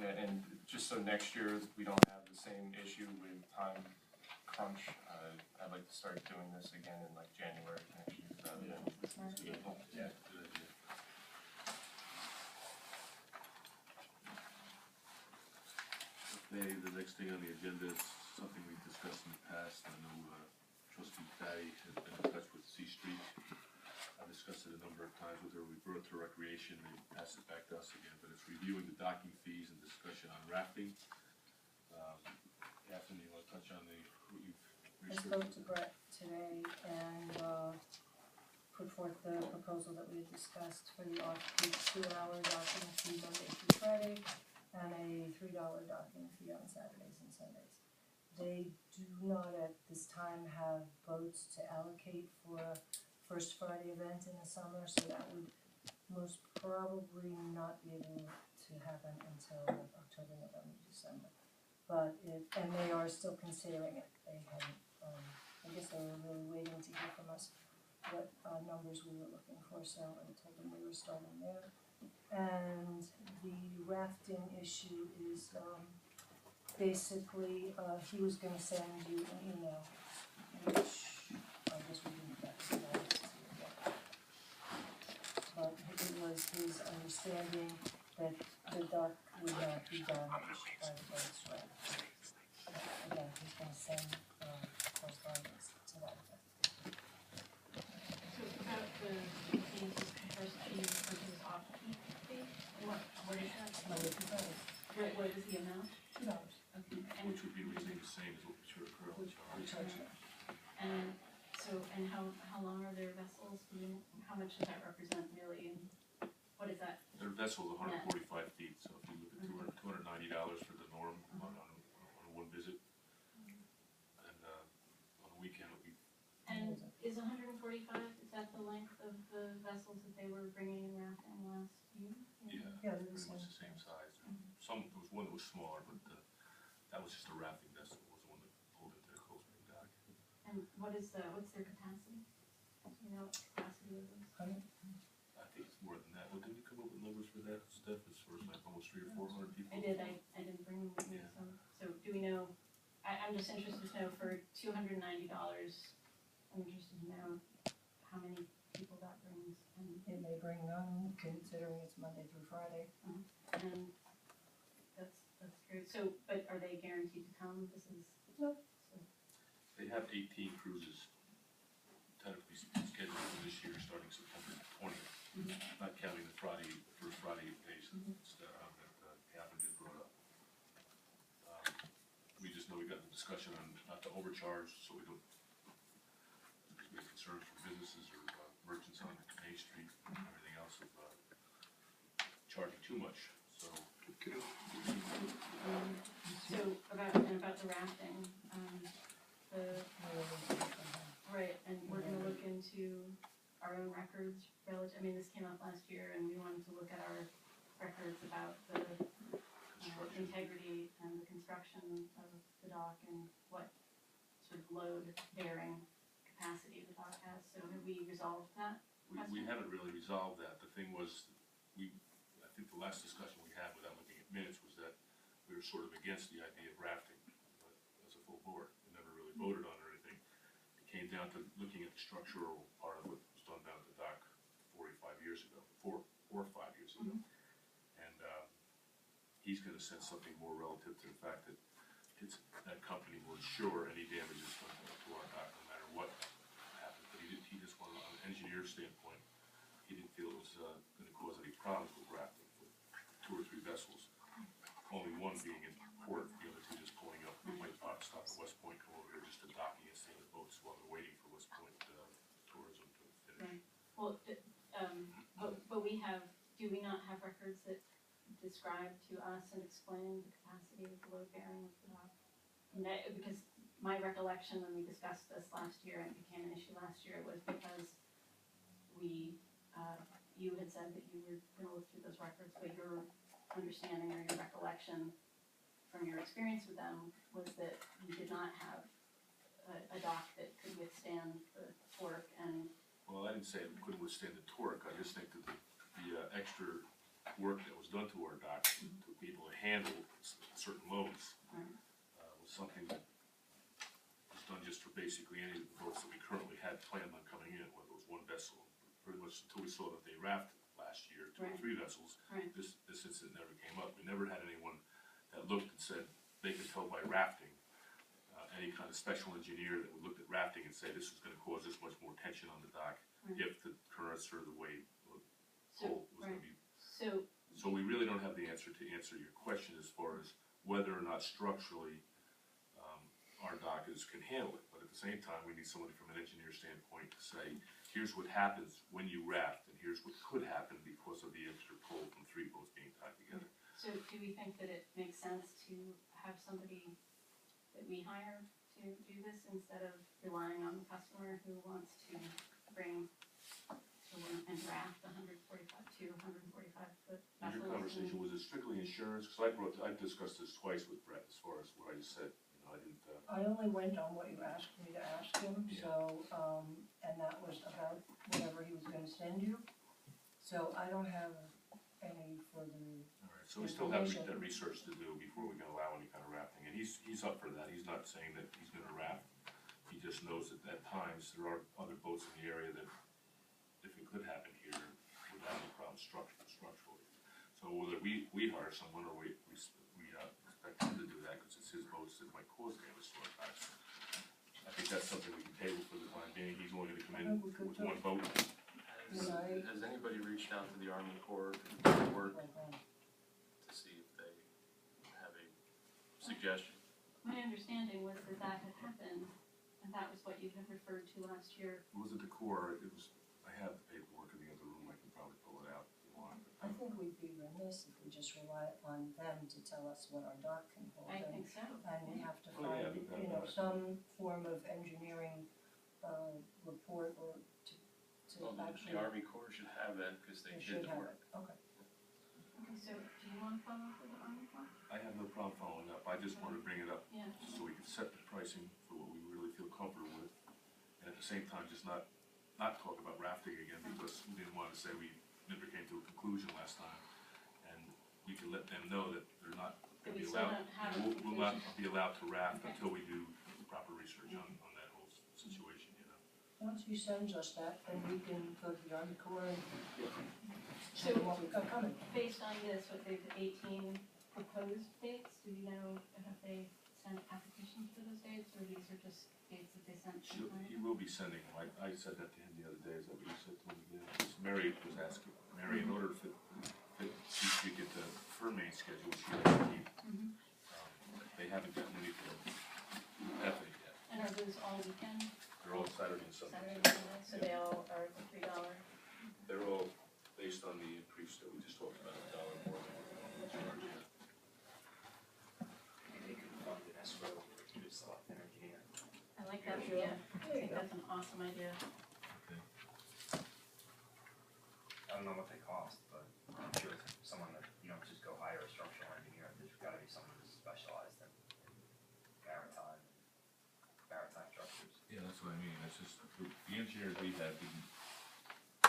Yeah, and just so next year we don't have the same issue with time crunch, I'd like to start doing this again in like January next year rather than April. Yeah, good idea. Okay, the next thing on the agenda is something we've discussed in the past. I know Trustee Patty has been in touch with C Street. I've discussed it a number of times with her. We brought it to recreation, they passed it back to us again, but it's reviewing the docking fees and discussion on rafting. Catherine, you want to touch on what you've I researched? spoke to Brett today and put forth the proposal that we had discussed for the off-peak 2-hour docking fee Monday through Friday and a $3 docking fee on Saturdays and Sundays. They do not at this time have boats to allocate for a First Friday event in the summer, so that would most probably not be able to happen until October, November, December. But and they are still considering it. They haven't, I guess they were really waiting to hear from us what numbers we were looking for, so I told them we were starting there. And the rafting issue is basically, he was gonna send you an email, which I guess we didn't get to that. But it was his understanding that the dock would not be damaged by the boat's wreck. Again, he's gonna send correspondence to that effect. So about the fees, first fee versus off-peak fee, what is that? Monday through Friday, What is the amount? $2. Okay, and, Which would be really the same as what we currently We charge. charge them. and so, and how long are their vessels, how much does that represent really, and what is that? Their vessel's 145 feet, so if you look at $290 for the norm on one visit, and on a weekend it'll be. And is 145, is that the length of the vessels that they were bringing in rafting last year? Yeah, Yeah, they're pretty the much same. the same size. There was one that was smaller, but that was just a rafting vessel, was the one that pulled into the Cold Spring dock. And what's their capacity? Do you know what capacity of those? I think it's more than that. Well, didn't you come up with numbers for that, Steph, as far as like almost 300 or 400 people? I did, I didn't bring them with me, Yeah. so do we know, I'm just interested to know for $290, I'm interested to know how many people that brings, and It may bring none, considering it's Monday through Friday. that's great, so, but are they guaranteed to come, this is? No. So, They have 18 cruises tentatively scheduled for this year, starting September 20th, not counting the first Friday days that Catherine just brought up. We just know we got the discussion on not to overcharge, so we don't, because we have concerns from businesses or merchants on Main Street and everything else of charging too much, so. so about the rafting, right, and we're gonna look into our own records relative, I mean, this came up last year, and we wanted to look at our records about the integrity and the construction of the dock and what sort of load bearing capacity the dock has, so have we resolved that? We haven't really resolved that. The thing was, I think the last discussion we had without looking at minutes was that we were sort of against the idea of rafting, but as a full board, we never really voted on it or anything. It came down to looking at the structural part of what was done down at the dock 4 or 5 years ago. And he's gonna send something more relative to the fact that that company will insure any damages to our dock, no matter what happens. But he just wanted, on an engineer standpoint, he didn't feel it was gonna cause any problems with rafting for 2 or 3 vessels. Only one being in port, the other 2 just pulling up. We might stop at West Point, come over here just to docking and stay in the boats while they're waiting for West Point tourism to finish. Right, well, but do we not have records that describe to us and explain the capacity of the load bearing of the dock? And because my recollection when we discussed this last year, and it became an issue last year, was because you had said that you were gonna look through those records, but your understanding or your recollection from your experience with them was that you did not have a dock that could withstand the torque and. Well, I didn't say it couldn't withstand the torque. I just think that the extra work that was done to our dock to be able to handle handle certain loads, Right. Was something that was done just for basically any of the boats that we currently had planned on coming in, whether it was one vessel, pretty much until we saw that they rafted last year, 2 or Right. 3 vessels. Right. This incident never came up. We never had anyone that looked and said they could tell by rafting, any kind of special engineer that would look at rafting and say this was gonna cause this much more tension on the dock Right. if the currents or the wave or So, pull was gonna right. be. So, So we really don't have the answer to answer your question as far as whether or not structurally, our dock can handle it. But at the same time, we need somebody from an engineer standpoint to say, here's what happens when you raft, and here's what could happen because of the extra pull from 3 boats being tied together. so do we think that it makes sense to have somebody that we hire to do this instead of relying on the customer who wants to bring and raft 145 to 145 foot And vessels? your conversation, was it strictly insurance? Because I discussed this twice with Brett as far as what I just said. I didn't, I only went on what you asked me to ask him, Yeah. so, and that was about whatever he was gonna send you. So I don't have any further, all right, so we still have that research to do before we can allow any kind of rafting. And he's up for that. He's not saying that he's gonna raft. He just knows that at times there are other boats in the area that, if it could happen here, would have no problem structurally. So whether we hire someone or we expect him to do that, because it's his boats that might cause damage to our docks. I think that's something we can table for the time being. He's only gonna come in We could with do. 1 boat. Has anybody reached out to the Army Corps work like, to see if they have a suggestion? My understanding was that that had happened, and that was what you had referred to last year. It wasn't the core, I have the paperwork in the other room, I can probably pull it out if you want. I think we'd be remiss if we just rely on them to tell us what our dock can hold. I think so. And we have to Oh, yeah, find, we've got that. some form of engineering, report or to Well, actually. the Army Corps should have that because they They did should the have work. it, okay. Okay, so do you want to follow up with the Army Corps? I have no problem following up, I just wanted to bring it up Yeah. so we can set the pricing for what we really feel comfortable with. And at the same time, just not talk about rafting again, because we didn't want to say we never came to a conclusion last time. And we can let them know that they're not That gonna we be still allowed, don't have a will not conclusion. be allowed to raft Okay. until we do proper research on that whole situation, you know? Once you send us that, then we can go to the Army Corps and So- tell them what we've got coming. Based on this, what they've 18 proposed dates, do we know, have they sent applications for those dates, or these are just dates that they sent from time? He will be sending them. I said that to him the other day. Is that what you said to him again? Because Mary was asking, Mary, in order to get the main schedule, she has to keep, Mhm. they haven't gotten anything definite yet. And are those all weekend, They're all Saturday and Sunday. Saturday and Sunday, so they all are the $3? They're all based on the increase that we just talked about, $1 more than charge. Maybe they could fund an escrow or do select an engineer. I like that Sure. idea, I There you think go. that's an awesome idea. I don't know what they cost, but I'm sure it's someone that, you don't just go hire a structural engineer, there's gotta be someone who's specialized in maritime structures. Yeah, that's what I mean. It's just, the engineers we had didn't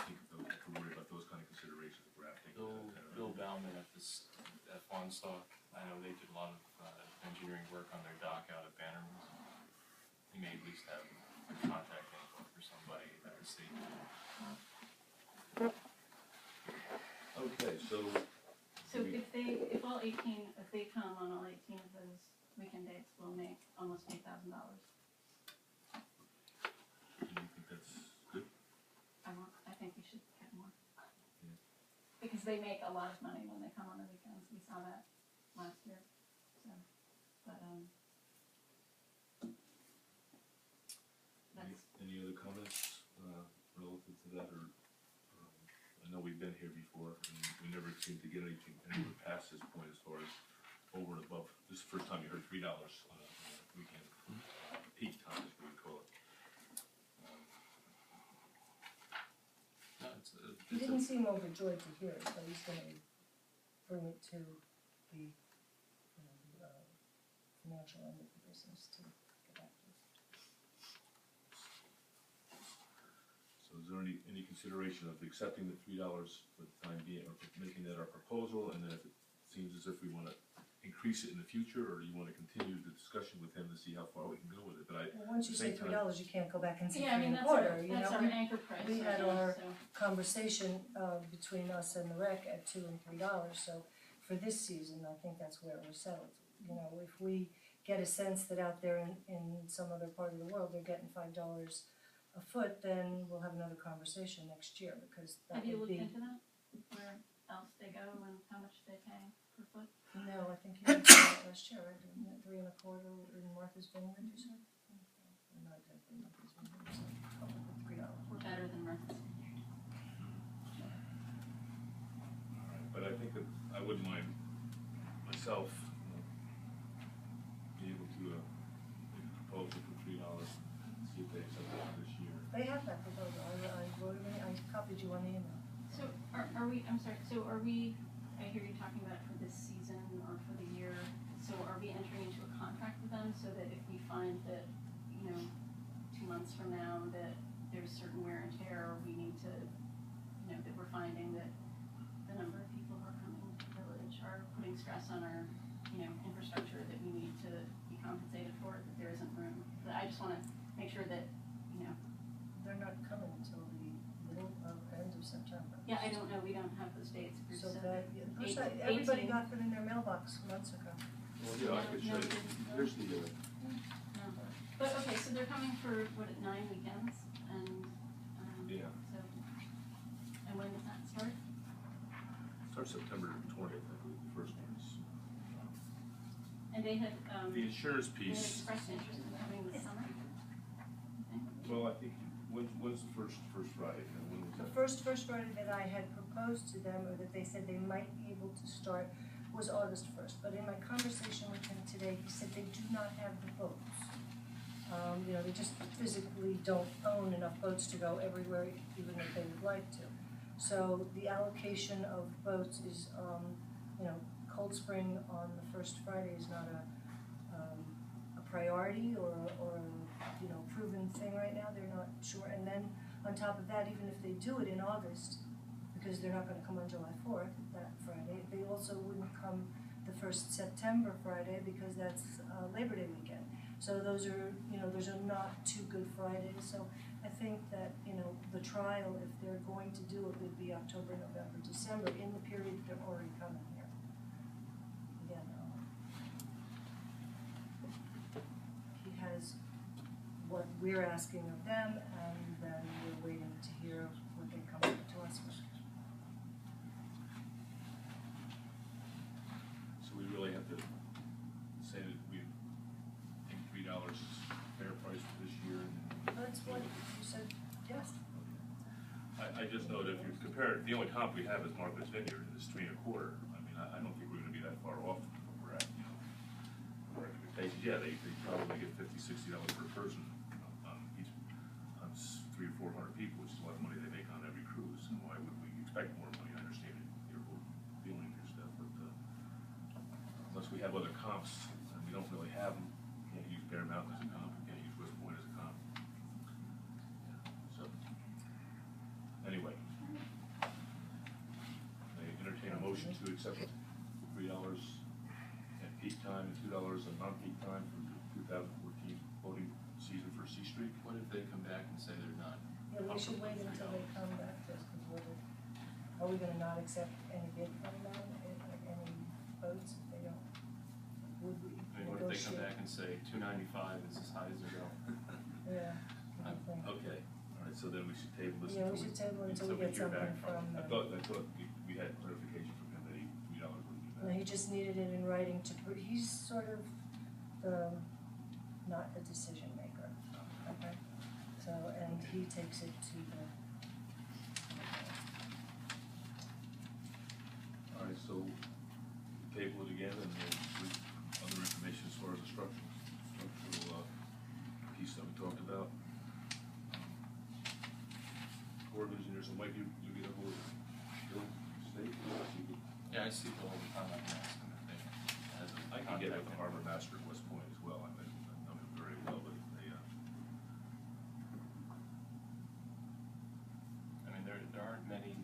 think of those, to worry about those kind of considerations of rafting. Bill Bauman at Fonstock, I know they did a lot of engineering work on their dock out at Bannerman's. He may at least have a contact info for somebody at the state. Okay, so. So if all 18, if they come on all 18 of those weekend dates, we'll make almost $8,000. Do you think that's good? I think we should get more. Yeah. Because they make a lot of money when they come on the weekends, we saw that last year, so, but, that's, Any other comments, relative to that, or, I know we've been here before, and we never seemed to get anywhere past this point as far as over and above. This is the first time you heard $3 on a weekend, peak time is what we call it. No, He didn't seem overjoyed to hear it, but he's gonna bring it to the, financial end of the business to get back to us. So is there any consideration of accepting the $3 for the time being, or making that our proposal, and then if it seems as if we wanna increase it in the future, or do you wanna continue the discussion with him to see how far we can go with it? But Well, once you say Same time. $3, you can't go back and say Yeah, I mean, $3.25, that's our anchor price we right had now, our- so. conversation, between us and the rec at $2 and $3, so for this season, I think that's where we're settled. You know, if we get a sense that out there in some other part of the world, they're getting $5 a foot, then we'll have another conversation next year, because that Have you would looked be. into that? Where else they go and how much they pay per foot? No, I think you mentioned that last year, right, didn't it? 3.25 in Martha's Vineyard, you said? Not exactly Martha's Vineyard, so probably $3. We're better than Mertz. Alright, but I think that I wouldn't mind myself, be able to, make a proposal for $3, see if they accept it for this year. They have that proposal, I wrote it in, I copied you on the email. So are we, I'm sorry, so are we, I hear you talking about for this season or for the year, so are we entering into a contract with them so that if we find that, 2 months from now that there's certain wear and tear, or we need to, that we're finding that the number of people who are coming to the village are putting stress on our, infrastructure that we need to be compensated for, that there isn't room. But I just wanna make sure that, They're not coming until the middle of, end of September. yeah, I don't know, we don't have those dates. Bruce So said that, that Bruce, eight- everybody 18. got that in their mailbox months ago. Well, yeah, I could show you, here's the, No. But, okay, so they're coming for, 9 weekends, and, Yeah. so, and when does that start? starts September 20th, I believe, the first one is. And they had, The insurance they had piece, expressed interest in coming this summer? well, I think, when's the first Friday, and when was The that? first Friday that I had proposed to them, or that they said they might be able to start, was August 1st. But in my conversation with him today, he said they do not have the boats. They just physically don't own enough boats to go everywhere, even if they would like to. So the allocation of boats is, Cold Spring on the first Friday is not a priority or a proven thing right now, they're not sure. And then on top of that, even if they do it in August, because they're not gonna come on July 4th, that Friday, they also wouldn't come the first September Friday, because that's Labor Day weekend. So those are not two good Fridays, so I think that, the trial, if they're going to do it, would be October, November, December, in the period that they're already coming here. Again, he has what we're asking of them, and then we're waiting to hear what they come up to us with. So we really have to say that we think $3 is fair price for this year, and. That's what you said, yes. I just know that if you compare it, the only comp we have is Martha's Vineyard, and it's 3.25. I mean, I don't think we're gonna be that far off from where we're at, Our expectations, yeah, they probably get $50-$60 per person, on 300 or 400 people, which is a lot of money they make on every cruise, and why would we expect more money? I understand your whole feeling and your stuff, but, unless we have other comps, and we don't really have them, can't use Bear Mountain as a comp, we can't use West Point as a comp. So, anyway. I entertain a motion to accept $3 at peak time and $2 at non-peak time for the 2014 boating season for C Street. What if they come back and say they're not? Yeah, we should wait until they come back to us, because are we gonna not accept any bid from them, like any boats, if they don't? Would we I mean, what if they come negotiate? back and say $2.95 is as high as they go? Yeah, what do you think? Okay, all right, so then we should table this Yeah, until we should table it until we get hear back something from I them. thought we had clarification from him that $3 wouldn't be No, bad. he just needed it in writing he's sort of not a decision maker, okay? So, and he takes it to the, All right, so table it again, and then with other information as far as the structural piece that we talked about. Corps of Engineers, and Mike, you get a hold of Bill State? Yeah, I see Bill all the time, I can ask him if they has a I can get with the contact harbor info. master at West Point as well, I know him very well, but they, I mean, there aren't many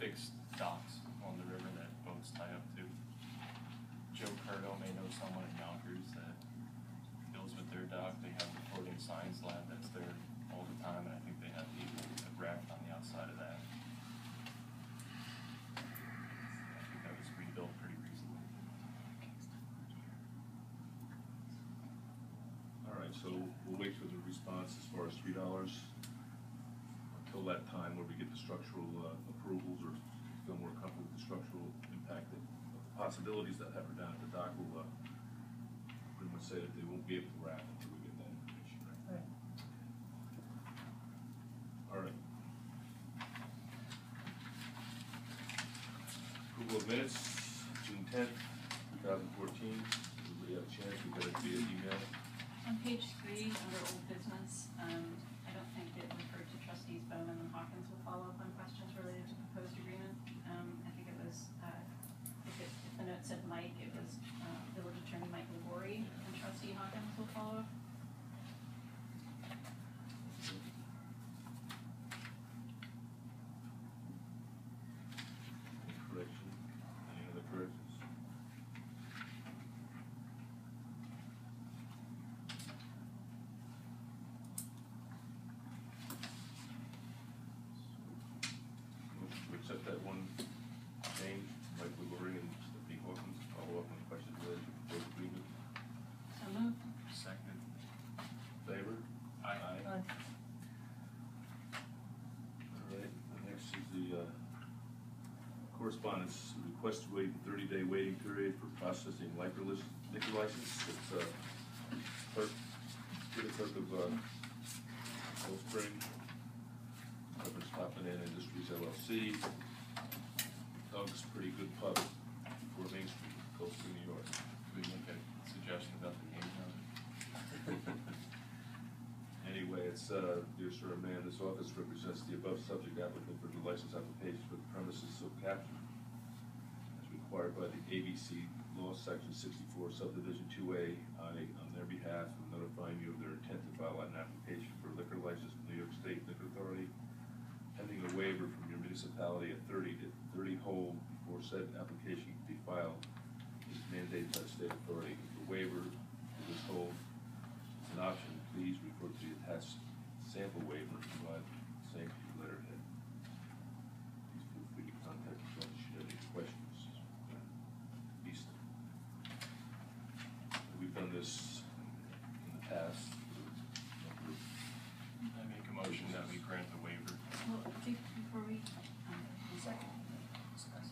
fixed docks on the river that boats tie up to. Joe Curtis know someone in Yonkers that deals with their dock. They have the floating signs lab that's there all the time, and I think they have a raft on the outside of that. I think that was rebuilt pretty recently. All right, so we'll wait for the response as far as $3 until that time where we get the structural approvals or feel more comfortable with the structural impact of the possibilities that have her down at the dock. We'll pretty much say that they won't be able to raft until we get that information, right? Right. All right. Approval of minutes, June 10th, 2014. Everybody have a chance? We got it via email. On page 3, under old business, I don't think it referred to trustees Bowman and Hawkins will follow up on questions related to proposed agreement. I think it was, if the note said Mike, it was village attorney Mike Labori, and trustee Hawkins will follow up. Correction. Any other corrections? Motion to accept that one change, Mike Woodbury and Stephanie Hawkins, follow up on questions related to proposed agreement. So moved. Second. Favor? Aye. All right, the next is the correspondence, request to waive a 30-day waiting period for processing liquor license. It's clerk, to the clerk of Cold Spring, Reverend Stoppin and Industries LLC. Doug's Pretty Good Pub, 4 Main Street, Cold Spring, New York. Can we make a suggestion about the game now? Anyway, it's, dear sir, man, this office represents the above subject applicant for the license application for the premises so captured as required by the ABC Law, Section 64, Subdivision 2A. I, on their behalf, am notifying you of their intent to file an application for a liquor license from New York State Liquor Authority, pending a waiver from your municipality at 30 hold before said application can be filed is mandated by the state authority. If the waiver to this hold is an option, please refer to the attached sample waiver and provide the same to your letterhead. Please feel free to contact us if you have any questions. Easton. We've done this in the past. I make a motion that we grant the waiver. Well, before we, Second. Discuss.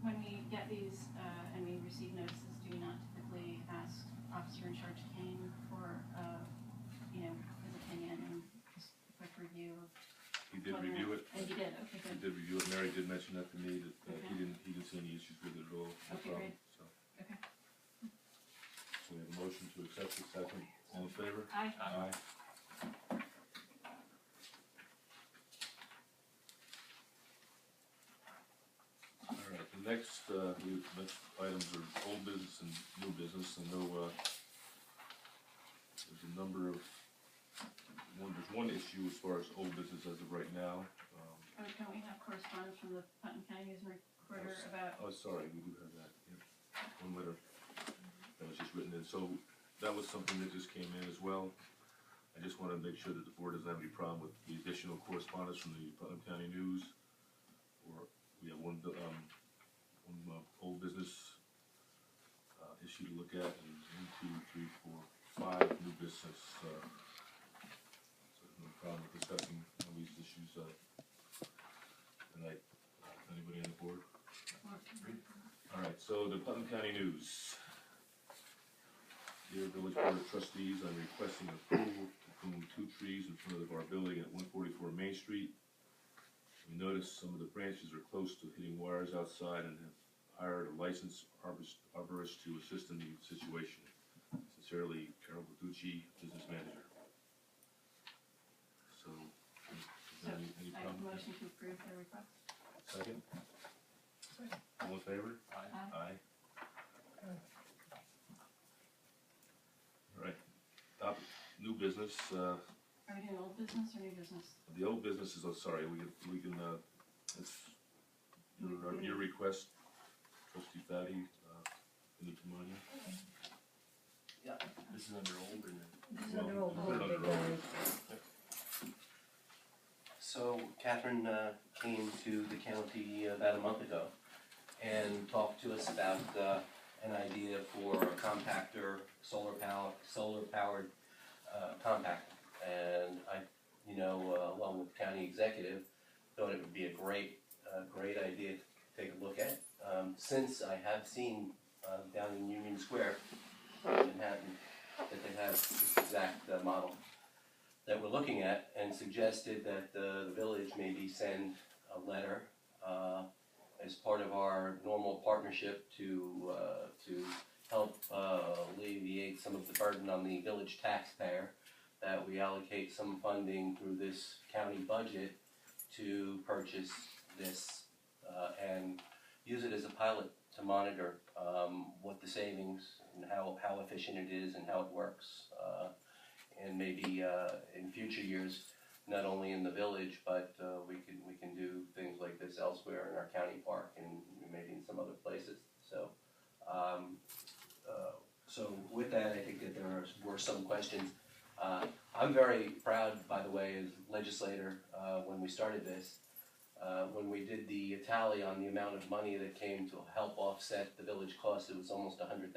when we get these, and we receive notices, do we not typically ask Officer in Charge Kane for, his opinion and just a quick review of He did whether or review not- it. Oh, he did, okay, He good. did review it. Mary did mention that to me, that Okay. he didn't see any issues with it at all. No Okay, problem. great. So Okay. we have a motion to accept the second. All in favor? Aye. Aye. All right, the next items are old business and new business, and there's a number of, there's one issue as far as old business as of right now. Don't we have correspondence from the Putnam County News and Recorder about, Oh, sorry, we do have that, yeah. One letter that was just written in, so that was something that just came in as well. I just wanna make sure that the board doesn't have any problem with the additional correspondence from the Putnam County News. Or, we have one old business, issue to look at, and 1, 2, 3, 4, 5 new business, so no problem with discussing all these issues, tonight. Anybody on the board? All right, so the Putnam County News. Dear Village Board of Trustees, I'm requesting approval to prune 2 trees in front of our building at 144 Main Street. We noticed some of the branches are close to hitting wires outside and have hired a licensed arborist to assist in the situation. Sincerely, Carol Boducci, Business Manager. So, is there any I have a problem? motion to approve the request? Second? All in favor? Aye. Aye. All right, topic, new business, Are we doing old business or new business? the old business is, oh, sorry, we can, it's your request, trustee Fatty, This is under old or new? This is under old, Put it big under guy. So Catherine came to the county about a month ago and talked to us about an idea for a compactor, solar powered compactor. And I, along with the county executive, thought it would be a great idea to take a look at. Since I have seen down in Union Square, Manhattan, that they have this exact model that we're looking at, and suggested that the village maybe send a letter as part of our normal partnership to help alleviate some of the burden on the village taxpayer, that we allocate some funding through this county budget to purchase this and use it as a pilot to monitor what the savings and how efficient it is and how it works. And maybe in future years, not only in the village, but we can do things like this elsewhere in our county park and maybe in some other places. So, so with that, I think that there were some questions. I'm very proud, by the way, as legislator, when we started this, when we did the tally on the amount of money that came to help offset the village costs, it was almost $100,000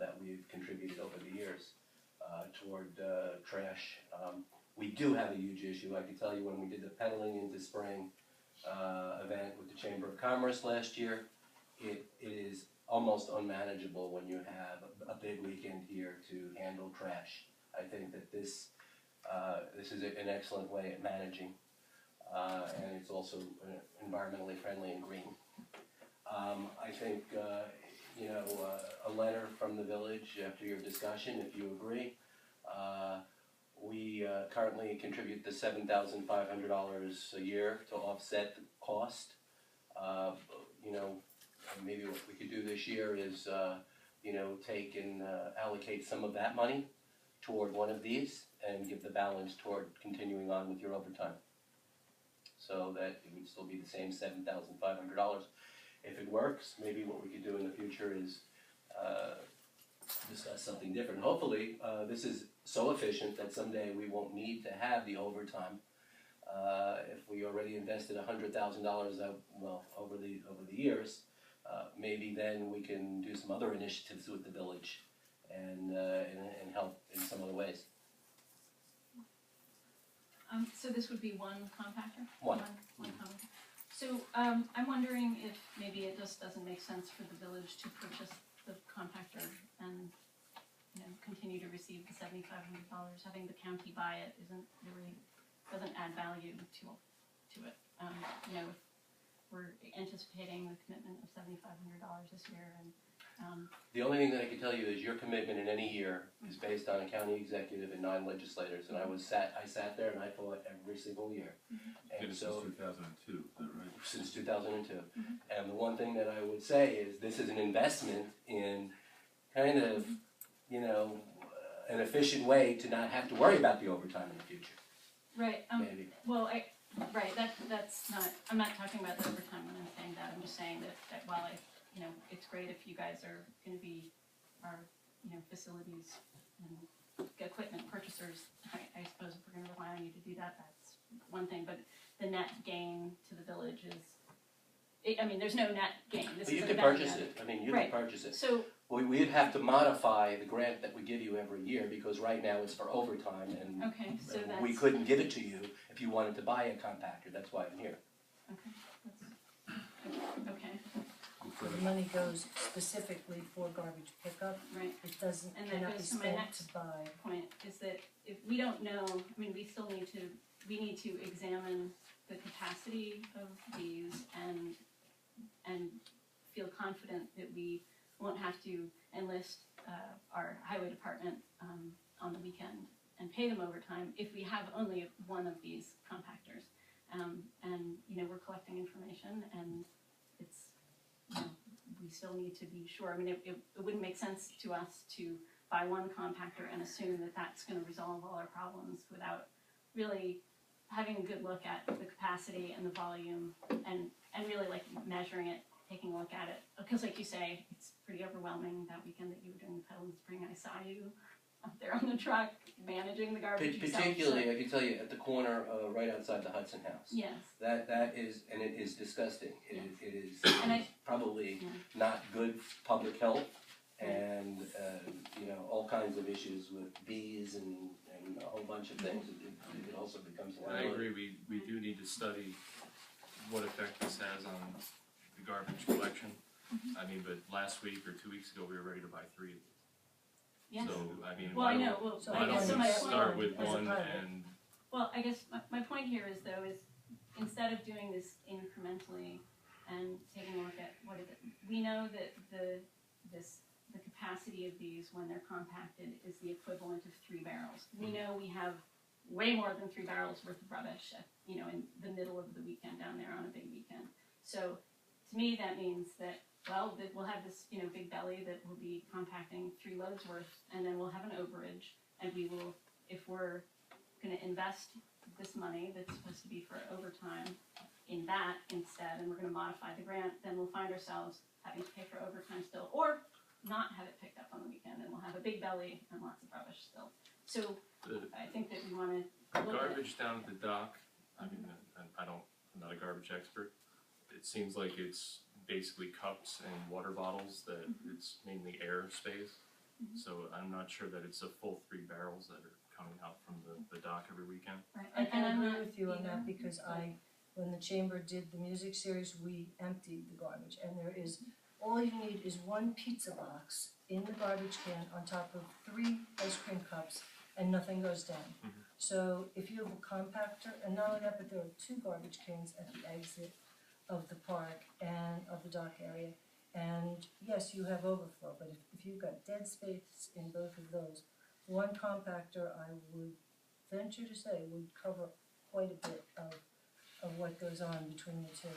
that we've contributed over the years toward trash. We do have a huge issue. I can tell you when we did the pedaling into spring event with the Chamber of Commerce last year, it is almost unmanageable when you have a big weekend here to handle trash. I think that this is an excellent way at managing, and it's also environmentally friendly and green. I think a letter from the village after your discussion, if you agree. We currently contribute the $7,500 a year to offset the cost. Maybe what we could do this year is, take and allocate some of that money toward one of these and give the balance toward continuing on with your overtime. So that it would still be the same $7,500. If it works, maybe what we could do in the future is discuss something different. Hopefully, this is so efficient that someday we won't need to have the overtime. If we already invested $100,000 over the years, maybe then we can do some other initiatives with the village and help in some other ways. So this would be one compactor? One. One compactor. So, I'm wondering if maybe it just doesn't make sense for the village to purchase the compactor and, continue to receive the $7,500. Having the county buy it doesn't add value to it. If we're anticipating the commitment of $7,500 this year, and The only thing that I can tell you is your commitment in any year is based on a county executive and 9 legislators, and I sat there and I fought every single year. And Since so, 2002, is that right? since 2002. And the one thing that I would say is this is an investment in kind of, an efficient way to not have to worry about the overtime in the future, right. maybe. Well, that's not. I'm not talking about the overtime when I'm saying that. I'm just saying that while it's great if you guys are going to be our facilities and equipment purchasers. I suppose if we're going to rely on you to do that, that's one thing. But the net gain to the village is. There's no net gain. But you can purchase it. You can purchase it. So We'd have to modify the grant that we give you every year because right now it's for overtime and okay, so that's we couldn't give it to you if you wanted to buy a compactor. That's why I'm here. okay. The money goes specifically for garbage pickup. Right. It doesn't, And that cannot be goes to my spent next to buy. Point is that if we don't know, we still need to examine the capacity of these and feel confident that we won't have to enlist our highway department on the weekend and pay them overtime if we have only one of these compactors. We're collecting information, and it's we still need to be sure. It wouldn't make sense to us to buy one compactor and assume that that's going to resolve all our problems without really having a good look at the capacity and the volume and really measuring it taking a look at it, because like you say, it's pretty overwhelming. That weekend that you were doing the Pedal in Spring, I saw you up there on the truck managing the garbage yourself. Particularly, I can tell you, at the corner, right outside the Hudson House. Yes. That is, and it is disgusting. It is And probably not good public health, and all kinds of issues with bees and a whole bunch of things. It also becomes a I liability. agree, we do need to study what effect this has on the garbage collection. I mean, but last week or 2 weeks ago, we were ready to buy 3 of these. Yes. So, I mean, Well, why I know. don't, Well, So why I guess so. don't My we point. start with as a one pilot. and, Well, I guess my point here is though is instead of doing this incrementally and taking a look at what is it, we know that the capacity of these when they're compacted is the equivalent of 3 barrels. We know we have way more than 3 barrels worth of rubbish, in the middle of the weekend down there on a big weekend. So to me, that means that, well, that we'll have this, big belly that will be compacting 3 loads worth, and then we'll have an overage, and we will, if we're going to invest this money that's supposed to be for overtime in that instead, and we're going to modify the grant, then we'll find ourselves having to pay for overtime still, or not have it picked up on the weekend, and we'll have a big belly and lots of rubbish still. So I think that we want to look at garbage down at the dock, I mean, I'm not a garbage expert. It seems like it's basically cups and water bottles that it's mainly air space. So I'm not sure that it's a full 3 barrels that are coming out from the dock every weekend. Right. I can I'm agree not with you on either. that because when the chamber did the music series, we emptied the garbage, and all you need is 1 pizza box in the garbage can on top of 3 ice cream cups, and nothing goes down. So if you have a compactor, and not only that, but there are 2 garbage cans at the exit of the park and of the dock area, and yes, you have overflow, but if you've got dead space in both of those, 1 compactor, I would venture to say, would cover quite a bit of what goes on between the 2.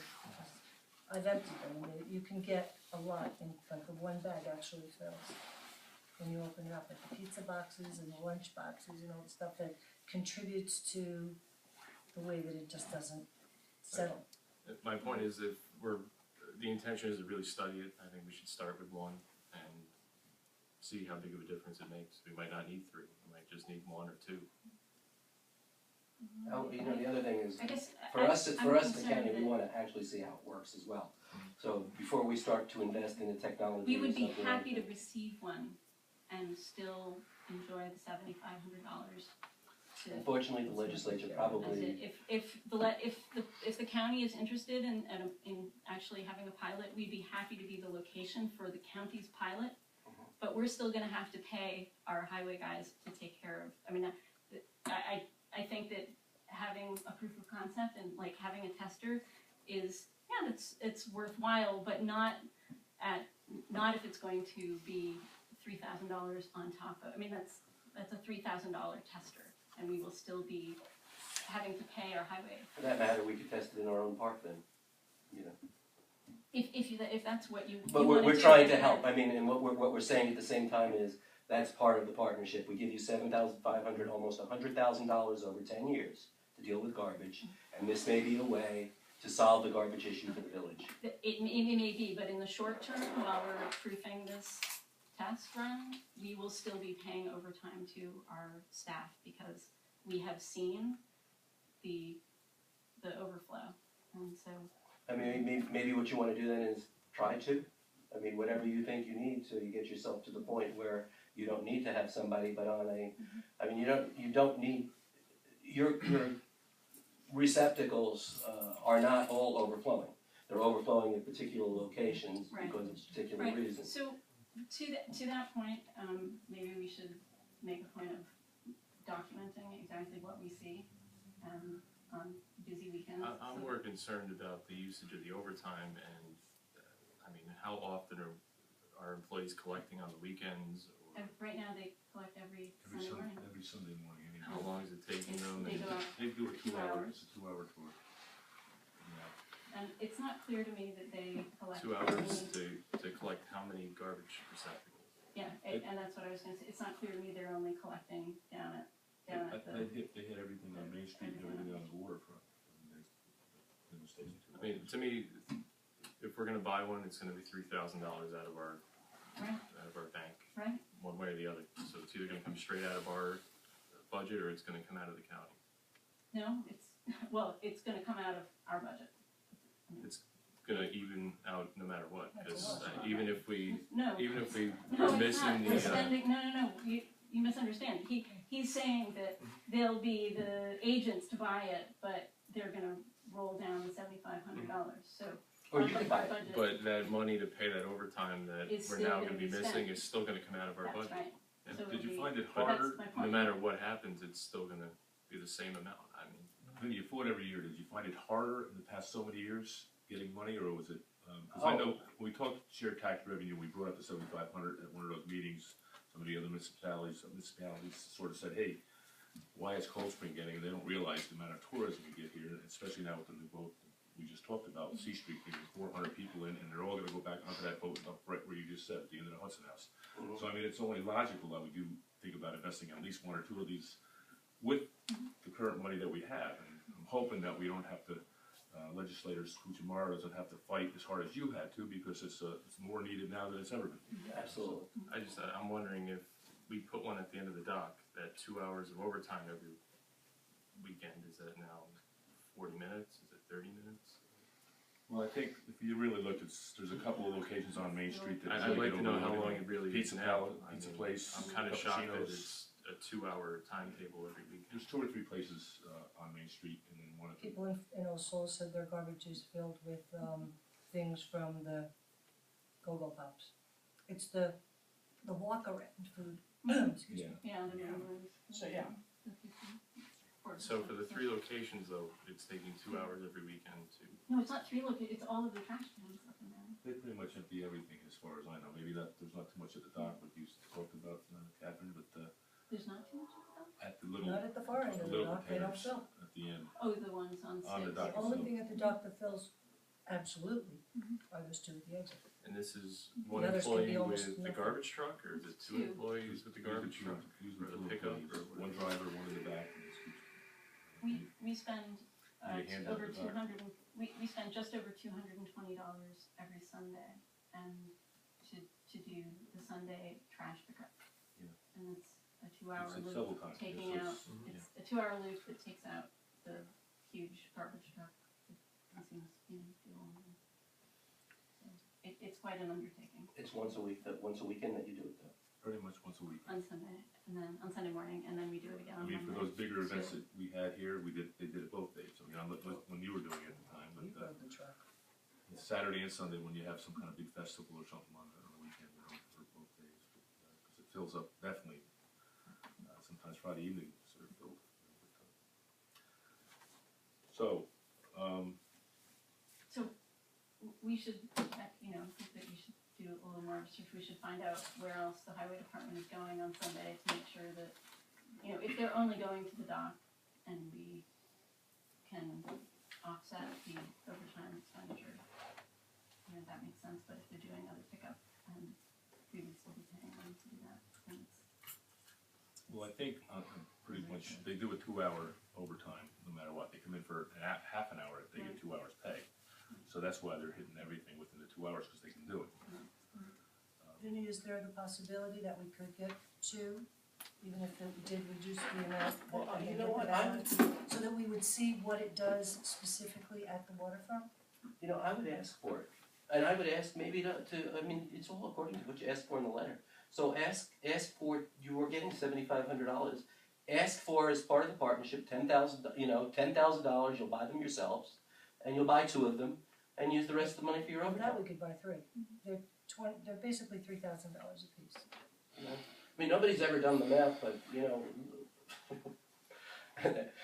I've emptied them, and you can get a lot in, like the 1 bag actually fills when you open it up, like the pizza boxes and the lunch boxes and all the stuff that contributes to the way that it just doesn't settle. My point is, if the intention is to really study it, I think we should start with 1 and see how big of a difference it makes. We might not need 3, we might just need 1 or 2. Oh, the other thing is, I guess for us, I'm the concerned county, we that want to actually see how it works as well. So before we start to invest in the technology we or would be something happy like to receive 1 and still enjoy the $7,500 to. Unfortunately, the legislature That's probably, it. If the county is interested in actually having a pilot, we'd be happy to be the location for the county's pilot. But we're still going to have to pay our highway guys to take care of. I mean, I think that having a proof of concept and like having a tester is it's worthwhile, but not if it's going to be $3,000 on top of. I mean, that's a $3,000 tester. And we will still be having to pay our highway. for that matter, we could test it in our own park then, If that's what you. But you we're wanna do, trying to then help, I mean, and what we're saying at the same time is, that's part of the partnership. We give you $7,500, almost $100,000 over 10 years to deal with garbage, and this may be a way to solve the garbage issue for the village. It may be, but in the short term, while we're proofing this test run, we will still be paying overtime to our staff because we have seen the overflow, and so. I mean, maybe what you wanna do then is try to. I mean, whatever you think you need, so you get yourself to the point where you don't need to have somebody, but on a, I mean, you don't need, your receptacles are not all overflowing. They're overflowing at particular locations because of particular reasons. So to that point, maybe we should make a point of documenting exactly what we see on busy weekends. I'm more concerned about the usage of the overtime and, I mean, how often are employees collecting on the weekends? Or Right now, they collect every Sunday morning. Every Sunday morning, how long is it taking them? They And go out they do it 2 hours. It's a 2-hour tour. And it's not clear to me that they collect. 2 hours to collect how many garbage receptacles? Yeah, and that's what I was gonna say, it's not clear to me they're only collecting down at the. They hit everything on Main Street and everything on the waterfront. I mean, to me, if we're gonna buy one, it's gonna be $3,000 out of our Right. bank, Right. one way or the other. So it's either gonna come straight out of our budget or it's gonna come out of the county. No, it's gonna come out of our budget. It's gonna even out no matter what, That's a because lot. even if we No. were No, it's missing not. the, We're spending, no, you misunderstand. He's saying that they'll be the agents to buy it, but they're gonna roll down the $7,500, so. Or you can buy it. budget- but that money to pay that overtime that It's we're still now gonna gonna be be missing spent. is still gonna come out of our That's budget. right. And So did it'll you be- find it But harder, that's my No point. matter what happens, it's still gonna be the same amount. I mean, when you fought every year, did you find it harder in the past so many years getting money, or was it, cause I know, when we talked shared tax revenue, we brought up the 7,500 at one of those meetings. Some of the other municipalities sort of said, hey, why is Cold Spring getting it? They don't realize the amount of tourism we get here, especially now with the new boat we just talked about, C Street, bringing 400 people in, and they're all gonna go back onto that boat up right where you just said, at the end of the Hudson House. Mhm. So I mean, it's only logical that we do think about investing in at least one or two of these with the current money that we have, and I'm hoping that we don't have to, legislators who tomorrow doesn't have to fight as hard as you had to, because it's more needed now than it's ever been. Absolutely. I'm wondering if we put one at the end of the dock, that 2 hours of overtime every weekend, is that now 40 minutes? Is it 30 minutes? Well, I think if you really look, there's a couple of locations on Main Street that. I'd like to know how overloaded. long it really is Pizza now. Palace, I Pizza mean, Place, I'm kinda shocked that Cappuccinos. it's a 2-hour timetable every weekend. There's 2 or 3 places, on Main Street, and then one of the. People in Osceola said their garbage is filled with, things from the Go-Go Pops. It's the walk-around food, excuse me. Yeah, the minimum. So, yeah. So for the 3 locations though, it's taking 2 hours every weekend to, No, it's not 3 it's all of the trash cans up in there. They pretty much empty everything as far as I know. Maybe there's not too much at the dock, but you talked about, Catherine, but, There's not too much of them? at the little, Not at the far end of the little dock, they don't containers fill. at the end. Oh, the ones on On the six. dock. The only thing at the dock that fills absolutely are those 2 at the exit. and this is one The others can be employee almost with the nothing. garbage truck, or is it 2 2. employees with the garbage truck? Usually or the 2 pickup, employees, or one driver, one in the back, and it's We spend, You hand out over the dock. 200, we spend just over $220 every Sunday, and to do the Sunday trash pickup. Yeah. And it's a 2-hour It's loop, several times, taking yeah, so out, it's- it's a 2-hour loop that takes out the huge garbage truck that consumes, fuel. And so it's quite an undertaking It's once a weekend that you do it though. pretty much once a week. on Sunday, and then on Sunday morning, and then we do it again I on mean, Monday. for those bigger events So- that we had here, they did it both days. I mean, when you were doing it at the time, You but, rode the truck. it's Saturday and Sunday when you have some kind of big festival or something on the weekend, for both days. Because it fills up definitely, sometimes Friday evenings are filled. So, We should, think that you should do a little more research. We should find out where else the highway department is going on Sunday to make sure that, if they're only going to the dock and we can offset the overtime expenditure, that makes sense, but if they're doing other pickup, we would still be paying them to do that, then it's. well, I think, pretty much, they do a 2-hour overtime, no matter what. They come in for half an hour, they get 2 hours pay. So that's why they're hitting everything within the 2 hours, because they can do it. Vinnie, is there the possibility that we could get 2, even if it did reduce the amount? Well, that you they know put what, out, so that we would see what it does specifically at the waterfront? I would ask for it. And I would ask maybe I mean, it's all according to what you asked for in the letter. So ask for, you were getting $7,500. Ask for, as part of the partnership, $10,000, you'll buy them yourselves, and you'll buy 2 of them, and use the rest of the money for your Over overtime. that, we could buy 3. They're basically $3,000 a piece. I mean, nobody's ever done the math, but,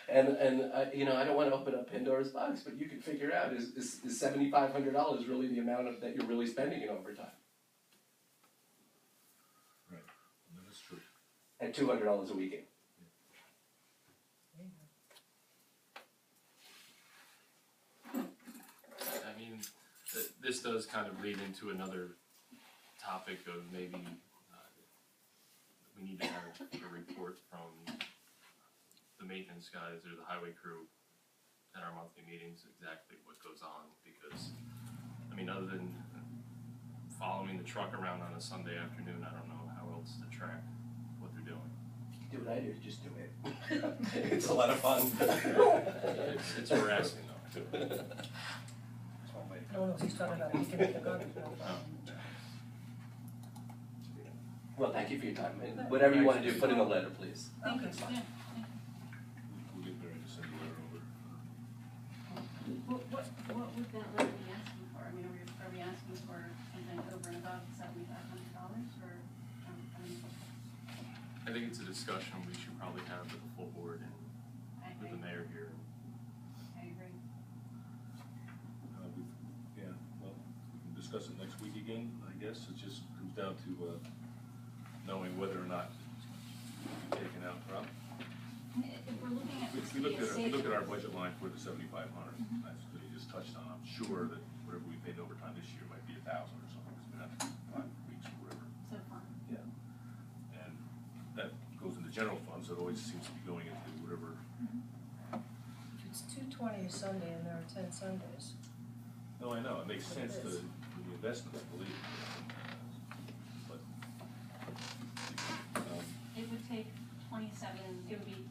and I don't want to open up Pandora's box, but you can figure out, is $7,500 really the amount that you're really spending in overtime? Right, that's true. At $200 a weekend. There you go. I mean, this does kind of lead into another topic of maybe, we need to have a report from the maintenance guys or the highway crew at our monthly meetings, exactly what goes on, because, I mean, other than following the truck around on a Sunday afternoon, I don't know how else to track what they're doing. Do what I do, just do it. It's a lot of fun. It's harassing though, too. That's one way to No one knows he's talking about picking up the garbage, no problem. Well, thank you for your time. And whatever you want to do, put in a letter, please. Thank you, Okay. yeah. We'll get Barry to send a letter over. What would that letter be asking for? I mean, are we asking for something over and above $7,500 or, I mean, I think it's a discussion we should probably have with the full board and I with the agree, mayor here. I agree. Yeah, well, we can discuss it next week again, I guess. It just comes down to, knowing whether or not it's taken out, Rob. If we're looking at If this we to look be a at, we look at our savings, budget line for the 7,500, that's what you just touched on. I'm sure that whatever we paid overtime this year might be 1,000 or something, because we have 5 weeks or whatever. so far. Yeah. And that goes into general funds, so it always seems to be going into whatever. If it's $220 a Sunday and there are 10 Sundays, No, I know, it makes But it sense to is. the investment, I believe. But, It would take 27, it would be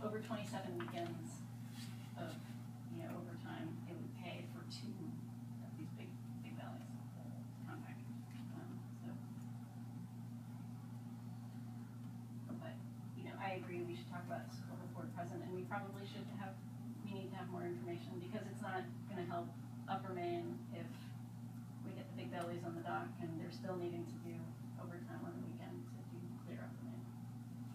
over 27 weekends of, overtime. It would pay for 2 of these big valleys, compact. But, I agree, we should talk about this before present, and we probably should we need to have more information, because it's not gonna help Upper Main if we get the big bellies on the dock and they're still needing to do overtime on the weekend to clear Upper Main.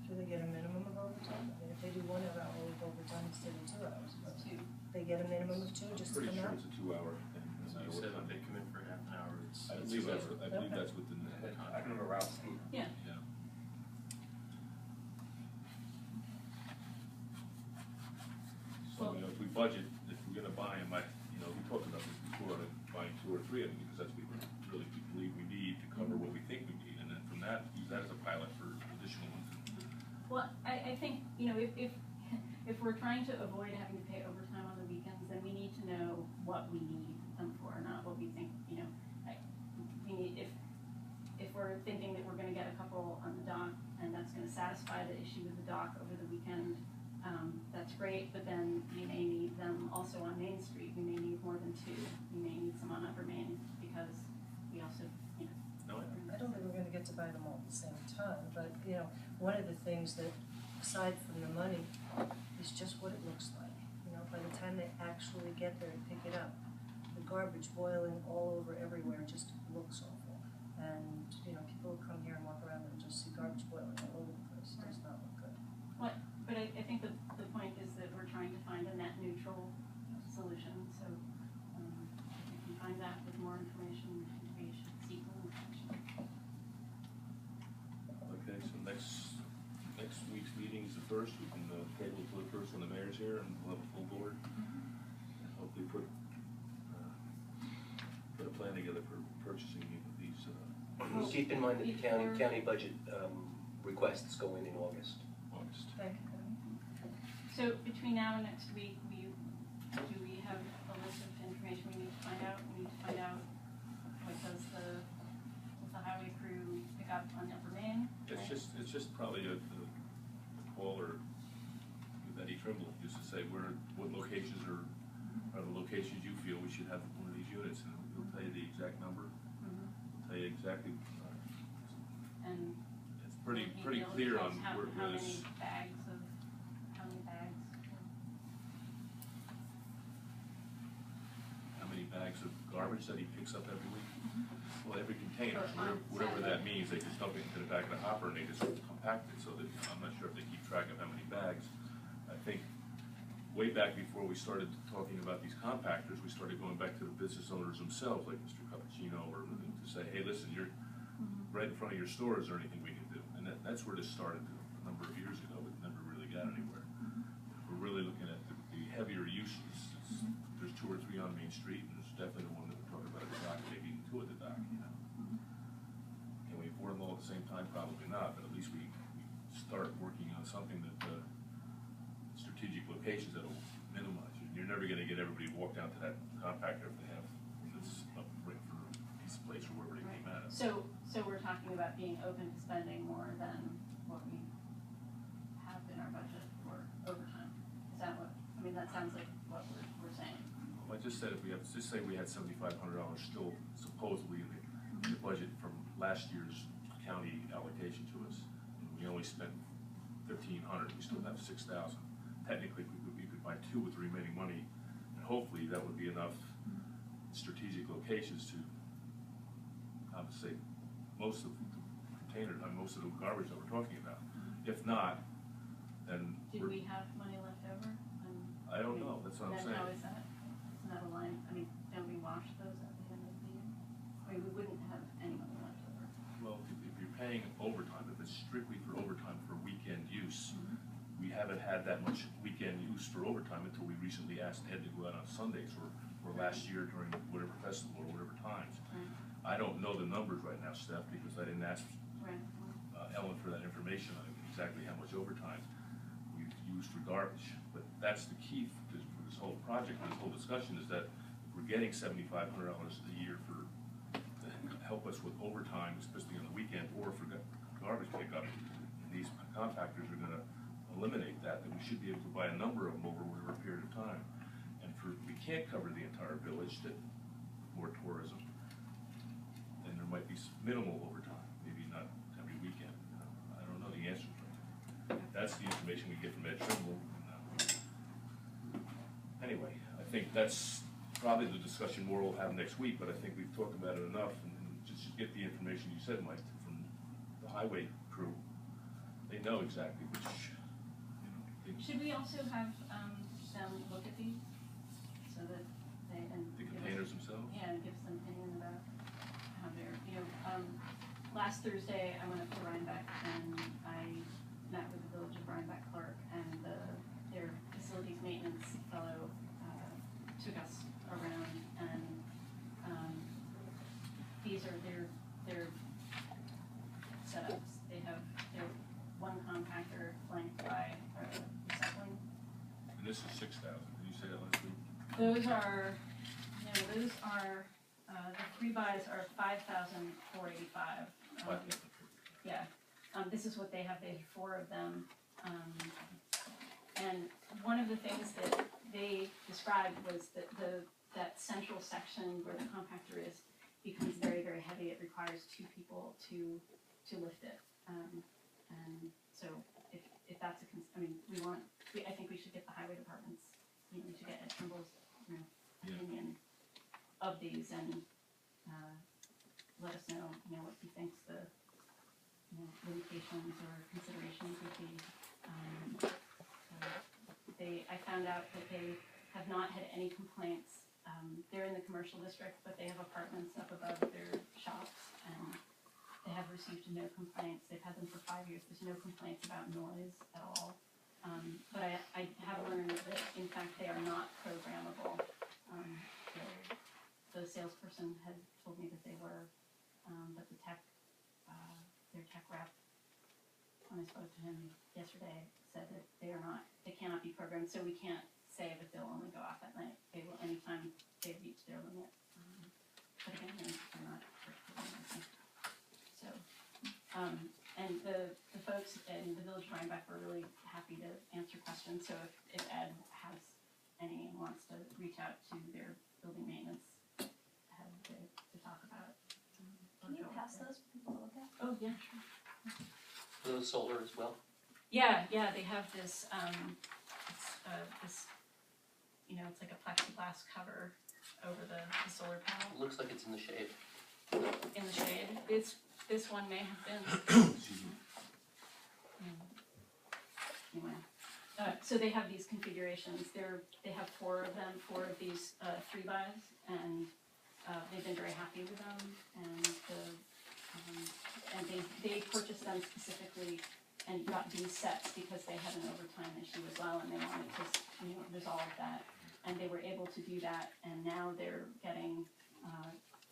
do they get a minimum of overtime? I mean, if they do 1 hour of overtime instead of 2 hours, but 2. they get a minimum of 2 just to pretty come sure out? it's a 2-hour thing. So you said if they come in for half an hour, it's. I it's believe that's, whatever. I believe Okay. that's within the I contract. can remember Ralph's speed. Yeah. Yeah. So, if we budget, if we're gonna buy them, we talked about this before, buying 2 or 3 of them, because that's what we really believe we need to cover what we think we need, and then from that, use that as a pilot for additional ones. Well, I think, if we're trying to avoid having to pay overtime on the weekends, then we need to know what we need them for, not what we think, we need, if we're thinking that we're gonna get a couple on the dock, and that's gonna satisfy the issue with the dock over the weekend, that's great, but then we may need them also on Main Street, we may need more than 2, we may need some on Upper Main, because we also, No, I don't think we're gonna get to buy them all at the same time, but, one of the things that, aside from the money, is just what it looks like. By the time they actually get there and pick it up, the garbage boiling all over everywhere just looks awful. And, people who come here and walk around and just see garbage boiling all over the place, it does not look good. but I think the point is that we're trying to find a net neutral solution, so, if we can find that with more information, we should seek more information. Okay, so next week's meeting is the 1st, we can table it for the 1st when the mayor's here, and we'll have a full board. And hopefully put a plan together for purchasing these, Keep in mind that the Before- county budget requests go in August. August. Thank you. So between now and next week, do we have a list of information we need to find out? We need to find out what does the highway crew pick up on Upper Main? It's just probably a call or with Eddie Trimble, just to say what locations are the locations you feel we should have one of these units, and he'll tell you the exact number, Mhm. he'll tell you exactly, And it's pretty will he be pretty able to clear tell on us how where many this. bags of, how many bags? How many bags of garbage that he picks up every week? Well, every container, Per month, whatever that Saturday. means, they just dump it into the back of the hopper and they just compact it, so that, I'm not sure if they keep track of how many bags. I think way back before we started talking about these compactors, we started going back to the business owners themselves, like Mr. Cappuccino, or to say, hey, listen, you're right in front of your store, is there anything we can do? And that's where this started a number of years ago, it never really got anywhere. If we're really looking at the heavier uses, there's 2 or 3 on Main Street, and there's definitely the one that we're talking about at the dock, maybe even 2 at the dock, Can we afford them all at the same time? Probably not, but at least we start working on something that, strategic locations that'll minimize it. You're never gonna get everybody to walk down to that compactor if they have So we're talking about being open to spending more than what we have in our budget for overtime. Is that what, I mean, that sounds like what we're saying. Well, I just said if we have, just say we had $7,500 still supposedly in the budget from last year's county allocation to us, and we only spent 1,500, we still have 6,000. Technically, we could buy 2 with the remaining money, and hopefully that would be enough strategic locations to compensate most of the containers, most of the garbage that we're talking about. If not, then Do we have money left over? I don't know, that's what I'm saying. Then how is that? Isn't that a line, I mean, don't we wash those at the end of the year? I mean, we wouldn't have any money left over. Well, if you're paying overtime, if it's strictly for overtime for weekend use, we haven't had that much weekend use for overtime until we recently asked Ed to go out on Sundays or last year during whatever festival or whatever times. Right. I don't know the numbers right now, Steph, because I didn't ask Right. Ellen for that information on exactly how much overtime we've used for garbage. But that's the key for this whole project, this whole discussion, is that if we're getting $7,500 a year to help us with overtime, especially on the weekend, or for garbage pickup, and these compactors are gonna eliminate that, then we should be able to buy a number of them over a period of time. And we can't cover the entire village, that more tourism, then there might be minimal overtime, maybe not every weekend. I don't know the answers right now. That's the information we get from Ed Trimble. Anyway, I think that's probably the discussion more we'll have next week, but I think we've talked about it enough, and just get the information you said, Mike, from the highway crew. They know exactly which, Should we also have, them look at these, so that they, and the give us- containers themselves? Yeah, and give some opinion about how they're, last Thursday, I went up to Rhinebeck and I met with the Village of Rhinebeck clerk, and their facilities maintenance fellow, took us around, and, these are their setups. They have their one compactor flanked by recycling. And this is 6,000, did you say that last week? Those are, the 3-bys are 5,485. Yeah, this is what they have, they have 4 of them. And one of the things that they described was that that central section where the compactor is becomes very, very heavy. It requires 2 people to lift it. And so if that's I think we should get the highway departments, we should get Ed Trimble's, opinion of these, and let us know, what he thinks the, limitations or considerations would be. I found out that they have not had any complaints. They're in the commercial district, but they have apartments up above their shops, and they have received no complaints. They've had them for 5 years. There's no complaints about noise at all. But I have learned that, in fact, they are not programmable. The salesperson had told me that they were, but the their tech rep, when I spoke to him yesterday, said that they cannot be programmed, so we can't say that they'll only go off at night. They will anytime they reach their limit. But again, they're not programmable. So, and the folks in the Village of Rhinebeck were really happy to answer questions, so if Ed has any and wants to reach out to their building maintenance head to talk about it. Can you pass those for people to look at? Oh, yeah, sure. For the solar as well? Yeah, they have this, it's like a plexiglass cover over the solar panel It looks like it's in the shade. in the shade. This one may have been. Excuse me. Anyway, so they have these configurations. They have 4 of them, 4 of these 3-bys, and they've been very happy with them. And they purchased them specifically and got these sets because they had an overtime issue as well, and they wanted to resolve that. And they were able to do that, and now they're getting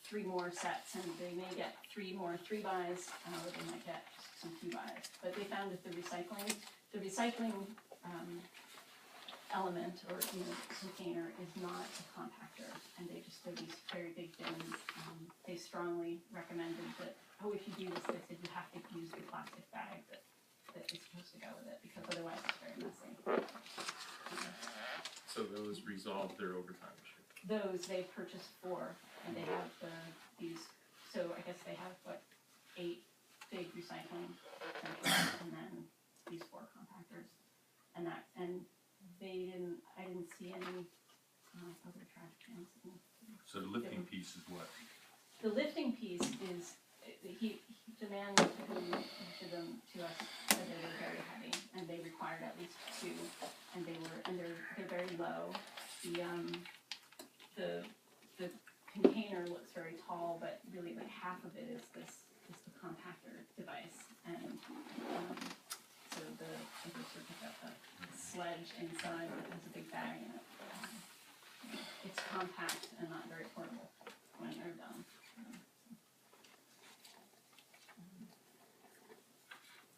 3 more sets, and they may get 3 more 3-bys, or they might get some 2-bys. But they found that the recycling element or container is not a compactor, and they're these very big bins. They strongly recommended that if you do this, they said you have to use the plastic bag that is supposed to go with it, because otherwise it's very messy. So those resolve their overtime issue. Those they purchased 4, and they have these, so I guess they have, 8 big recycling centers, and then these 4 compactors. And I didn't see any other trash cans. So the lifting piece is what? The lifting piece is, the man who issued them to us said they were very heavy, and they required at least 2, and they're very low. The container looks very tall, but really like half of it is the compactor device, and so if you sort of pick up a sledge inside that has a big bag in it. It's compact and not very portable when they're done.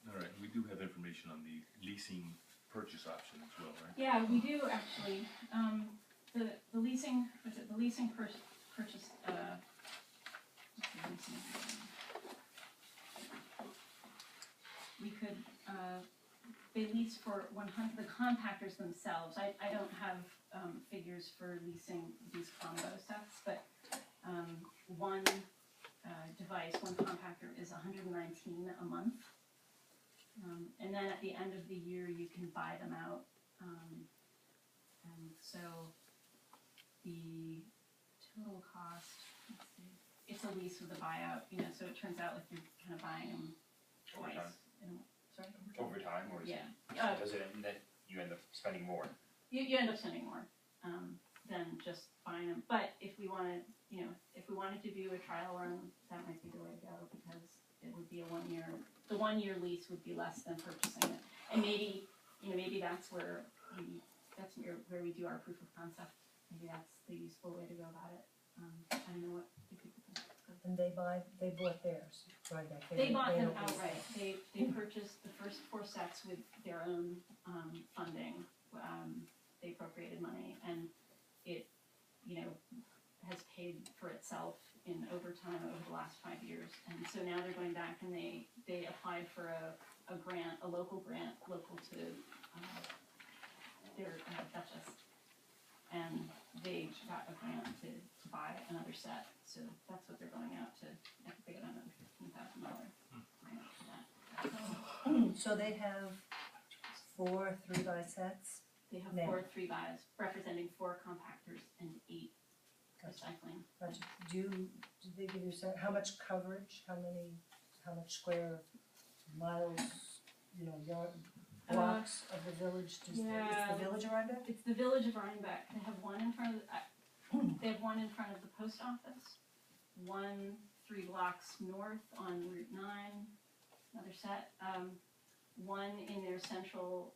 All right, we do have information on the leasing purchase option as well, right? Yeah, we do actually. The leasing, the leasing purchase, what's the leasing? We could, they lease for 100, the compactors themselves. I don't have figures for leasing these combo sets, but one device, one compactor is $119 a month. And then at the end of the year, you can buy them out. And so the total cost, let's see, it's a lease with a buyout, so it turns out like you're kind of buying them twice. Sorry? Over time, or is it, Yeah. does it end that you end up spending more? You end up spending more than just buying them. But if we wanted, if we wanted to do a trial run, that might be the way to go, because it would be a 1-year. The 1-year lease would be less than purchasing it, and maybe that's where we do our proof of concept. Maybe that's the useful way to go about it. I don't know what people think. And they bought theirs, right? They bought them don't lease outright. They purchased the first 4 sets with their own funding. They appropriated money, and it, has paid for itself in overtime over the last 5 years. And so now they're going back, and they applied for a grant, a local grant, local to their Duchess, and they got a grant to buy another set. So that's what they're going out to. I think they got another $15,000 grant for that. So they have 4 3x sets. They have Now. 4 3-bys representing 4 compactors and 8 recycling. Gotcha. Do they give you how much coverage? How much square miles? Yard blocks of the village? Is the village around it? It's the village of Rhinebeck. They have one in front of they have one in front of the post office, 3 blocks north on Route 9, another set. One in their central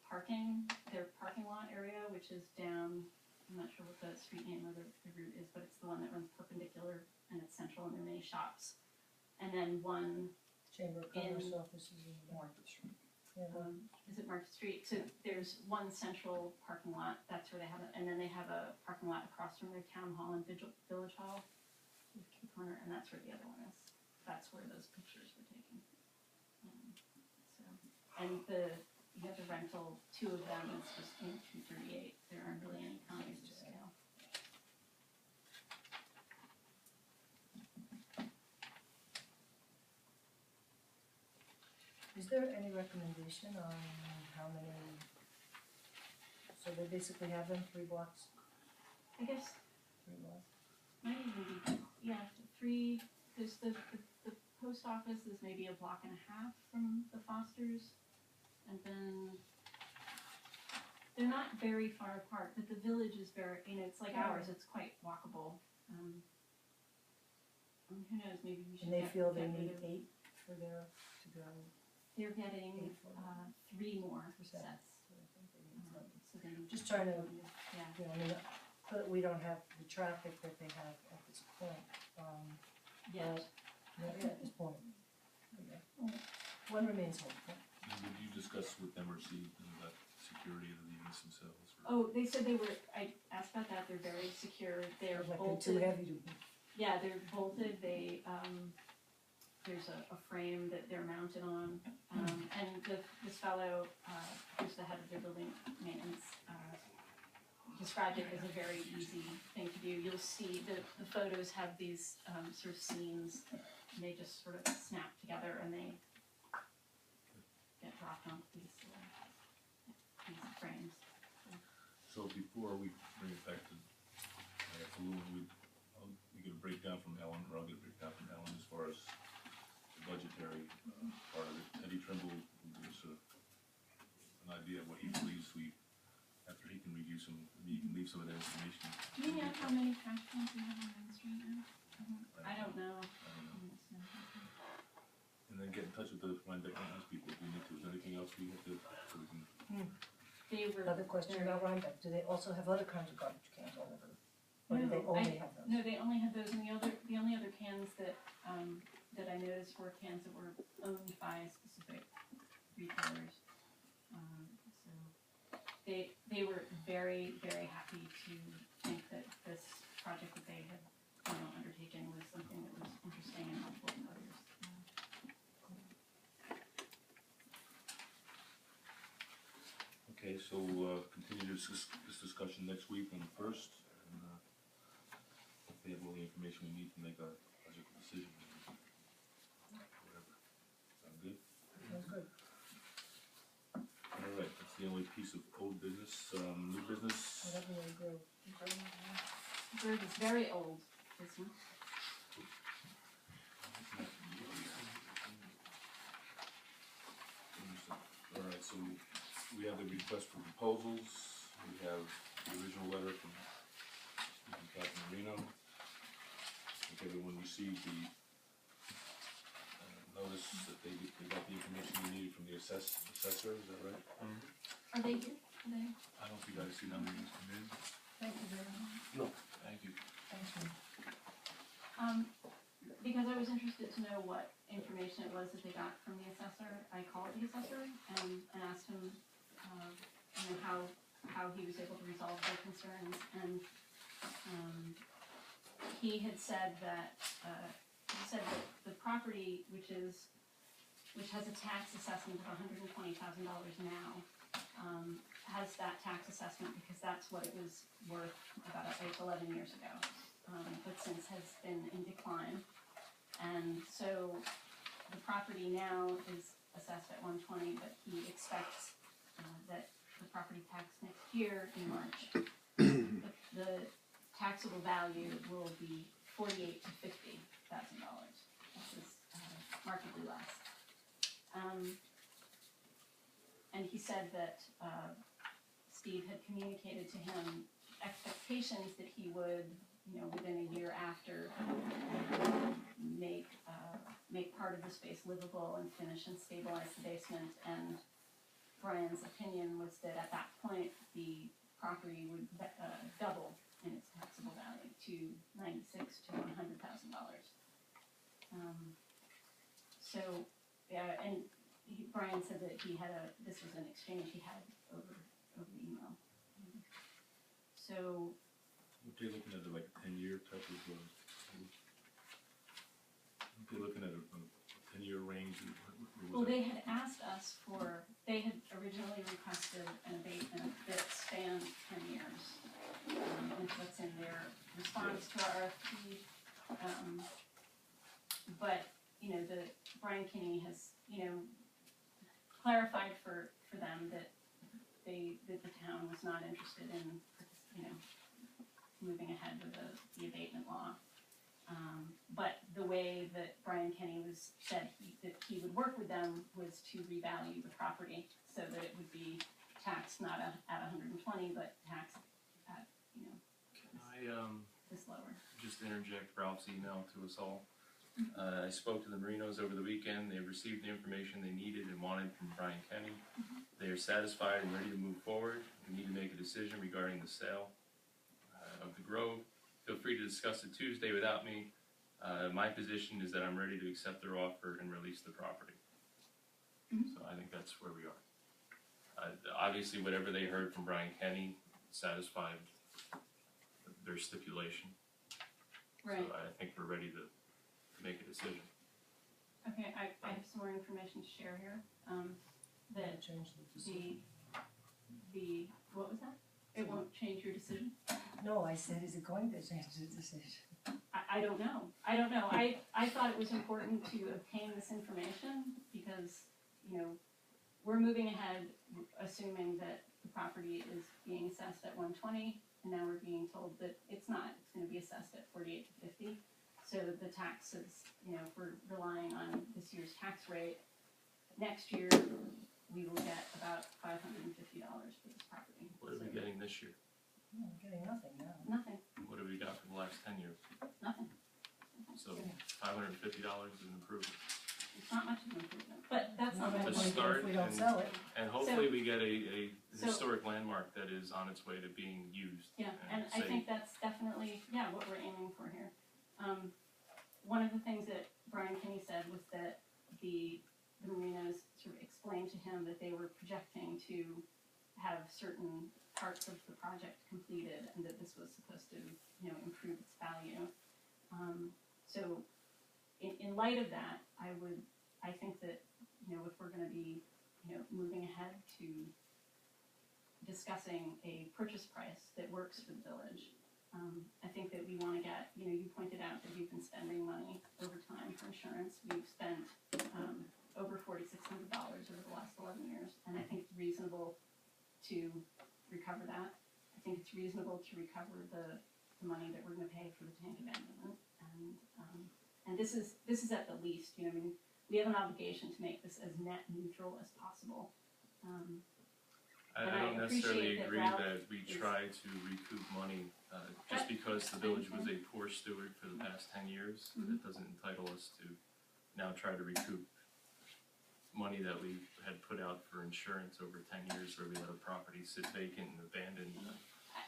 their parking lot area, which is down, I'm not sure what the street name of the route is, but it's the one that runs perpendicular, and it's central, and there are many shops. And then one, Chamber of Commerce offices in Market Street. is it Market Street? So there's one central parking lot, that's where they have it, and then they have a parking lot across from their town hall and village hall, the corner, and that's where the other one is. That's where those pictures were taken. And you have the rental, 2 of them, it's just $238. There aren't really any economies of scale. Is there any recommendation on how many? So they basically have them 3 blocks. I guess 3 blocks. might even be 3. There's the post office is maybe a block and a half from the Fosters. And then they're not very far apart, but the village is very, it's like ours, it's quite walkable. Who knows, maybe we should And they get feel they rid need of- 8 for their to go. They're getting 3 more Percent. sets. So they need Just trying to, yeah. but we don't have the traffic that they have at this point. Yeah. At this point. Okay. One remains hopeful. And did you discuss with MRC about security of the units themselves? Oh, they said they were, I asked about that, they're very secure, they're Like they're too bolted. heavy to. Yeah, they're bolted, they, there's a frame that they're mounted on. And this fellow, who's the head of the building maintenance, described it as a very easy thing to do. You'll see the photos have these sort of seams, and they just sort of snap together and they get dropped onto these frames. So before we bring it back to, Lou, we get a breakdown from Ellen, or I'll get a breakdown from Ellen as far as the budgetary part of it. Eddie Trimble will give us an idea of what he believes after he can review he can leave some of that information. Do you know how many trash cans we have on Main Street now? I don't know. I don't know. And then get in touch with the Rhinebeck House people if we need to. Is there anything else we have to, so we can? They were Another question very- about Rhinebeck, do they also have other kinds of garbage cans all over? Or do they No, only have those? No, they only had those, and the only other cans that I noticed were cans that were owned by specific retailers. So they were very, very happy to think that this project that they had undertaken was something that was interesting and helpful to others. Okay, so continue this discussion next week on the 1st, and if we have all the information we need to make a logical decision. Whatever. Sound good? Sounds good. All right, that's the only piece of old business. New business. Whatever they grow. The bird is very old, this one. All right, so we have the request for proposals. We have the original letter from Captain Marino. I think everyone received the notice that they got the information they needed from the assessor, is that right? Are they here? Are they? I don't think I've seen how many come in. Thank you very much. Thank you. Thank you. Because I was interested to know what information it was that they got from the assessor, I called the assessor and asked him, how he was able to resolve their concerns, and he had said that the property, which has a tax assessment of $120,000 now, has that tax assessment because that's what it was worth about 11 years ago, but since has been in decline. And so the property now is assessed at $120,000, but he expects that the property tax next year in March, the taxable value will be $48,000 to $50,000. This is markedly less. And he said that Steve had communicated to him expectations that he would, within a year after, make part of the space livable and finish and stabilize the basement. And Brian's opinion was that at that point, the property would double in its taxable value to $96,000 to $100,000. And Brian said that this was an exchange he had over email. So. They're looking at like a 10-year type of, they're looking at a 10-year range. Well, they had asked us they had originally requested an abatement that spanned 10 years. And what's in their response to our RFP. But, Brian Kinney has, clarified for them that the town was not interested in, moving ahead with the abatement law. But the way that Brian Kinney said that he would work with them was to revalue the property so that it would be taxed not at 120, but taxed at, Can I this lower. just interject Ralph's email to us all? I spoke to the Marinos over the weekend. They received the information they needed and wanted from Brian Kenny. They are satisfied and ready to move forward. We need to make a decision regarding the sale of the Grove. Feel free to discuss it Tuesday without me. My position is that I'm ready to accept their offer and release the property. So I think that's where we are. Obviously, whatever they heard from Brian Kenny satisfied their stipulation. Right. So I think we're ready to make a decision. Okay, I have some more information to share here, that Change the decision. what was that? It won't change your decision? No, I said, is it going to change the decision? I don't know. I thought it was important to obtain this information because, you know, we're moving ahead assuming that the property is being assessed at 120, and now we're being told that it's not. It's gonna be assessed at 48 to 50. So the taxes, you know, if we're relying on this year's tax rate, next year we will get about $550 for this property. What are we getting this year? No, I'm getting nothing now. Nothing, What have we got for the last 10 years? nothing. So $550 is an improvement. It's not much of an improvement, but that's not Not my To much point. start if we don't and- sell it. And hopefully we get a So- historic landmark that is on its way to being used. Yeah, and I say- think that's definitely, yeah, what we're aiming for here. One of the things that Brian Kinney said was that the marinas sort of explained to him that they were projecting to have certain parts of the project completed and that this was supposed to, you know, improve its value. So in light of that, I think that, you know, if we're gonna be, you know, moving ahead to discussing a purchase price that works for the village, I think that we wanna get, you know, you pointed out that we've been spending money over time for insurance. We've spent, over $4,600 over the last 11 years, and I think it's reasonable to recover that. I think it's reasonable to recover the money that we're gonna pay for the tank abandonment, and this is at the least, you know, I mean, we have an obligation to make this as net neutral as possible. I And I don't necessarily appreciate that agree Ralph that we is- try to recoup money, just because the village was a poor steward for the past 10 years. Mhm. It doesn't entitle us to now try to recoup money that we had put out for insurance over 10 years where we let a property sit vacant and abandoned.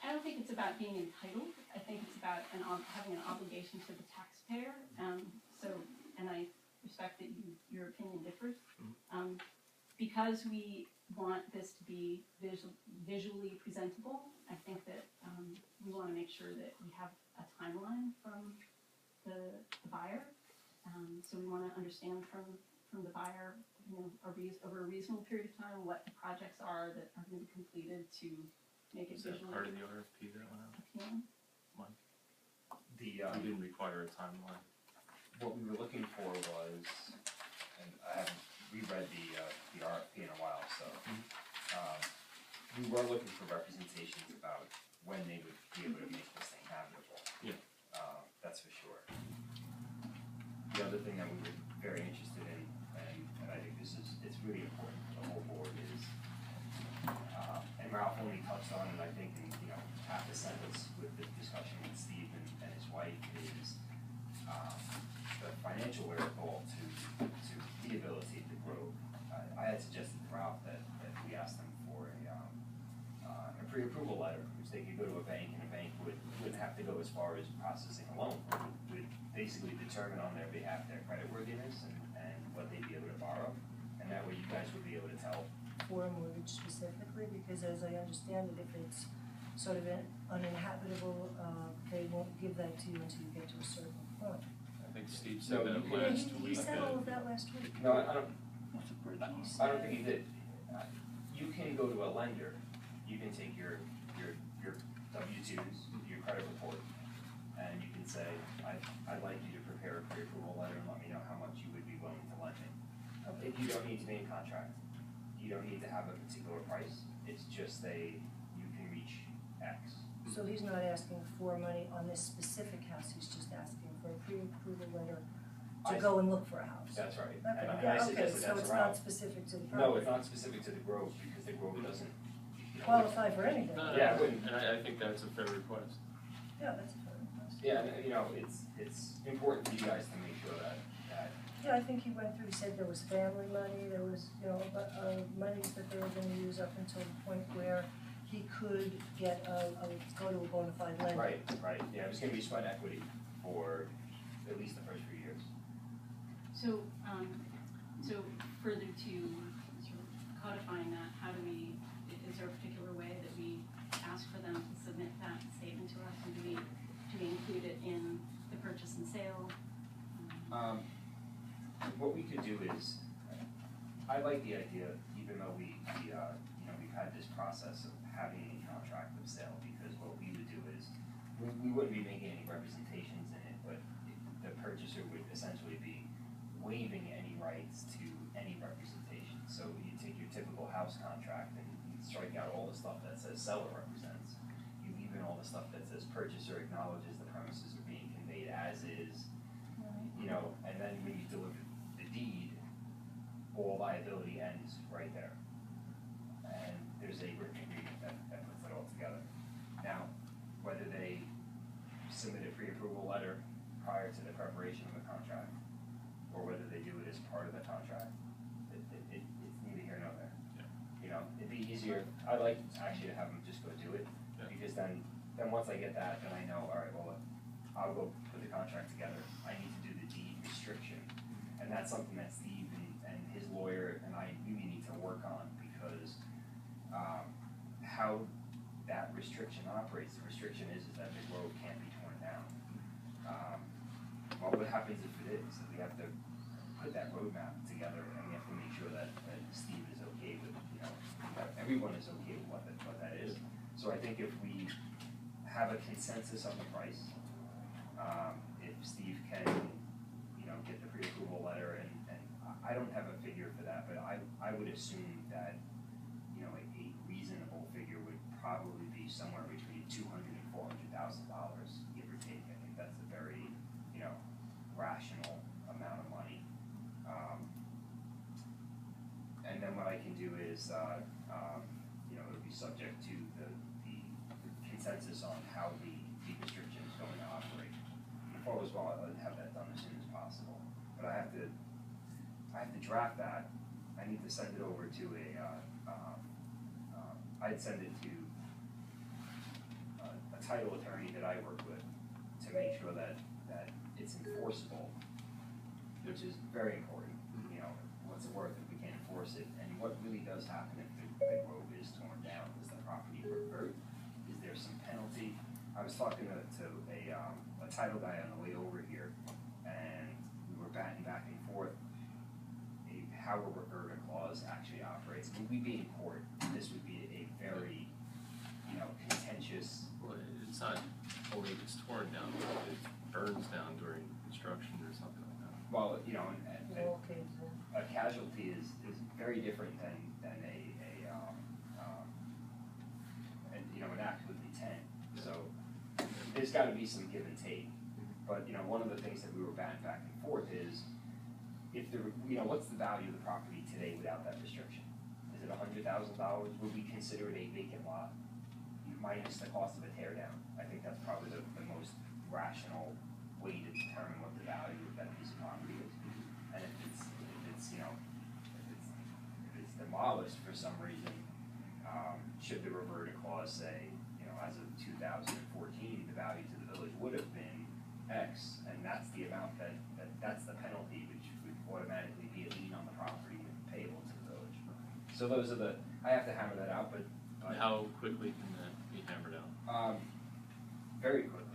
I don't think it's about being entitled. I think it's about having an obligation to the taxpayer. And I respect that your opinion differs. Because we want this to be visually presentable, I think that we want to make sure that we have a timeline from the buyer. So we want to understand from the buyer, you know, over a reasonable period of time, what the projects are that are going to be completed to make it Is that visually part of the RFP that went out? appealing. We didn't require a timeline. What we were looking for was, and I haven't reread the RFP in a while, so, we were looking for representations about when they would be able to make this thing habitable. Yeah. That's for sure. The other thing that we were very interested in, and I think it's really important for the whole board is, and Ralph only touched on it, I think, in, you know, half a sentence with the discussion with Steve and his wife is, the financial wherewithal to rehabilitate the grove. I had suggested to Ralph that we asked them for a pre-approval letter, which they could go to a bank, and a bank wouldn't have to go as far as processing a loan. Would basically determine on their behalf their creditworthiness and what they'd be able to borrow, and that way you guys would be able to tell. For a mortgage specifically, because as I understand it, if it's sort of uninhabitable, they won't give that to you until you get to a certain point. I think Steve No, said you that can- Yeah, last he week. said all of that last week. No, I don't He I don't said- think he did. You can go to a lender, you can take your W-2s, your credit report, and you can say, I'd like you to prepare a pre-approval letter and let me know how much you would be willing to lend me. Okay. You don't need to be in contract, you don't need to have a particular price, it's just you can reach X. So he's not asking for money on this specific house, he's just asking for a pre-approval letter to I- go and look for a house. That's right. Okay, And I yeah, okay, suggested so that to it's not Ralph. specific to the No, property. it's not specific to the Grove, because the Grove doesn't, you know, Qualify for anything. No, Yeah, I wouldn't. and I think that's a fair request. Yeah, that's a fair request. Yeah, and, you know, it's important for you guys to make sure that Yeah, I think he went through, he said there was family money, there was, you know, monies that they were gonna use up until the point where he could get go to a bona fide lender. Right, yeah, it was gonna be sweat equity for at least the first few years. So, so further to sort of codifying that, how do we, is there a particular way that we ask for them to submit that statement to us, and do we include it in the purchase and sale? what we could do is, I like the idea, even though we've had this process of having a contract of sale, because what we would do is, we wouldn't be making any representations in it, but the purchaser would essentially be waiving any rights to any representation. So you take your typical house contract and you strike out all the stuff that says seller represents. You leave in all the stuff that says purchaser acknowledges the premises are being conveyed as is, and then when you deliver the deed, all liability ends right there. And there's a written agreement that puts it all together. Now, whether they submit a pre-approval letter prior to the preparation of the contract, or whether they do it as part of the contract, it's neither here nor there. Yeah. It'd be easier, I like actually to have them just go do it, Yeah. because then once I get that, then I know, all right, well, I'll go put the contract together, I need to do the deed restriction. And that's something that Steve and his lawyer and I really need to work on, because how that restriction operates, the restriction is that the road can't be torn down. Well, what happens if it is? We have to put that roadmap together, and we have to make sure that Steve is okay with, that everyone is okay with what that is. So I think if we have a consensus on the price, if Steve can, get the pre-approval letter, and I don't have a figure for that, but I would assume that, a reasonable figure would probably be somewhere between $200,000 and $400,000, give or take. I think that's a very, rational amount of money. And then what I can do is, it'll be subject to the consensus on how the restriction is going to operate. Before as well, I'd have that done as soon as possible. But I have to draft that. I need to send it over to I'd send it to a title attorney that I work with to make sure that it's enforceable, which is very important. What's it worth if we can't enforce it? And what really does happen if the road is torn down? Does the property revert? Is there some penalty? I was talking to a title guy on the way over here, and we were batting back and forth how a reverter clause actually operates. Would we be in court? This would be a very, contentious. Well, it's not only if it's torn down, it burns down during construction or something like that. Well, Wall caves in. a casualty is very different than an act with intent. So there's got to be some give and take. But one of the things that we were batting back and forth is, if what's the value of the property today without that restriction? Is it $100,000? Would we consider it a vacant lot minus the cost of a tear down? I think that's probably the most rational way to determine what the value of that piece of property is. And if it's demolished for some reason, should the reverter clause say, as of 2014, the value to the village would have been X, and that's the amount that's the penalty, which would automatically be a lien on the property and payable to the village. So those are I have to hammer that out, but. How quickly can that be hammered out? Very quickly.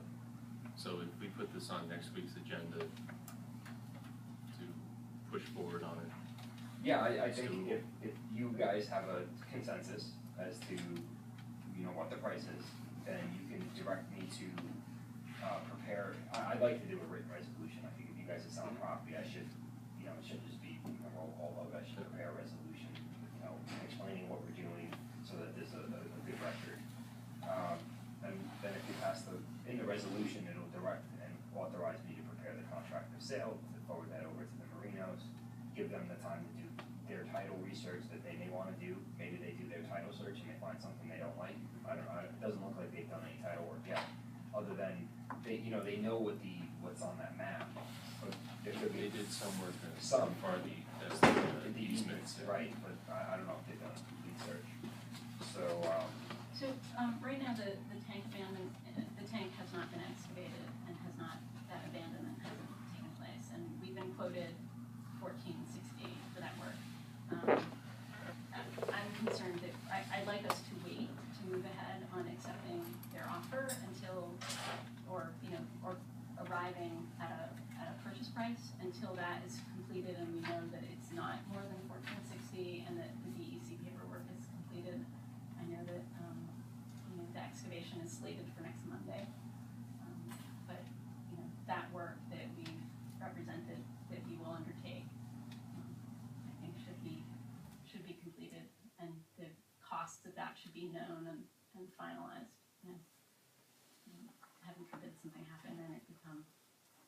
So if we put this on next week's agenda to push forward on it. Yeah, I think if you guys have a consensus as to, what the price is, then you can direct me to prepare, I'd like to do a written resolution. I think if you guys are selling property, I should, it should just be a roll call vote. I should prepare a resolution, explaining what we're doing so that there's a good record. And then if you pass in the resolution, it'll direct and authorize me to prepare the contract of sale, to forward that over to the Marinos, give them the time to do their title research that they may want to do. Maybe they do their title search and they find something they don't like. I don't know. It doesn't look like they've done any title work yet, other than they know what's on that map. But there could be They did some work on Some. part of the easements. right? But I don't know if they've done a complete search. So right now, the tank the tank has not been excavated and that abandonment hasn't taken place, and we've been quoted $14.60 for that work. I'm concerned that, I'd like us to wait to move ahead on accepting their offer until, or arriving at a purchase price until that is completed and be known and finalized, and heaven forbid something happen and it become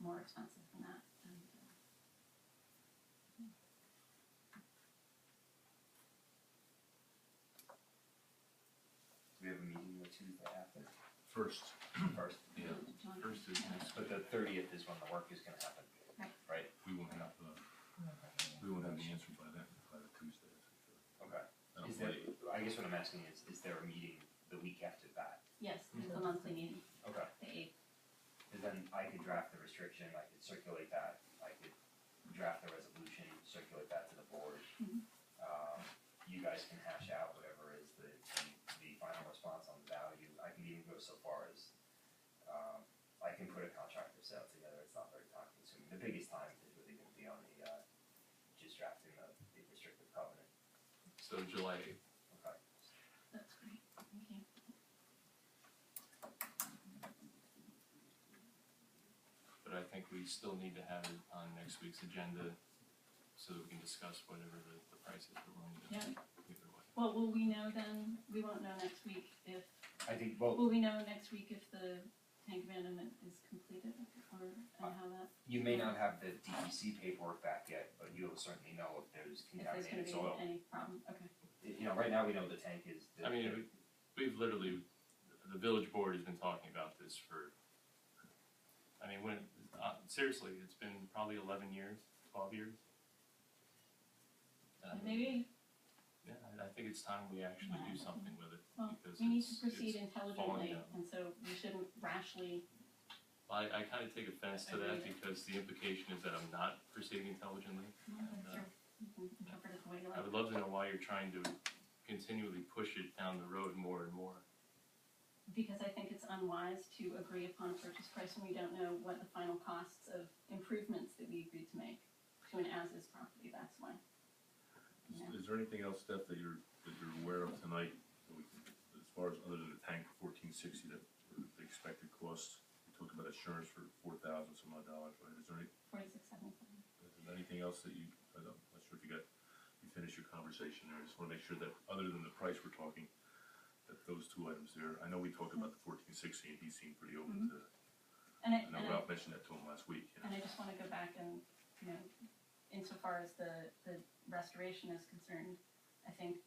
more expensive than that, and, Do we have a meeting the Tuesday after? First, First, yeah, John- First is next, but the 30th is when the work is gonna happen. Right. Right, we won't have the answer by the Tuesday, that's for sure. okay. I don't Is there, believe- I guess what I'm asking is there a meeting the week after that? Yes, it's a monthly meeting, Okay, the 8th. cause then I could draft the restriction, I could circulate that, I could draft the resolution, circulate that to the board. Mhm. You guys can hash out whatever is the final response on the value. I can even go so far as, I can put a contract of sale together, it's not very time consuming. The biggest time is really gonna be on the, just drafting the restrictive covenant. so July 8th. Okay. That's great, thank you. But I think we still need to have it on next week's agenda so that we can discuss whatever the prices we're willing to Yeah. either way. Well, will we know then, we won't know next week if, I think, well, will we know next week if the tank abandonment is completed, or, and how that, you may not have the DEC paperwork back yet, but you'll certainly know if there's if there's gonna contaminated be soil. any problem, okay. You know, right now we know the tank is. I mean, we've literally, the village board has been talking about this for, I mean, seriously, it's been probably 11 years, 12 years. Maybe, Yeah, I think it's time we actually do something with it, well, because we need to it's proceed falling intelligently, down. and so we shouldn't rashly, I kind of take offense to that Agreed. because the implication is that I'm not proceeding intelligently. you can interpret it the way you I like. would love to know why you're trying to continually push it down the road more and more. Because I think it's unwise to agree upon a purchase price when we don't know what the final costs of improvements that we agreed to make to an as-is property, that's why. Yeah. Is there anything else, Steph, that you're aware of tonight, that we can, as far as other than the tank for $1460, that the expected costs? We talked about insurance for $4,000 some odd dollars, right? Is there 4675. anything else that I'm not sure if you finished your conversation there, I just wanna make sure that, other than the price we're talking, that those two items there, I know we talked about the 1460 and he seemed pretty open to, And I know Ralph mentioned that to him last week, you know. And I just wanna go back and, you know, insofar as the restoration is concerned, I think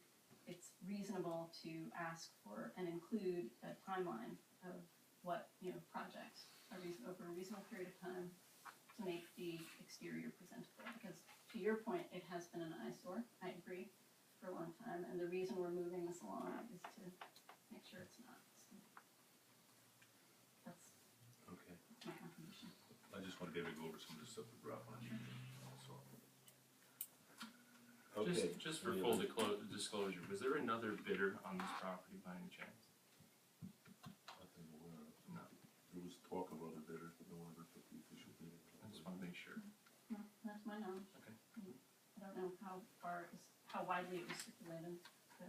it's reasonable to ask for and include a timeline of what, you know, projects over a reasonable period of time to make the exterior presentable, because to your point, it has been an eyesore, I agree, for a long time, and the reason we're moving this along is to make sure it's not, so. That's Okay, my contribution. I just wanna be able to go over some of this stuff with Ralph on you, also. Just for full disclosure, was there another bidder on this property by any chance? Nothing aware of. No. There was talk of other bidders, but no one ever took the official bid. I just wanna make sure. No, that's my knowledge. Okay. I don't know how widely it was circulated, so.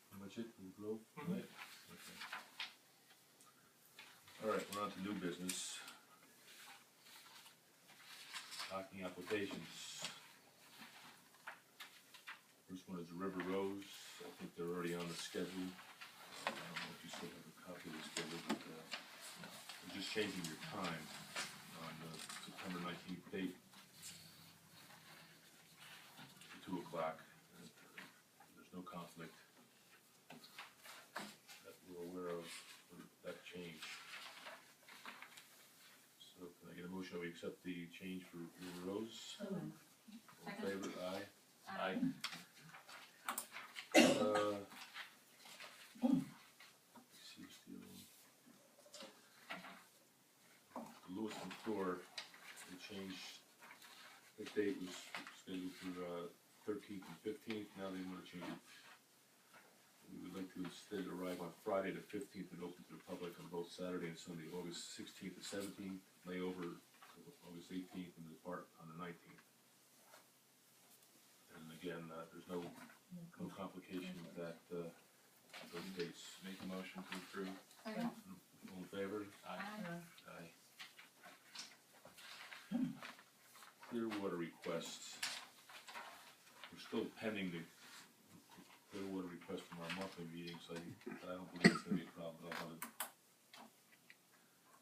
Pretty much it, in Grove, Mhm. right? Okay. All right, we're on to new business. Docking applications. First one is River Rose, I think they're already on the schedule. I don't know if you still have a copy of the schedule, but, we're just changing your time on the September 19th date to 2 o'clock. There's no conflict that we're aware of for that change. So can I get a motion that we accept the change for River Rose? All in Second. favor, aye. Aye. The Lewis and Thor, they changed, the date was scheduled for 13th and 15th, now they want to change it. We would like to instead arrive on Friday the 15th and open to the public on both Saturday and Sunday, August 16th and 17th, layover August 18th, and depart on the 19th. And again, there's no complication with that, those dates. Make a motion to approve. Second. All in favor? Aye. Aye. Clear water requests. We're still pending the still want a request from our monthly meeting, so I don't believe it's gonna be a problem, but I'll have it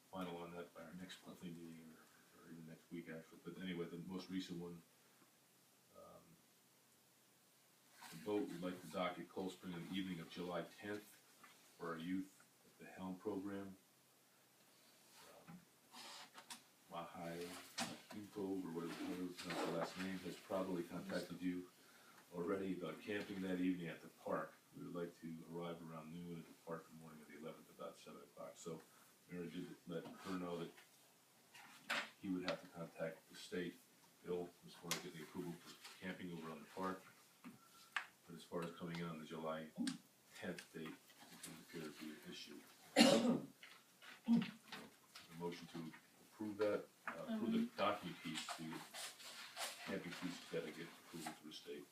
final on that by our next monthly meeting, or even next week actually, but anyway, the most recent one, the boat would like to dock at Cold Spring on the evening of July 10th for our youth at the Helm program. Mahai Info, or whatever the last name, has probably contacted you already about camping that evening at the park. We would like to arrive around noon and depart the morning of the 11th about 7 o'clock. So Mary did let her know that he would have to contact the state, Bill, as far as getting approval for camping over on the park. But as far as coming in on the July 10th date, it doesn't appear to be an issue. A motion to approve that, approve the docking piece, the camping piece has got to get approval through the state.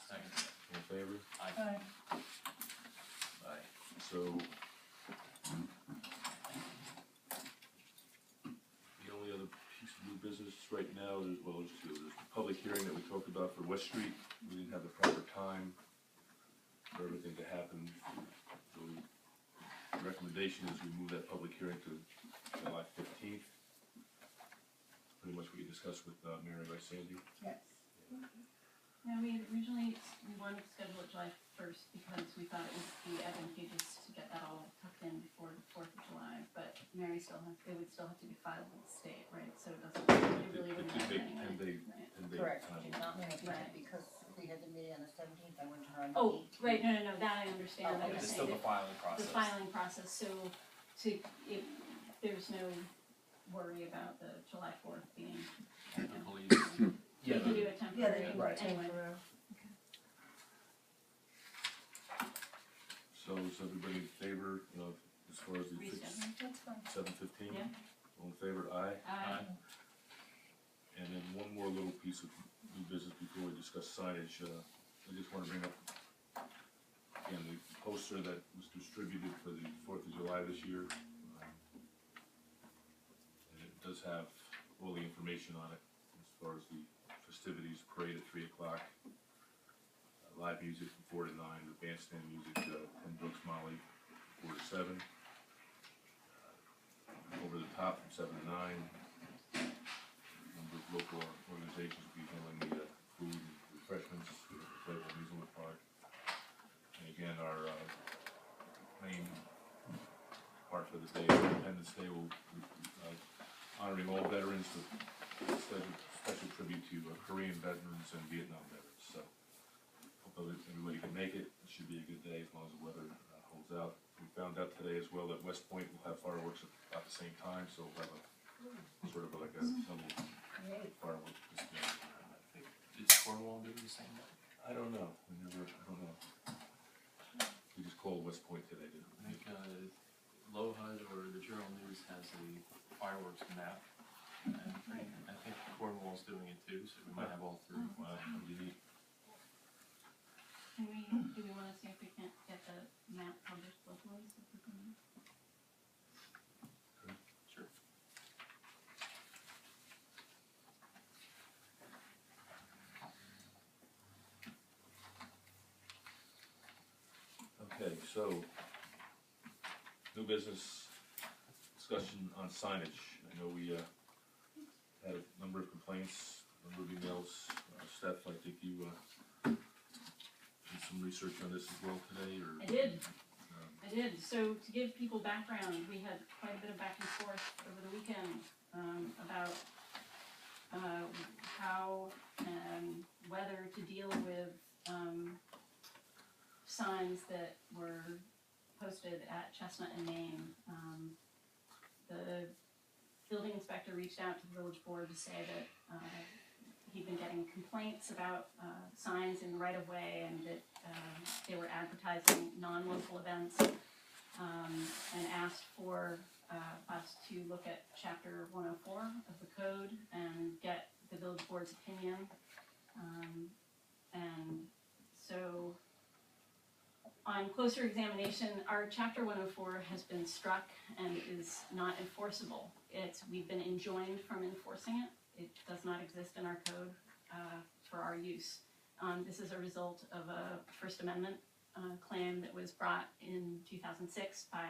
Second. All in favor? Aye. Aye. So, the only other piece of new business right now, there's two. There's the public hearing that we talked about for West Street. We didn't have the proper time for everything to happen. So the recommendation is we move that public hearing to July 15th. Pretty much what you discussed with Mary, right, Sandy? Yes. Now, we wanted to schedule it July 1st because we thought it would be advantageous to get that all tucked in before the 4th of July, but Mary it would still have to be filed with the state, right? So it really wouldn't It matter could anyway. take Right. 10 days Correct, time. did not make Right. it because we had the meeting on the 17th, I went to her on the Oh, 18th. right, no, that I understand. Oh, I It's was still saying the filing the process. filing process, so there's no worry about the July 4th being, The police. we can do a temporary Right. anyway. So is everybody in favor, as far as the Reschedule. That's fine. 7:15? Yeah. All in favor, aye? Aye. And then one more little piece of new business before we discuss signage. I just want to bring up, again, the poster that was distributed for the 4th of July this year. And it does have all the information on it as far as the festivities, parade at 3 o'clock, live music from 4 to 9, the bandstand music, 10 Brooks Molly, 4 to 7. Over the top from 7 to 9. A number of local organizations will be handling the food and refreshments, the Playable Amusement Park. And again, our main part for the day, Independence Day, will be honoring all veterans with a special tribute to Korean veterans and Vietnam veterans. So, hope everybody can make it. It should be a good day as long as the weather holds out. We found out today as well that West Point will have fireworks at about the same time, so we'll have a sort of like a double fireworks display. I think. Is Cornwall doing the same? I don't know. I don't know. We just called West Point today, didn't I we? think LoHUD or the Journal News has a fireworks map. And I think Cornwall's doing it too, so we might have all three. Wow, unique. Do we wanna see if we can't get the map published locally, so we can? Sure. Okay, so, new business discussion on signage. I know we had a number of complaints, a number of emails. Steph, I think you did some research on this as well today, or? I did, so to give people background, we had quite a bit of back and forth over the weekend, about, how and whether to deal with, signs that were posted at Chestnut and Main. The building inspector reached out to the village board to say that, he'd been getting complaints about, signs in the right of way and that, they were advertising non-local events, and asked for, us to look at chapter 104 of the code and get the village board's opinion. And so, on closer examination, our chapter 104 has been struck and is not enforceable. We've been enjoined from enforcing it. It does not exist in our code, for our use. This is a result of a First Amendment claim that was brought in 2006 by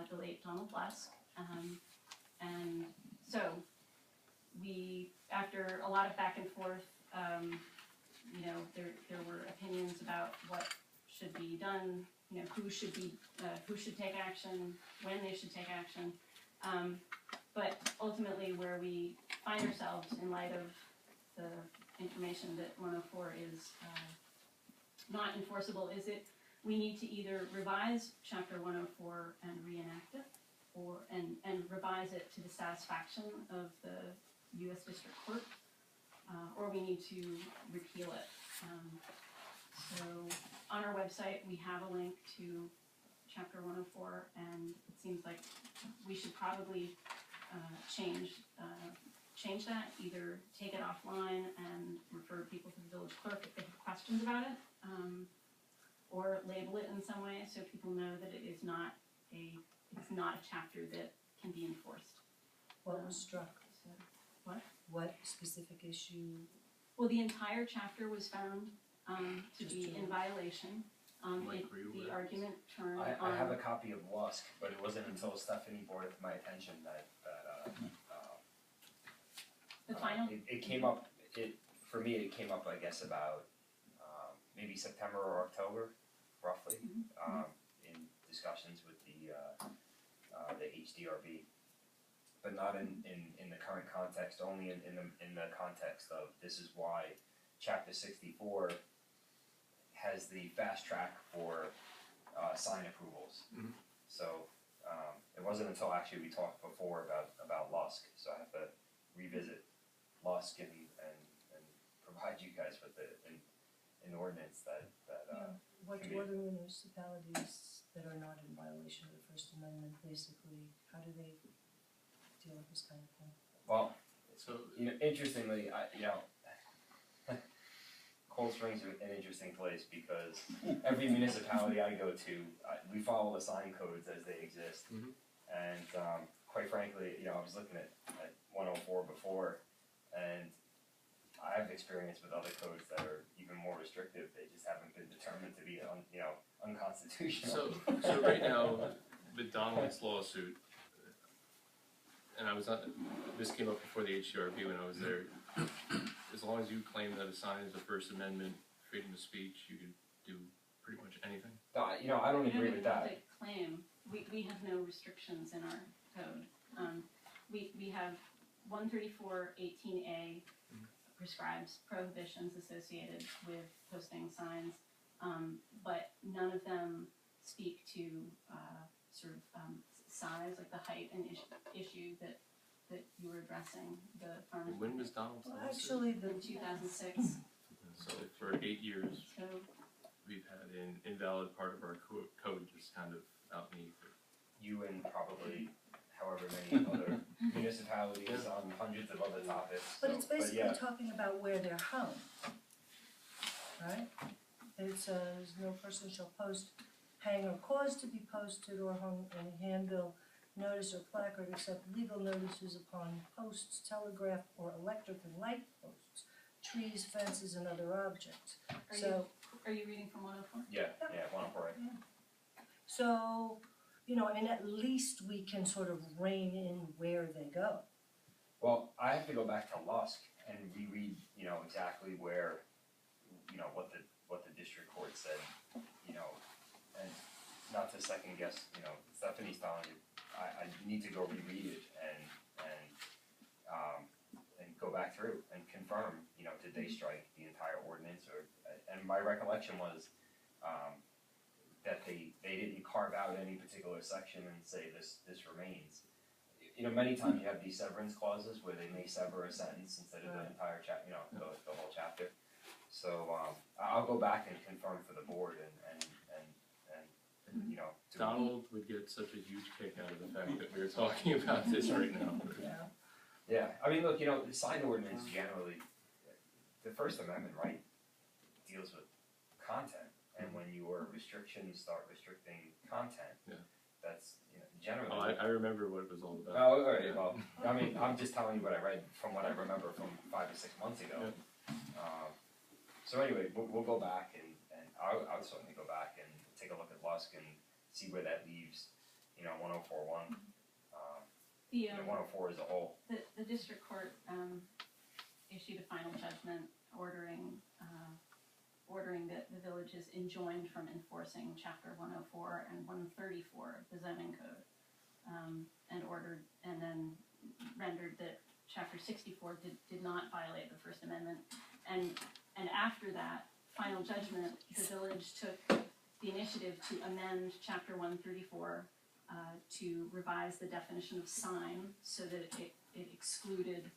the late Donald Lusk. And so we, after a lot of back and forth, you know, there were opinions about what should be done, you know, who should take action, when they should take action. But ultimately where we find ourselves in light of the information that 104 is not enforceable is we need to either revise Chapter 104 and reenact it, and revise it to the satisfaction of the U.S. District Court, or we need to repeal it. So on our website we have a link to Chapter 104, and it seems like we should probably change that, either take it offline and refer people to the village clerk if they have questions about it, or label it in some way so people know that it's not a chapter that can be enforced. What was struck? So, what? What specific issue? Well, the entire chapter was found to Just be to- in violation. Mike, were you The aware? argument turned I on. have a copy of Lusk, but it wasn't until Stephanie brought it to my attention that The final. it came up, for me, it came up, I guess, about, maybe September or October, roughly, in discussions with the HDRB. But not in the current context, only in the context of this is why Chapter 64 has the fast track for, sign approvals. Mhm. So, it wasn't until actually we talked before about Lusk, so I have to revisit Lusk and provide you guys with an ordinance that What can be- other municipalities that are not in violation of the First Amendment, basically, how do they deal with this kind of thing? well, So, interestingly, Cold Springs are an interesting place because every municipality I go to, we follow the sign codes as they exist. Mhm. And quite frankly, I was looking at 104 before, and I have experience with other codes that are even more restrictive. They just haven't been determined to be, unconstitutional. so right now, with Donald's lawsuit, and this came up before the HCRB when I was there, as long as you claim that a sign is a First Amendment freedom of speech, you can do pretty much anything. I don't agree with that. The claim, we have no restrictions in our code. We have 134.18a prescribes prohibitions associated with posting signs, but none of them speak to size, like the height and issue that you were addressing, the farmers. When was Donald's Well, lawsuit? actually, In 2006, So for 8 years, so we've had an invalid part of our code just kind of out in the ether. You and probably however many other municipalities on hundreds of other topics. But So- it's basically yeah. talking about where they're hung, right? It says, no person shall hang or cause to be posted or hung any handbill, notice or placard except legal notices upon posts, telegraph or electric and light posts, trees, fences, and other objects. are you reading from 104? Yeah, 104. So, at least we can sort of rein in where they go. Well, I have to go back to Lusk and reread, exactly where, what the district court said, and not to second guess, Stephanie's telling you, I need to go reread it and go back through and confirm, did they strike the entire ordinance and my recollection was, that they didn't carve out any particular section and say this remains. Many times you have these severance clauses where they may sever a sentence instead of the entire the whole chapter. So, I'll go back and confirm for the board and Donald would get such a huge kick out of the fact that we're talking about this right now. Yeah, I mean, look, the sign ordinance generally, the First Amendment, right, deals with content. And when your restrictions start restricting content, that's, generally. Oh, I remember what it was all about. Oh, all right, well, I mean, I'm just telling you what I read from what I remember from 5 to 6 months ago. So anyway, we'll go back and I would certainly go back and take a look at Lusk and see where that leaves, 1041. The, 104 as a whole. the district court, issued a final judgment ordering that the village is enjoined from enforcing chapter 104 and 134 of the zoning code. And then rendered that chapter 64 did not violate the First Amendment. And after that final judgment, the village took the initiative to amend chapter 134 to revise the definition of sign so that it excluded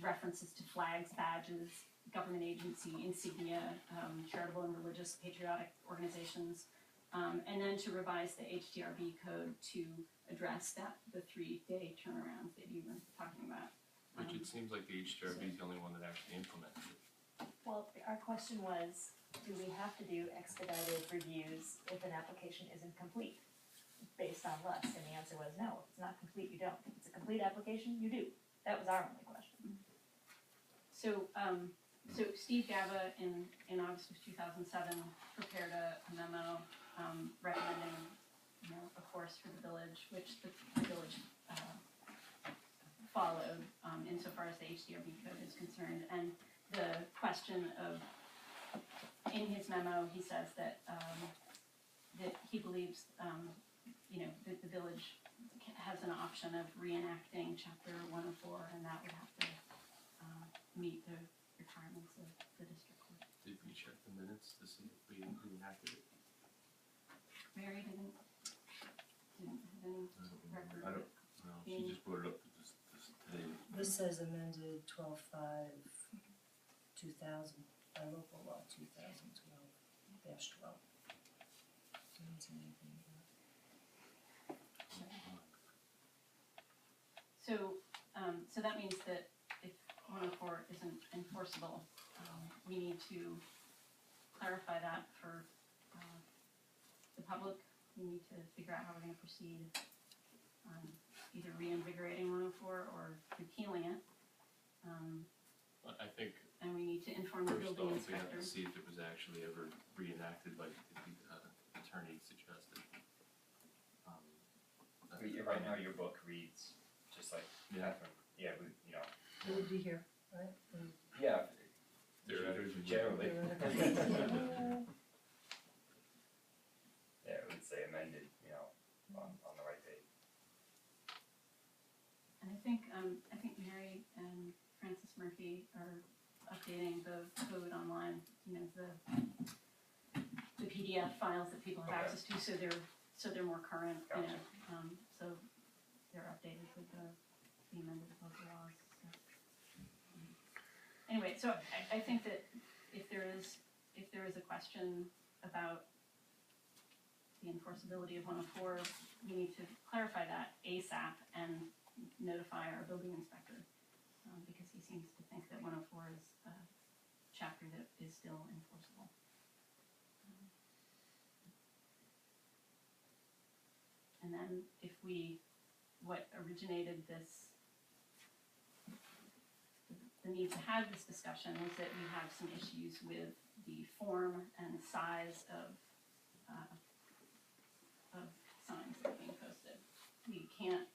references to flags, badges, government agency, insignia, charitable and religious patriotic organizations, and then to revise the HDRB code to address the 3-day turnaround that you were talking about. Which it seems like the HDRB is the only one that actually implemented it. Well, our question was, do we have to do expedited reviews if an application isn't complete? Based on Lux, and the answer was no, if it's not complete, you don't. If it's a complete application, you do. That was our only question. So Steve Gaba in August of 2007 prepared a memo recommending, a course for the village, which the village followed insofar as the HDRB code is concerned. And the question of, in his memo, he says that that he believes, that the village has an option of reenacting chapter 104, and that would have to meet the requirements of the district court. Did we check the minutes to see if we enacted it? Mary didn't have any record. I don't know, she just brought it up this today. This says amended 12/5/2000 by local law 2012-12. Doesn't say anything about it. So that means that if 104 isn't enforceable, we need to clarify that for the public. We need to figure out how we're going to proceed on either reinvigorating 104 or repealing it. I think And we need to inform the first building off, we have inspector. to see if it was actually ever reenacted like the attorney suggested. Right now, your book reads just like Yeah. Catherine. Yeah, It would be here, right? Yeah. Theoretically. Generally. Theoretically. Yeah, it would say amended, on the right date. And I think Mary and Francis Murphy are updating the code online, the PDF files that people have Okay. access to, so they're more current, Gotcha. so they're updated with the amended local laws. Anyway, so I think that if there is a question about the enforceability of 104, we need to clarify that ASAP and notify our building inspector, because he seems to think that 104 is a chapter that is still enforceable. And then what originated this, the need to have this discussion was that we have some issues with the form and size of signs that are being posted. We can't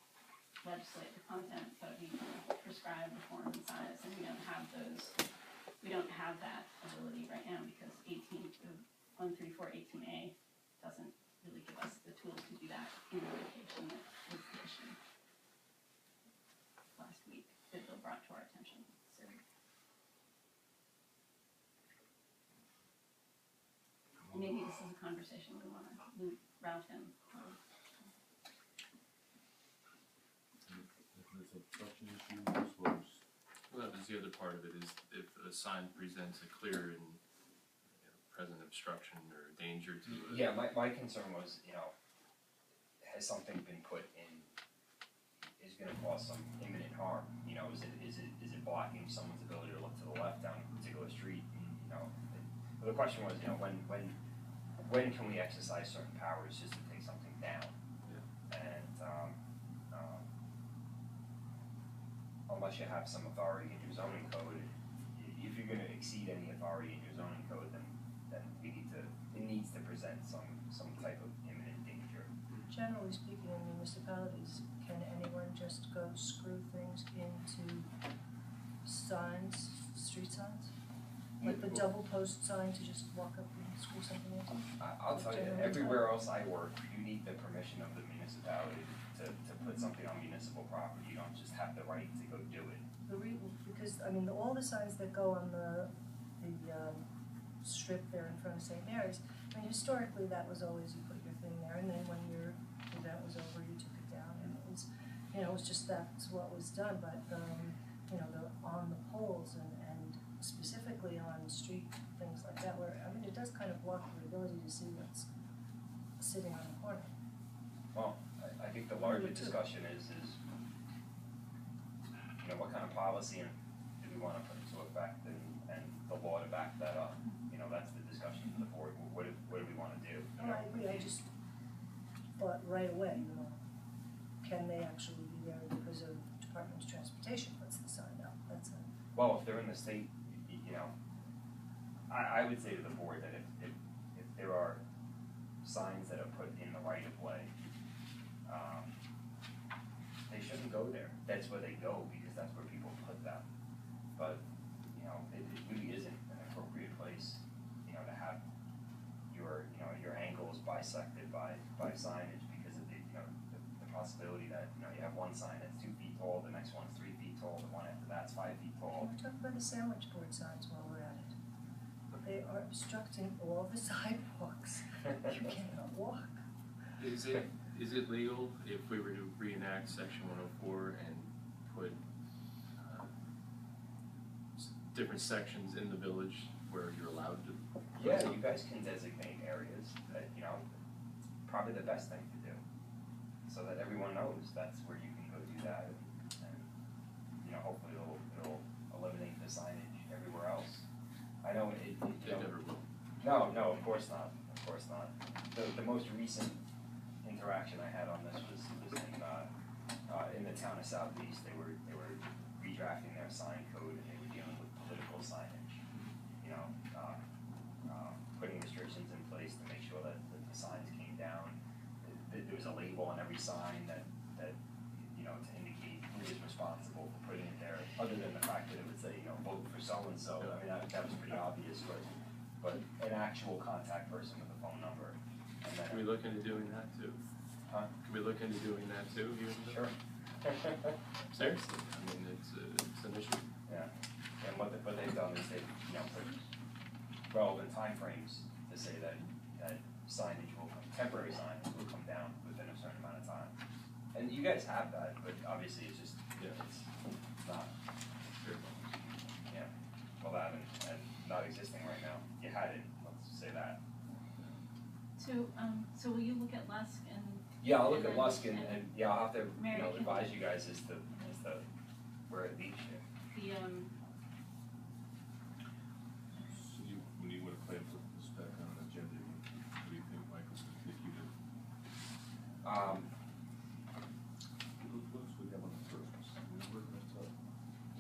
legislate the content, but we can prescribe the form and size, and we don't have that ability right now because 134.18a doesn't really give us the tools to do that in the location that was the issue last week that Bill brought to our attention. So maybe this is a conversation we want to loop Ralph in. The construction issues was. Well, that was the other part of it, is if a sign presents a clear and present obstruction or danger to it. Yeah, my concern was, has something been put in, is gonna cause some imminent harm, is it blocking someone's ability to look to the left down a particular street, but the question was, when can we exercise certain powers just to take something down? Yeah. And, unless you have some authority in your zoning code, if you're gonna exceed any authority in your zoning code, then it needs to present some type of imminent danger. Generally speaking, in municipalities, can anyone just go screw things into signs, street signs? Like the double post sign to just walk up and screw something into? I'll tell you, everywhere else I work, you need the permission of the municipality to put something on municipal property. You don't just have the right to go do it. Because, I mean, all the signs that go on the strip there in front of St. Mary's, I mean, historically, that was always, you put your thing there, and then when your event was over, you took it down, and it was, it was just, that's what was done, but, on the poles and specifically on street things like that, where, I mean, it does kind of block the ability to see what's sitting on the corner. Well, I think the larger discussion is, what kind of policy do we wanna put into effect and the law to back that up? That's the discussion for the board. What do we wanna do? Oh, I agree, I just thought right away, can they actually be there because of Department of Transportation puts the sign up, that's a. Well, if they're in the state, I would say to the board that if there are signs that are put in the right of way, they shouldn't go there. That's where they go because that's where people put them. But, it really isn't an appropriate place, to have your angles bisected by signage because of the possibility that, you have one sign that's 2 feet tall, the next one's 3 feet tall, the one after that's 5 feet tall. We're talking about the sandwich board signs while we're at it. They are obstructing all the sidewalks. You cannot walk. Is it legal if we were to reenact section 104 and put different sections in the village where you're allowed to? Yeah, you guys can designate areas that, probably the best thing to do, so that everyone knows that's where you can go do that, and hopefully it'll eliminate the signage everywhere else. I know it never will. No, of course not, The most recent interaction I had on this was in the town of Southeast. They were redrafting their sign code, and they were dealing with political signage, putting restrictions in place to make sure that the signs came down. There was a label on every sign that to indicate who is responsible for putting it there, other than the fact that it would say, vote for so-and-so. I mean, that was pretty obvious, but an actual contact person with a phone number. And then, Can we look into doing that too? Huh? Can we look into doing that too? Sure. Seriously, I mean, it's an issue. Yeah, and what they've done is they've, put relevant timeframes to say that signage temporary signage will come down within a certain amount of time. And you guys have that, but obviously it's just, it's not, well, that and not existing right now. You had it, let's say that. So will you look at Lusk and? Yeah, I'll look at Lusk and I'll have to, Mary can- advise you guys as to where it leads you. So when you want to plan to put this back on an agenda, what do you think, Michael? If you did. What else we have on the first?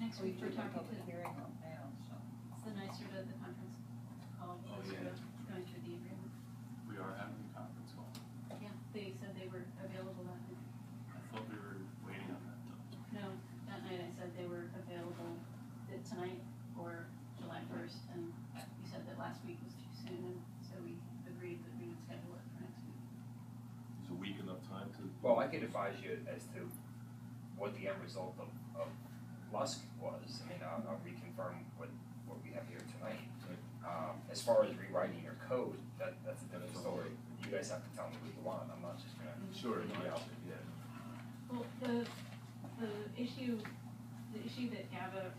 Next week, we're talking Public to, hearing on now, so. it's the NYSERDA, the conference call, Oh, sort yeah. of going through the agreement. We are having a conference call. Yeah, they said they were available that night. I thought we were waiting on that though. No, that night I said they were available tonight or July 1st, and you said that last week was too soon, and so we agreed that we would schedule it for next week. Is a week enough time to? Well, I could advise you as to what the end result of Lusk was. I mean, I'll reconfirm what we have here tonight. As far as rewriting your code, that's a different story. You guys have to tell me what you want. I'm not just gonna. Sure, Yeah. Well, the issue that Gaba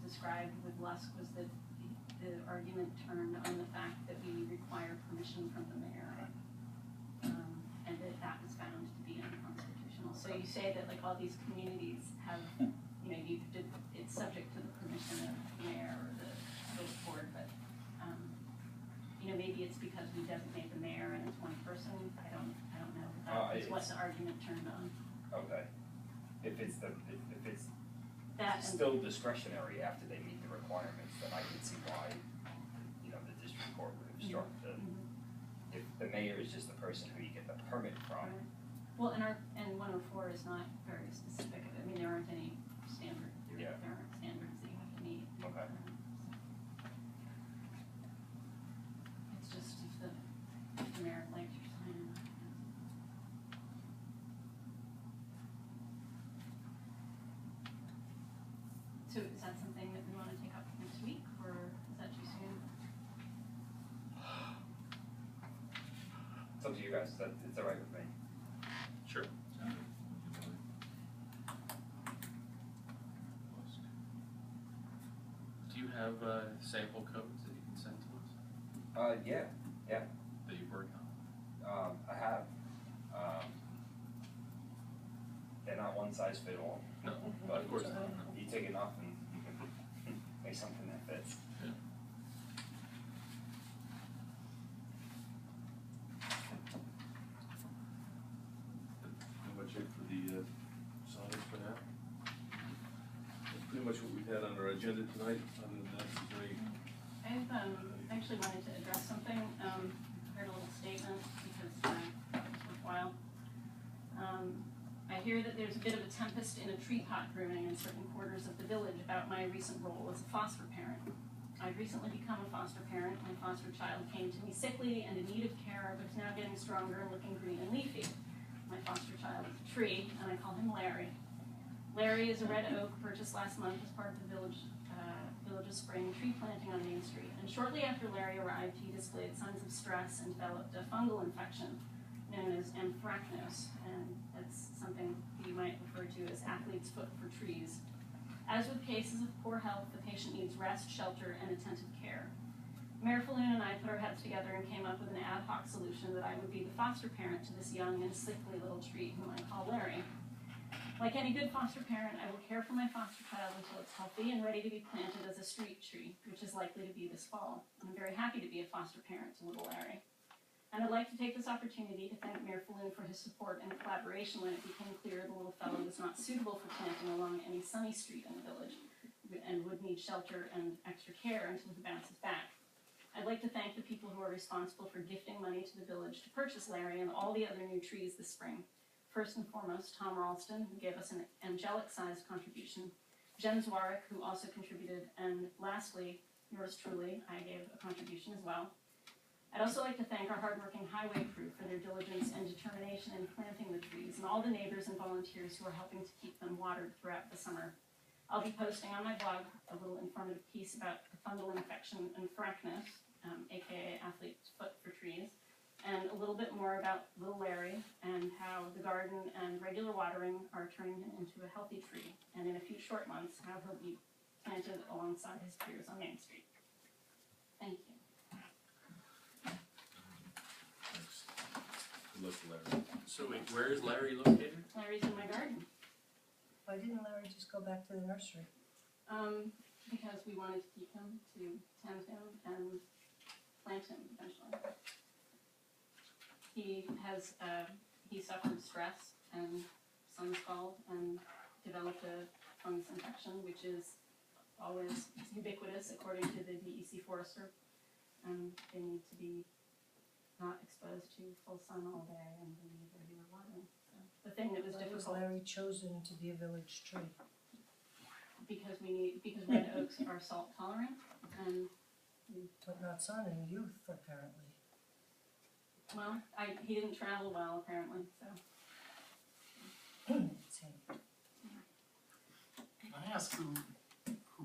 described with Lusk was that the argument turned on the fact that we require permission from the mayor. And that was found to be unconstitutional. So you say that like all these communities have, it's subject to the permission of the mayor or the village board, but, maybe it's because we designate the mayor and it's one person, I don't know. That was what the argument turned on. Okay. If it's That It's and, still discretionary after they meet the requirements, then I can see why, you know, the district court would instruct the, if the mayor is just the person who you get the permit from. right. Well, and 104 is not very specific. I mean, there aren't any standard, there Yeah. aren't standards that you have to meet. Okay. It's just if the mayor likes your sign. So is that something that we wanna take up next week, or is that too soon? It's up to you guys, it's alright with me. Sure. Do you have sample codes that you can send to us Yeah, that you've worked on? I have, they're not one size fit all, No, but of course not. No. you take enough and you can make something that fits. How much it for the signage for now? That's pretty much what we've had on our agenda tonight, other than that, is there any? I've actually wanted to address something, heard a little statement because it's worthwhile. I hear that there's a bit of a tempest in a tree pot brewing in certain quarters of the village about my recent role as a foster parent. I've recently become a foster parent. My foster child came to me sickly and in need of care, but is now getting stronger and looking green and leafy. My foster child is a tree, and I call him Larry. Larry is a red oak purchased last month as part of the village's spring tree planting on Main Street. And shortly after Larry arrived, he displayed signs of stress and developed a fungal infection known as anthracnose, and that's something you might refer to as athlete's foot for trees. As with cases of poor health, the patient needs rest, shelter, and attentive care. Mayor Falloon and I put our heads together and came up with an ad hoc solution that I would be the foster parent to this young and sickly little tree whom I call Larry. Like any good foster parent, I will care for my foster child until it's healthy and ready to be planted as a street tree, which is likely to be this fall. I'm very happy to be a foster parent to little Larry. And I'd like to take this opportunity to thank Mayor Falloon for his support and collaboration when it became clear the little fellow was not suitable for planting along any sunny street in the village and would need shelter and extra care until he bounces back. I'd like to thank the people who are responsible for gifting money to the village to purchase Larry and all the other new trees this spring. First and foremost, Tom Ralston, who gave us an angelic-sized contribution, Jen Zwarek, who also contributed, and lastly, yours truly, I gave a contribution as well. I'd also like to thank our hardworking highway crew for their diligence and determination in planting the trees, and all the neighbors and volunteers who are helping to keep them watered throughout the summer. I'll be posting on my blog a little informative piece about the fungal infection anthracnose, aka athlete's foot for trees, and a little bit more about little Larry and how the garden and regular watering are turning him into a healthy tree, and in a few short months, how he'll be planted alongside his peers on Main Street. Thank you. Thanks. Good luck to Larry. So wait, where is Larry located? Larry's in my garden. Why didn't Larry just go back to the nursery? Because we wanted to keep him, to tend him, and plant him eventually. He has, he suffered stress and sun scald and developed a fungus infection, which is always ubiquitous according to the DEC forester. They need to be not exposed to full sun all day and they need regular watering. So the thing that was Why was difficult, Larry chosen to be a village tree? because red oaks are salt tolerant, and But not sun and youth, apparently. well, he didn't travel well apparently, so. It's him. Can I ask who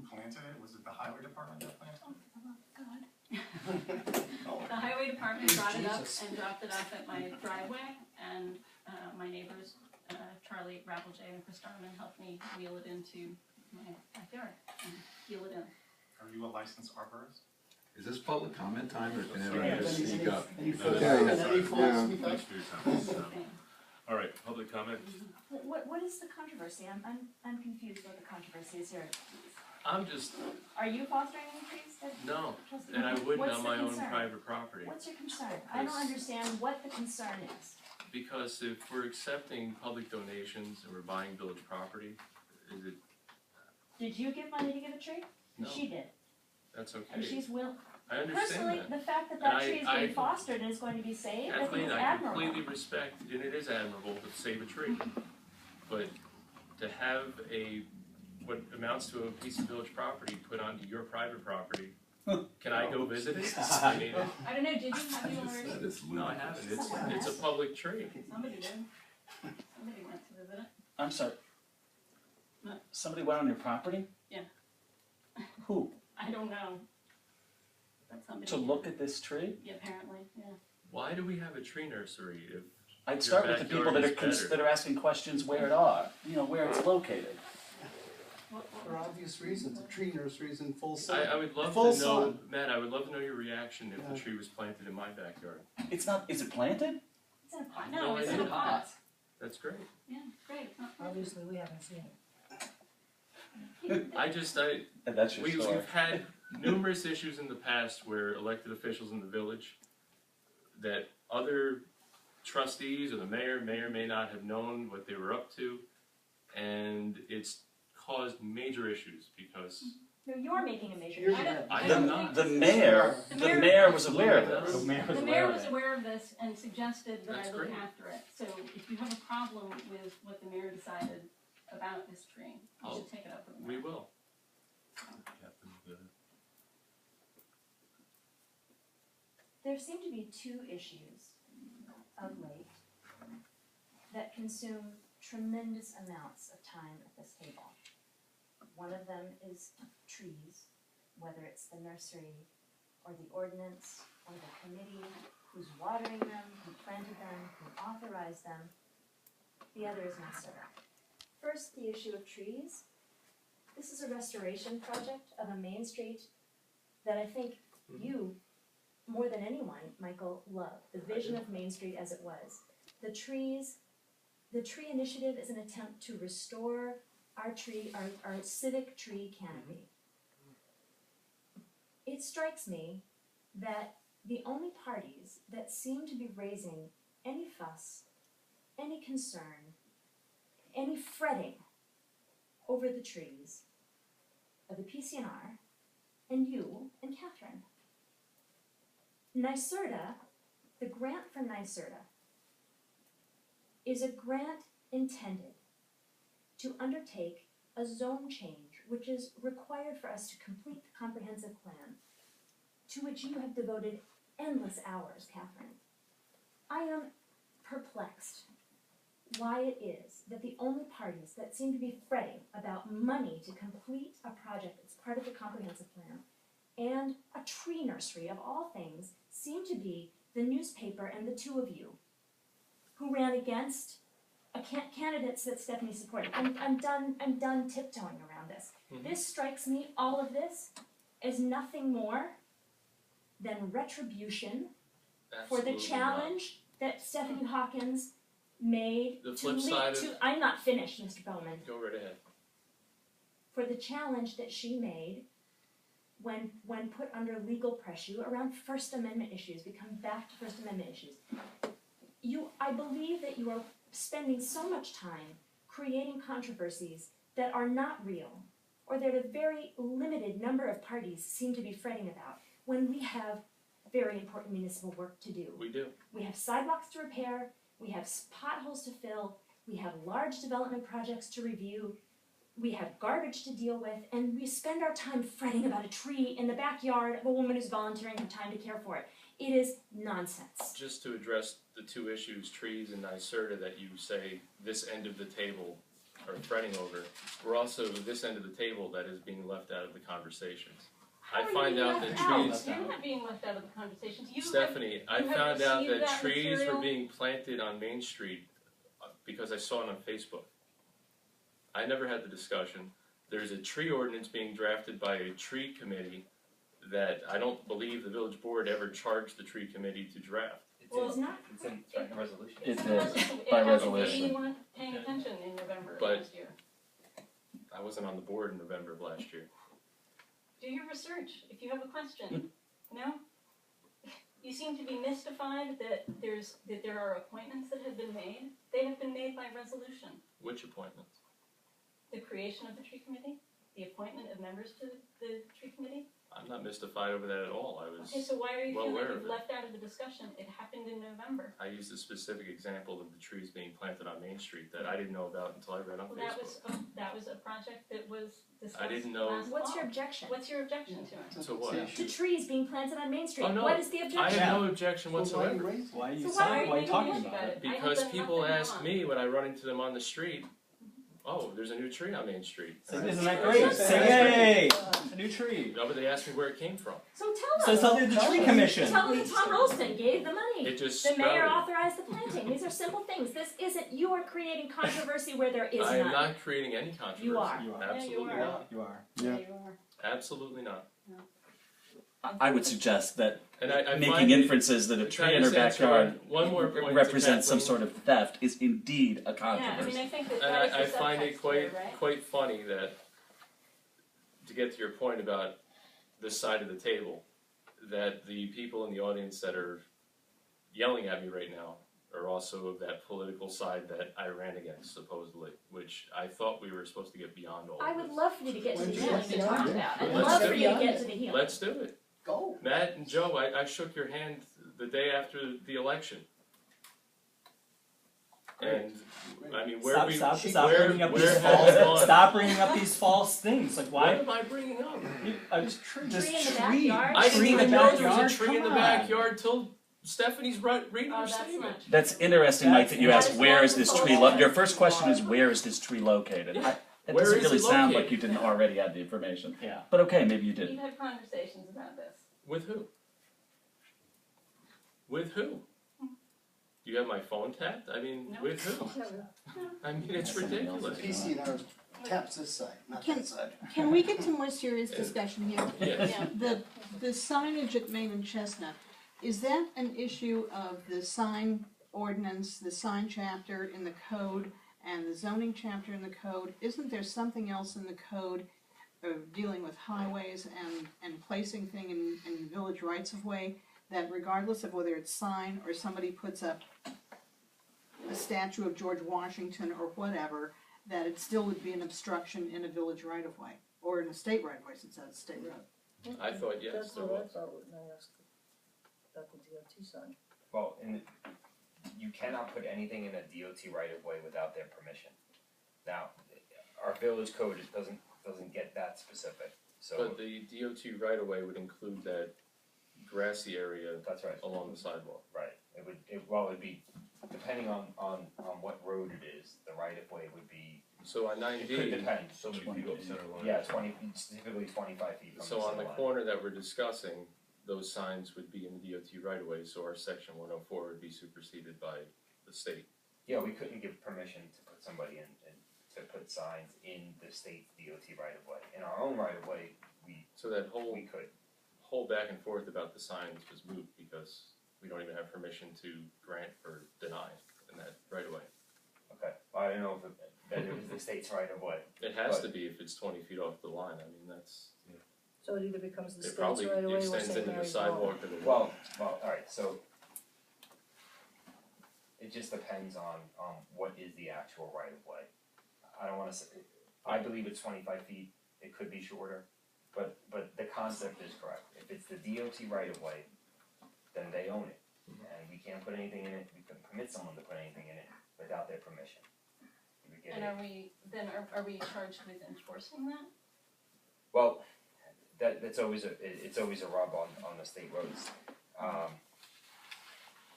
planted it? Was it the highway department that planted it? The highway department brought it up and dropped it off at my driveway, and my neighbors, Charlie Rappeljay and Chris Darman, helped me wheel it into my backyard and wheel it in. Are you a licensed arborist? Is this public comment time or can Yeah, everyone just speak up? Any Okay, Thanks for your time. All right, public comment. What is the controversy? I'm confused what the controversy is here. I'm just, Are you fostering any trees? no, Trustee, and I wouldn't what's on the my own concern? private property. What's your concern? I don't Yes. understand what the concern is. Because if we're accepting public donations and we're buying village property, is it, Did you give money to get a tree? No, She did, that's okay. and she's I understand personally, that. the fact that And that tree is I- being fostered and is going to be saved, I think Kathleen, is I admirable. completely respect, and it is admirable to save a tree. But to have what amounts to a piece of village property put onto your private property, can I go visit it? I mean, I don't know, did you have yours? That is no, I haven't. It's a public tree. Somebody did. Somebody went to visit it. I'm sorry. No. Somebody went on your property? Yeah. Who? I don't know. But somebody To did. look at this tree? Yeah, apparently, yeah. Why do we have a tree nursery if I'd Your start with the people backyard that is are better. that are asking questions where it are, where it's located. For obvious reasons, a tree nursery is in full I sun. would love Full to know, sun. Matt, I would love to know your reaction if Yeah. the tree was planted in my backyard. It's not. Is it planted? It's in a pot. No, it's in a idea. pot. That's great. Yeah, great. It's not- Obviously, we haven't seen it. And that's your story. We've had numerous issues in the past where elected officials in the village that other trustees or the mayor may or may not have known what they were up to, and it's caused major issues because No, you're making a major. Here's I don't- I don't am think not. The this is- mayor was aware of The this. mayor The mayor was aware of this and suggested that That's I look great. after it. So if you have a problem with what the mayor decided about this tree, you Oh, should take it up with the we mayor. will. There seem to be two issues of late that consume tremendous amounts of time at this table. One of them is trees, whether it's the nursery or the ordinance or the committee, who's watering them, who planted them, who authorized them. The other is NYSERDA. First, the issue of trees. This is a restoration project of a main street that I think you, more than anyone, Michael, loved. The vision of Main Street as it was. The tree initiative is an attempt to restore our civic tree canopy. It strikes me that the only parties that seem to be raising any fuss, any concern, any fretting over the trees are the PCNR and you and Catherine. NYSERDA, the grant from NYSERDA, is a grant intended to undertake a zone change, which is required for us to complete the comprehensive plan, to which you have devoted endless hours, Catherine. I am perplexed why it is that the only parties that seem to be fretting about money to complete a project that's part of the comprehensive plan and a tree nursery of all things seem to be the newspaper and the two of you who ran against candidates that Stephanie supported. I'm done tiptoeing around this. Mhm. This strikes me, all of this, as nothing more than retribution for the Absolutely challenge that Stephanie Hawkins made The to flip lead side to. of- I'm not finished, Mr. Bowman. not. Go right ahead. For the challenge that she made when put under legal pressure around First Amendment issues. We come back to First Amendment issues. I believe that you are spending so much time creating controversies that are not real, or that a very limited number of parties seem to be fretting about, when we have very important municipal work to do. We do. We have sidewalks to repair, we have potholes to fill, we have large development projects to review, we have garbage to deal with, and we spend our time fretting about a tree in the backyard of a woman who's volunteering her time to care for it. It is nonsense. Just to address the two issues, trees and NYSERDA, that you say this end of the table are fretting over, we're also this end of the table that is being left out of the conversations. How I are find you out left that out? trees, You're not being left out of the conversations. You have, Stephanie, I you have found out received that that trees were material? being planted on Main Street because I saw it on Facebook. I never had the discussion. There's a tree ordinance being drafted by a tree committee that I don't believe the village board ever charged the tree committee to draft. Well, It's It's not. in the resolution. It It is, hasn't- by it hasn't- resolution. Maybe you weren't paying attention in November of But- last year. I wasn't on the board in November of last year. Do your research if you have a question. No? You seem to be mystified that there are appointments that have been made. They have been made by resolution. Which appointments? The creation of the tree committee. the appointment of members to the tree committee? I'm not mystified over that at all. I was, Okay, so why are you well feeling aware like of you've it. left out of the discussion? It happened in November. I used a specific example of the trees being planted on Main Street that I didn't know about until I read on Well, Facebook. that was a project that was discussed I didn't know- last What's your fall. objection? What's your objection to it? To what? To trees being planted on Main Street, Oh, no. what is the I objection? had no objection Well, why are you whatsoever. raising? Why are you So why are saying, you why are you making a talking fuss about it? I have Because done people nothing ask wrong. me when I run into them on the street, oh, there's a new tree on Main Street. Isn't that great? Say, yay, a new tree. No, but they ask me where it came from. So tell So us. tell the tree commission. Tell them that Tom Rolston gave the money. It just The mayor sprouted. authorized the planting. These are simple things. This isn't, you are creating controversy where there is I am none. not creating any controversy. You are. You are. Absolutely Yeah, not. You are. Yeah, you are. Absolutely not. I would suggest that And I making find it- inferences that a Can I tree in her just answer backyard one more point to represents some Kathleen? sort of theft is indeed a Yeah, I controversy. mean, I think that And that is I the find it subtext here, right? quite funny that, to get to your point about this side of the table, that the people in the audience that are yelling at me right now are also of that political side that I ran against, supposedly, which I thought we were supposed to get beyond all I of would this. love for you to get to the Why don't you healing get you beyond talked it? about. I'd Let's love get for you to beyond get it. to the healing. Let's do it. Go. Matt and Joe, I shook your hand the day after the election. And, I mean, where Stop where bringing up where these have false. we gone? Stop bringing up these false things. Like What why? am I bringing up? This tree. Tree in the tree. backyard? I Tree didn't in the even know there backyard. was a tree in the Come on. backyard till Stephanie's reading Oh, her that's statement. not true. That's interesting, Mike, that you That asked is where not is this the tree false Your first question is where is this tree located? Yeah. That Where doesn't is really it sound located? like you didn't already have the information. Yeah. But okay, maybe you did. We've had conversations about this. With who? With who? Do you have my phone tapped? I mean, No. with who? I mean, it's ridiculous. PC and ours taps this side, not Can- that side. Can we get to more serious discussion here? Yes. Yeah. The signage at Main and Chestnut, is that an issue of the sign ordinance, the sign chapter in the code, and the zoning chapter in the code? Isn't there something else in the code of dealing with highways and placing thing in village rights of way, that regardless of whether it's sign or somebody puts up a statue of George Washington or whatever, that it still would be an obstruction in a village right of way, or in a state right of way, since that's a state road? I thought, yes, there was. thought when I asked about the DOT sign. Well, you cannot put anything in a DOT right of way without their permission. Now, our village code doesn't get that specific, so But the DOT right of way would include that grassy area that's right. along the sidewalk. Right, it would be, depending on what road it is, the right of way would be, So on it could 9D, depend. So many feet off center line. Yeah, it's typically 25 feet from the so on the center line. corner that we're discussing, those signs would be in the DOT right of way, so our section 104 would be superseded by the state. Yeah, we couldn't give permission to put somebody in, to put signs in the state DOT right of way. In our own right of way, So that whole we could. back and forth about the signs was moot because we don't even have permission to grant or deny in that right of way. Okay, I don't know if that it was the state's right of way. It has But- to be if it's 20 feet off the line. I mean, that's, So it either becomes the it state's probably right away or extends St. into the Mary's sidewalk of the. Well, alright, so it just depends on what is the actual right of way. I don't wanna say, I believe it's 25 feet, it could be shorter, but the concept is correct. If it's the DOT right of way, then they own it. And we can't put anything in it, we can permit someone to put anything in it without their permission. We would get And it. are we charged with enforcing that? Well, it's always a rub on the state roads.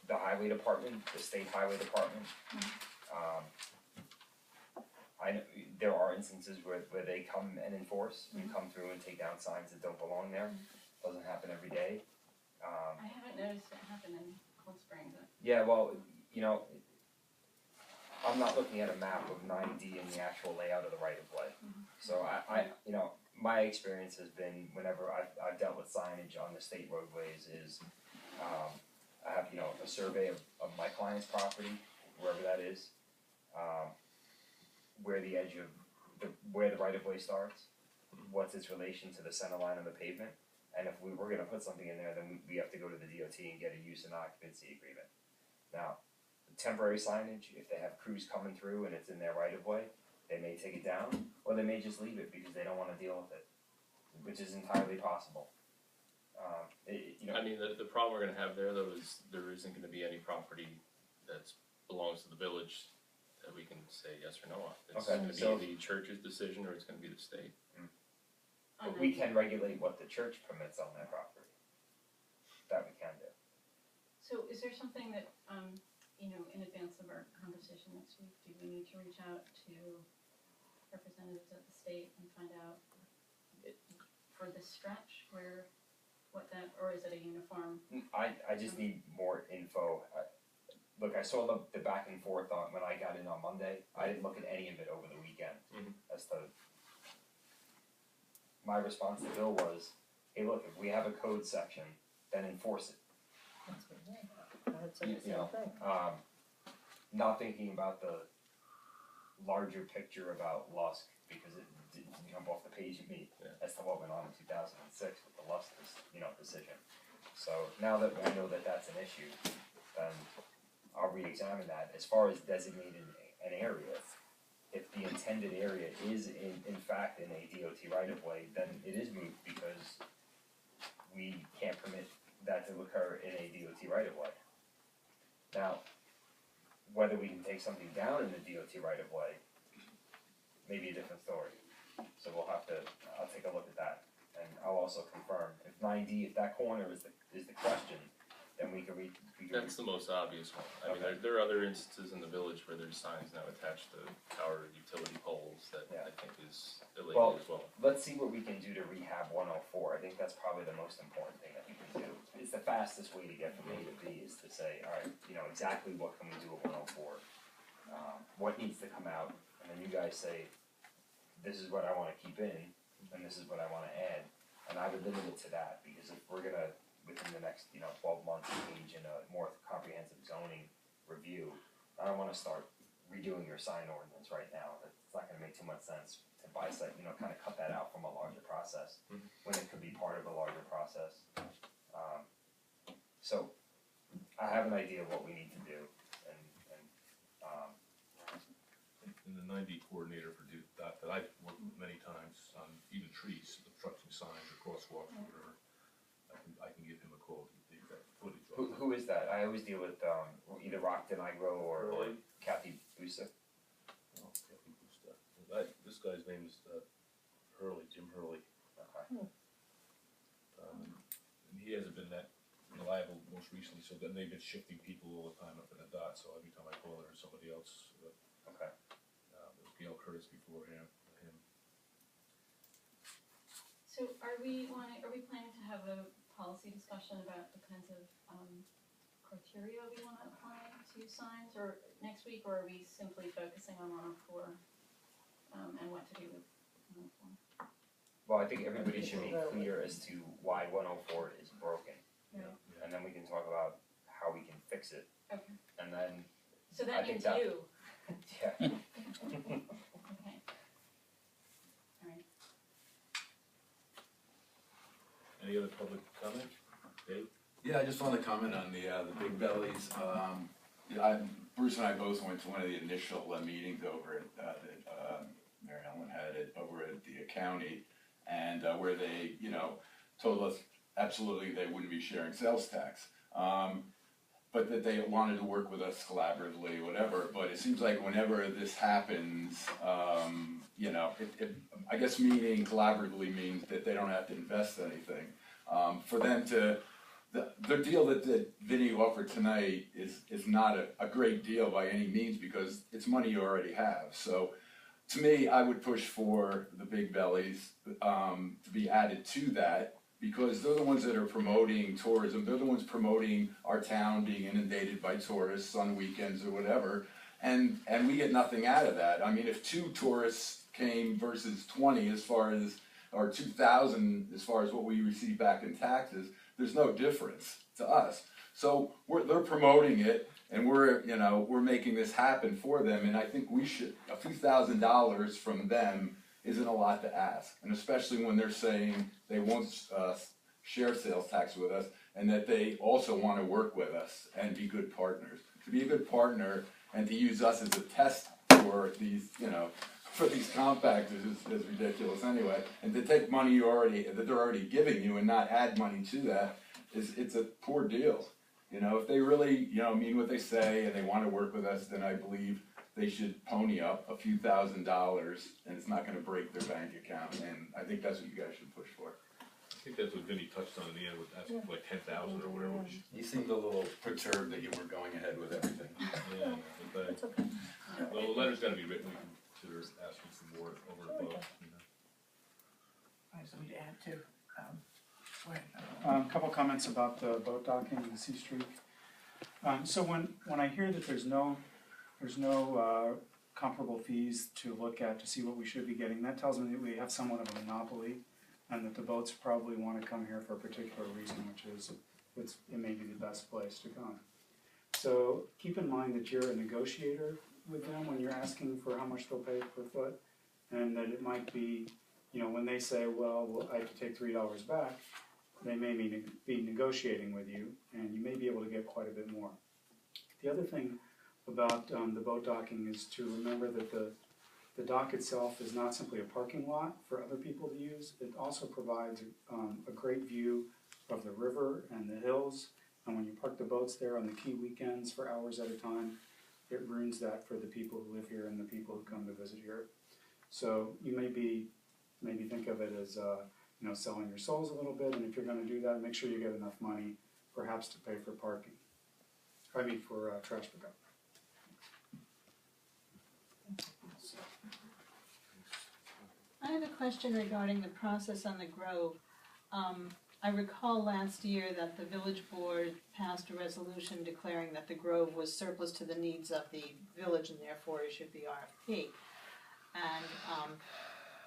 The highway department, the state highway department, there are instances where they come and enforce, and come through and take down signs that don't belong there. Doesn't happen every day. I haven't noticed it happen in Cold Spring, but. Yeah, well, I'm not looking at a map of 9D and the actual layout of the right of way. So I my experience has been whenever I've dealt with signage on the state roadways is, I have, a survey of my client's property, wherever that is, where the edge of where the right of way starts, what's its relation to the center line of the pavement, and if we were gonna put something in there, then we have to go to the DOT and get a use and occupancy agreement. Now, temporary signage, if they have crews coming through and it's in their right of way, They may take it down, or they may just leave it because they don't wanna deal with it, which is entirely possible. I mean, the problem we're gonna have there though is there isn't gonna be any property that's belongs to the village that we can say yes or no on. It's Okay, gonna so- be the church's decision or it's gonna be the state. But we can regulate what the church permits on their property. That we can do. So is there something that, you know, in advance of our conversation next week, do we need to reach out to representatives of the state and find out for this stretch where, what that, or is it a uniform? I just need more info. Look, I saw the back and forth on when I got in on Monday. I didn't look at any of it over the weekend. As to my response to Bill was, hey, look, if we have a code section, then enforce it. That's what I had said the You know, same thing. Not thinking about the larger picture about Lusk because it didn't jump off the page at me as to what went on in 2006 with the Lusk, decision. So now that I know that that's an issue, then I'll re-examine that. As far as designating an area, if the intended area is in fact in a DOT right of way, then it is moot because we can't permit that to occur in a DOT right of way. Now, whether we can take something down in the DOT right of way may be a different story. So I'll take a look at that, and I'll also confirm if 9D, if that corner is the question, then we can That's the most obvious one. I mean, Okay. there are other instances in the village where there's signs now attached to power utility poles that Yeah. I think is illegal as well. Let's see what we can do to rehab 104. I think that's probably the most important thing that we can do. It's the fastest way to get from A to B is to say, all right, exactly what can we do at 104? What needs to come out? And then you guys say, this is what I want to keep in, and this is what I want to add. And I would limit it to that because if we're gonna within the next 12 months engage in a more comprehensive zoning review, I don't want to start redoing your sign ordinance right now. It's not going to make too much sense to bisect, kind of cut that out from a larger process when it could be part of a larger process. So I have an idea of what we need to do, and And the 90 coordinator for that I've worked with many times on even trees, obstructing signs or crosswalks or whatever. I can give him a call to take that footage off. who is that? I always deal with either Rockton Agro or Kathy Busa. Oh, Kathy Busta. This guy's name is Hurley, Jim Hurley. Okay. And he hasn't been that reliable most recently, so then they've been shifting people all the time up in the dot, so every time I call her, somebody else. Okay. There was Gail Curtis before him. So are we planning to have a policy discussion about the kinds of criteria we want to apply to signs, or next week, or are we simply focusing on 104 and what to do with 104? Well, I think everybody should be clear as to why 104 is broken. Right. And then we can talk about how we can fix it. Okay. And then, So I that think means that- you. yeah. Okay. All right. Any other public comment? Dave? Yeah, I just want to comment on the big bellies. Bruce and I both went to one of the initial meetings over at, that Mary Ellen had it over at the county, and where they, told us absolutely they wouldn't be sharing sales tax. But that they wanted to work with us collaboratively, whatever, but it seems like whenever this happens, I guess meaning collaboratively means that they don't have to invest anything. For them to, the deal that Vinny offered tonight is not a great deal by any means because it's money you already have. So to me, I would push for the big bellies to be added to that, because they're the ones that are promoting tourism. They're the ones promoting our town being inundated by tourists on weekends or whatever, and we get nothing out of that. I mean, if 2 tourists came versus 20 or 2,000 as far as what we receive back in taxes, there's no difference to us. So they're promoting it, and we're making this happen for them, and I think we should, a few $1,000s from them isn't a lot to ask, and especially when they're saying they won't share sales tax with us, and that they also want to work with us and be good partners. To be a good partner and to use us as a test for these, for these compactors is ridiculous anyway. And to take money that they're already giving you and not add money to that it's a poor deal. You know, if they really, mean what they say and they wanna work with us, then I believe they should pony up a few $1,000s and it's not gonna break their bank account, and I think that's what you guys should push for. I think that's what Vinnie touched on in the end, with asking for like 10,000 or whatever. You seemed a little perturbed that you weren't going ahead with everything. Yeah, but, well, the letter's gotta be written, we can consider asking for more over and above, Alright, so we'd add to, Couple comments about the boat docking and the C Street. So when I hear that there's no comparable fees to look at to see what we should be getting, that tells me that we have somewhat of a monopoly, and that the boats probably want to come here for a particular reason, which is it may be the best place to come. So keep in mind that you're a negotiator with them when you're asking for how much they'll pay per foot, and that it might be, when they say, well, I have to take $3 back, they may be negotiating with you, and you may be able to get quite a bit more. The other thing about the boat docking is to remember that the dock itself is not simply a parking lot for other people to use. It also provides a great view of the river and the hills, and when you park the boats there on the key weekends for hours at a time, it ruins that for the people who live here and the people who come to visit here. So you maybe think of it as selling your souls a little bit, and if you're going to do that, make sure you get enough money, perhaps to pay for parking. For trash pickup. I have a question regarding the process on the Grove. I recall last year that the village board passed a resolution declaring that the Grove was surplus to the needs of the village and therefore it should be RFP. And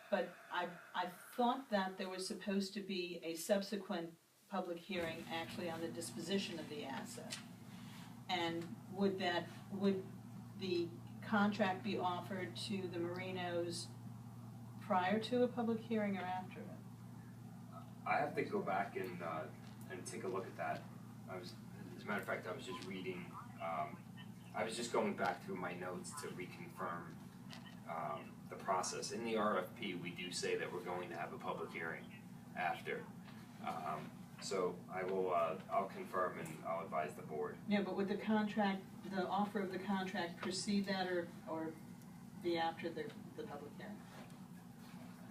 but I thought that there was supposed to be a subsequent public hearing actually on the disposition of the asset. And would the contract be offered to the Marinos prior to a public hearing or after it? I have to go back and take a look at that. As a matter of fact, I was just reading, I was just going back through my notes to reconfirm the process. In the RFP, we do say that we're going to have a public hearing after. So I will, I'll confirm and I'll advise the board. Yeah, but would the offer of the contract precede that or be after the public hearing?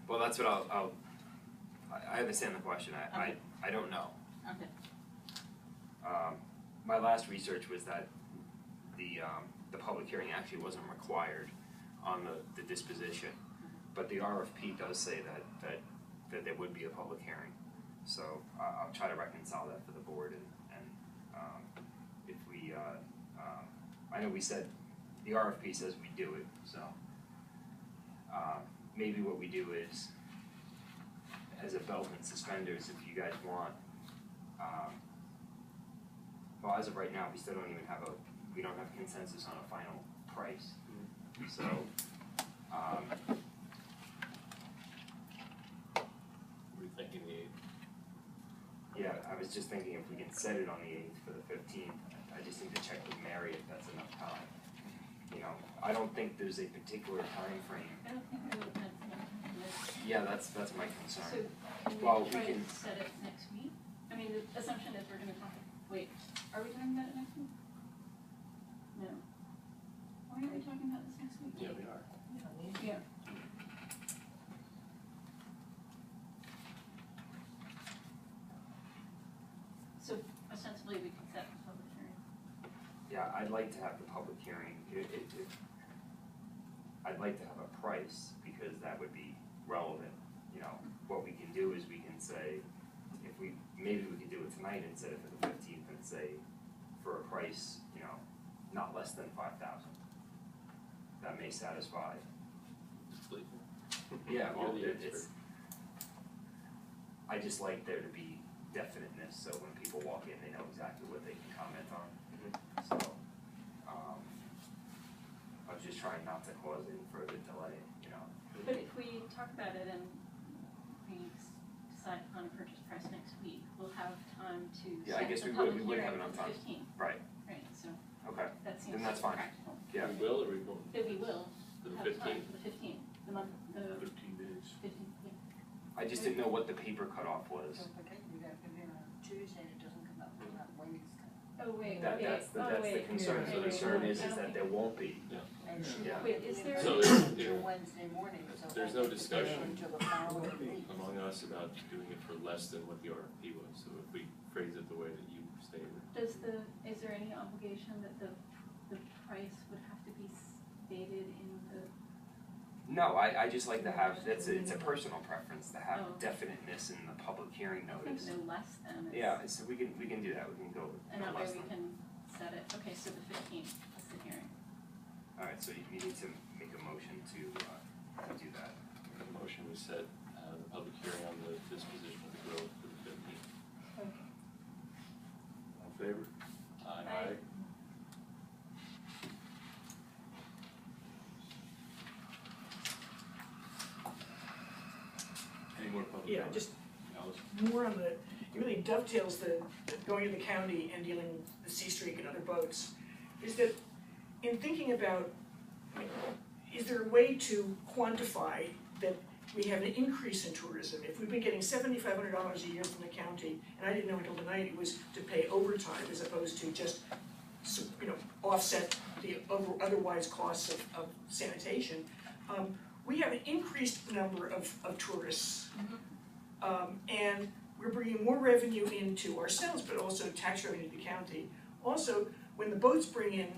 Well, that's what I understand the question. Okay. I don't know. Okay. My last research was that the public hearing actually wasn't required on the disposition, but the RFP does say that there would be a public hearing. So I'll try to reconcile that for the board, and if we, I know we said the RFP says we do it, so maybe what we do is, as a belt and suspenders, if you guys want, well, as of right now, we still don't even have we don't have consensus on a final price. So, We're thinking the 8th. yeah, I was just thinking if we can set it on the 8th for the 15th, I just need to check with Mary if that's enough time. I don't think there's a particular time frame. I don't think we would have enough time. Yeah, that's my concern. So can Well, we try we can- and set it next week? I mean, the assumption is we're gonna talk, wait, are we talking about it next week? No. Why are we talking about this next week? Yeah, we are. Yeah. So ostensibly we can set the public hearing. Yeah, I'd like to have the public hearing. I'd like to have a price, because that would be relevant. What we can do is we can say, maybe we could do it tonight and set it for the 15th and say, for a price, not less than 5,000. That may satisfy. It's legal. Yeah, well, You're the it's, I just like there to be definiteness, so when people walk in, they know exactly what they can comment on. So, I was just trying not to cause any further delay, But if we talk about it and we decide upon a purchase price next week, we'll have time to Yeah, I set guess the we public would have hearing enough for the time. 15th. Right, Right, so okay, that seems then that's fine. practical. Yeah. We will or we won't? That we will For the have time 15th? for the 15th. The I just didn't know what the paper cutoff was. Don't forget, you gotta come in on Tuesday and it doesn't come up till that Wednesday. Oh, wait, That's the concern, so the concern is that there won't be. And she Yeah. Wait, is there? So till Wednesday morning, so. there's that no doesn't discussion go Until the following week. among us about doing it for less than what the RFP was, so if we phrase it the way that you stated. Is there any obligation that the price would have to be stated in the? No, I just like to have, it's a personal preference to have Oh. definiteness in the public hearing I think notice. no less than. Yeah, so we can do that, we can go And no that way less we than. can set it, okay, so the 15th is the hearing. Alright, so you need to make a motion to do that. The motion was set, the public hearing on the disposition of the grove for the 15th. All in favor? Aye. Any more public Yeah, comment? just Alice? more on the, it really dovetails the going to the county and dealing with the Sea Streak and other boats, is that in thinking about, I mean, is there a way to quantify that we have an increase in tourism? If we've been getting $7,500 a year from the county, and I didn't know until tonight it was to pay overtime as opposed to just, offset the otherwise costs of sanitation, we have an increased number of tourists. And we're bringing more revenue into ourselves, but also tax revenue to the county. Also, when the boats bring in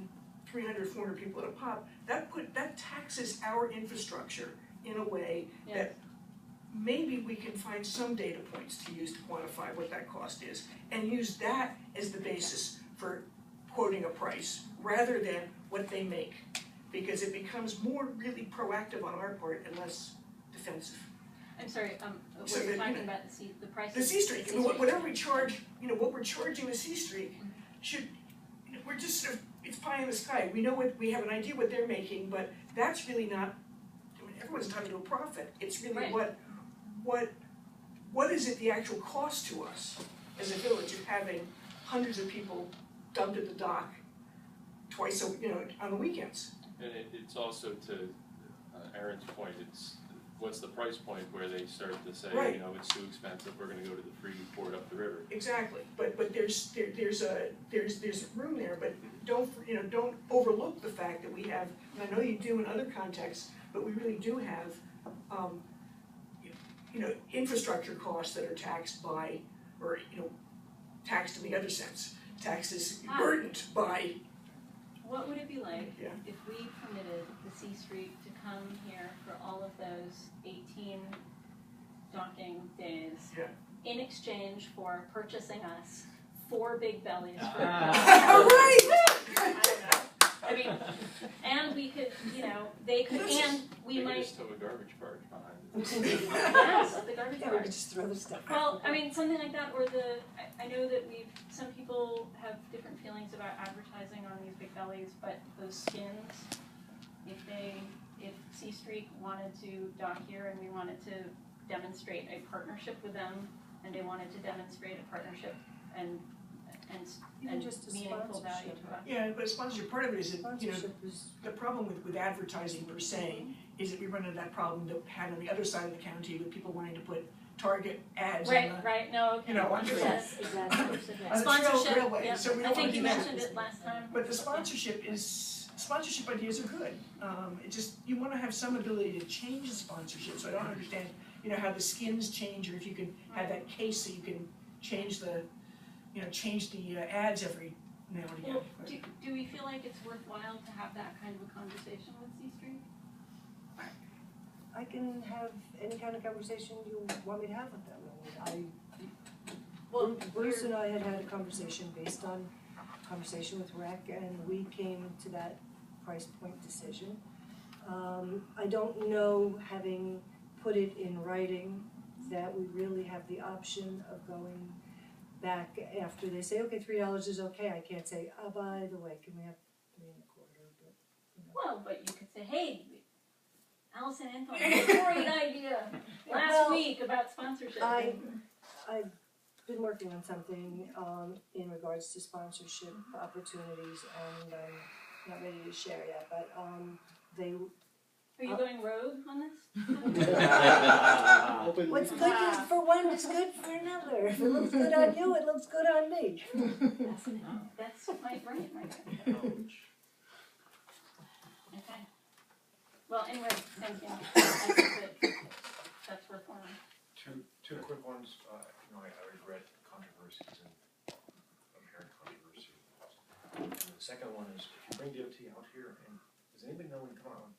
300, 400 people at a pop, that taxes our infrastructure in a way that maybe we can find some data points to use to quantify what that cost is, and use that as the basis for quoting a price, rather than what they make. Because it becomes more really proactive on our part and less defensive. I'm sorry, So we're that, talking you know, about the price. The Sea Streak, I mean, whatever we charge, what we're charging the Sea Streak should, we're just sort of, it's pie in the sky. We know we have an idea what they're making, but that's really not, I mean, everyone's entitled to a profit. It's really Right. what is it the actual cost to us as a village of having hundreds of people dumped at the dock twice on the weekends? And it's also to Aaron's point, it's, what's the price point where they start to say, Right. it's too expensive, we're gonna go to the free port up the river. Exactly, but there's room there, but don't overlook the fact that we have, and I know you do in other contexts, but we really do have, infrastructure costs that are taxed by, or, taxed in the other sense. Taxes burdened by. What would it be like Yeah. if we permitted the C Street to come here for all of those 18 docking days in exchange for purchasing us 4 big bellies for I mean, and we could, they could, and we might. Just tow a garbage barge behind it. Yes, the garbage Yeah, we barge. could just throw the stuff. Well, I mean, something like that, or I know that some people have different feelings about advertising on these big bellies, but those skins, if Sea Streak wanted to dock here and we wanted to demonstrate a partnership with them, and they wanted to demonstrate a partnership and just a meaningful value sponsorship. to us. Yeah, but sponsorship, part of it is that, Sponsorship is. the problem with advertising per se is that we run into that problem that we had on the other side of the county with people wanting to put Target ads on Right, no, okay. on the Yes, exactly. on the trail Sponsorship, railway, yeah. so we I don't think want you to do mentioned that. it last time. But the sponsorship ideas are good. You want to have some ability to change the sponsorship, so I don't understand, how the skins change, or if you can have that case so you can change the ads every now and again. Well, do we feel like it's worthwhile to have that kind of a conversation with C Street? I can have any kind of conversation you want me to have with them. Bruce and I had a conversation based on conversation with Rec, and we came to that price point decision. I don't know, having put it in writing, that we really have the option of going back after they say, okay, $3 is okay. I can't say, oh, by the way, can we have 3.25? Well, but you could say, hey, Allison Anthony, great idea last week about sponsorship. I've been working on something in regards to sponsorship opportunities, and I'm not ready to share yet, but Are you going rogue on this? What's good for one is good for another. If it looks good on you, it looks good on me. That's my brain right there. Okay. Well, anyway, thank you. I think that that's worth learning. Two quick ones. I regret controversies and apparent controversy. And the second one is, if you bring DOT out here, and does anybody know when you come on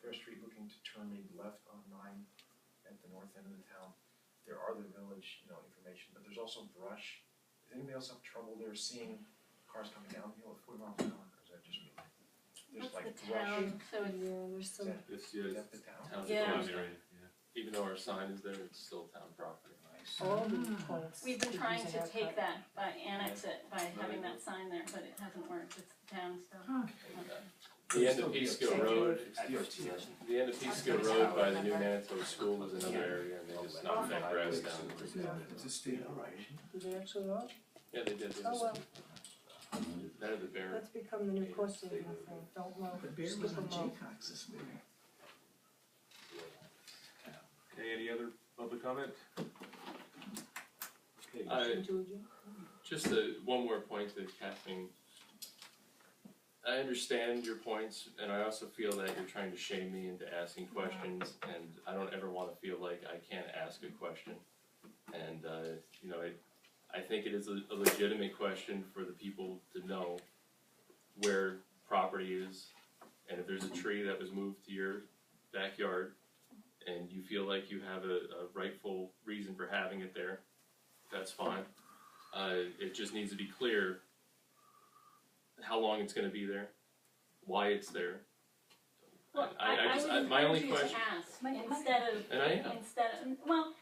Fair Street looking to turn maybe left on 9 at the north end of the town, there are the village, information, but there's also brush. Does anybody else have trouble there seeing cars coming down the hill at 40 miles an hour, or is that just me? There's What's like the brush. town? So it's, There's some. It's, Is that the town? town's Yeah. property, right? Yeah. Even though our sign is there, it's still town property. All the points. we've been to trying using to our take car. that, annex it by having that sign there, but it hasn't worked. It's the town stuff. The end of Peekskill Road, It's DOT. the end of Peekskill Road by the new Manitoba School is another area, and they just knocked that grass down. It's a state operation. Did they actually want? Yeah, they did. Oh, well, They're the bear. that's become the new course of thing, don't know. The bear Skip was on them all. Jaycox this morning. Okay, any other public comment? Okay. Just one more point to Kathleen. I understand your points, and I also feel that you're trying to shame me into asking questions, and I don't ever want to feel like I can't ask a question. And, I think it is a legitimate question for the people to know where property is, and if there's a tree that was moved to your backyard, and you feel like you have a rightful reason for having it there, that's fine. It just needs to be clear how long it's gonna be there, why it's there. Well, I just, I would my only encourage you to question, ask instead of, and I am,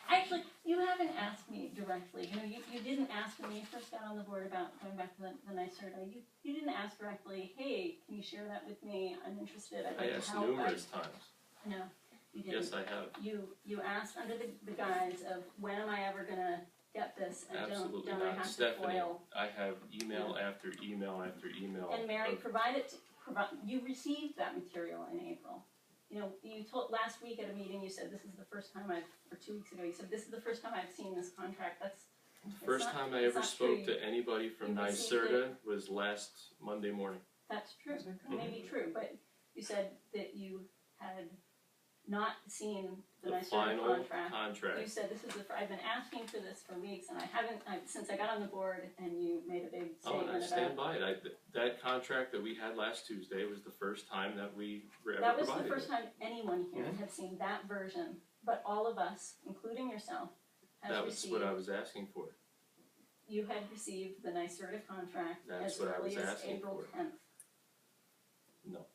actually, you haven't asked me directly. You didn't ask when you first got on the board about going back to the NYSERDA. You didn't ask directly, hey, can you share that with me? I'm interested. I'd I like to asked help. numerous times, No, you didn't. yes, I have, You asked under the guise of, when am I ever gonna get this? And absolutely don't I not, have to Stephanie, foil? I have email after email after email. And Mary of- you received that material in April. You told, last week at a meeting, you said, this is the first time or 2 weeks ago, you said, this is the first time I've seen this contract. First time I ever spoke to anybody from You received NYSERDA was last Monday morning. That's true, it may be true, but you said that you had not seen the The NYSERDA final contract. You contract, said, I've been asking for this for weeks, and I haven't, since I got on the board, and you made a big oh, and I statement stand about. by it, that contract that we had last Tuesday was the first time that we were ever That was provided the first it. time anyone here Mhm. had seen that version, but all of us, including yourself, has That was received. what I was asking for. You had received the NYSERDA contract That's as what I was early as asking April for. 10th. No.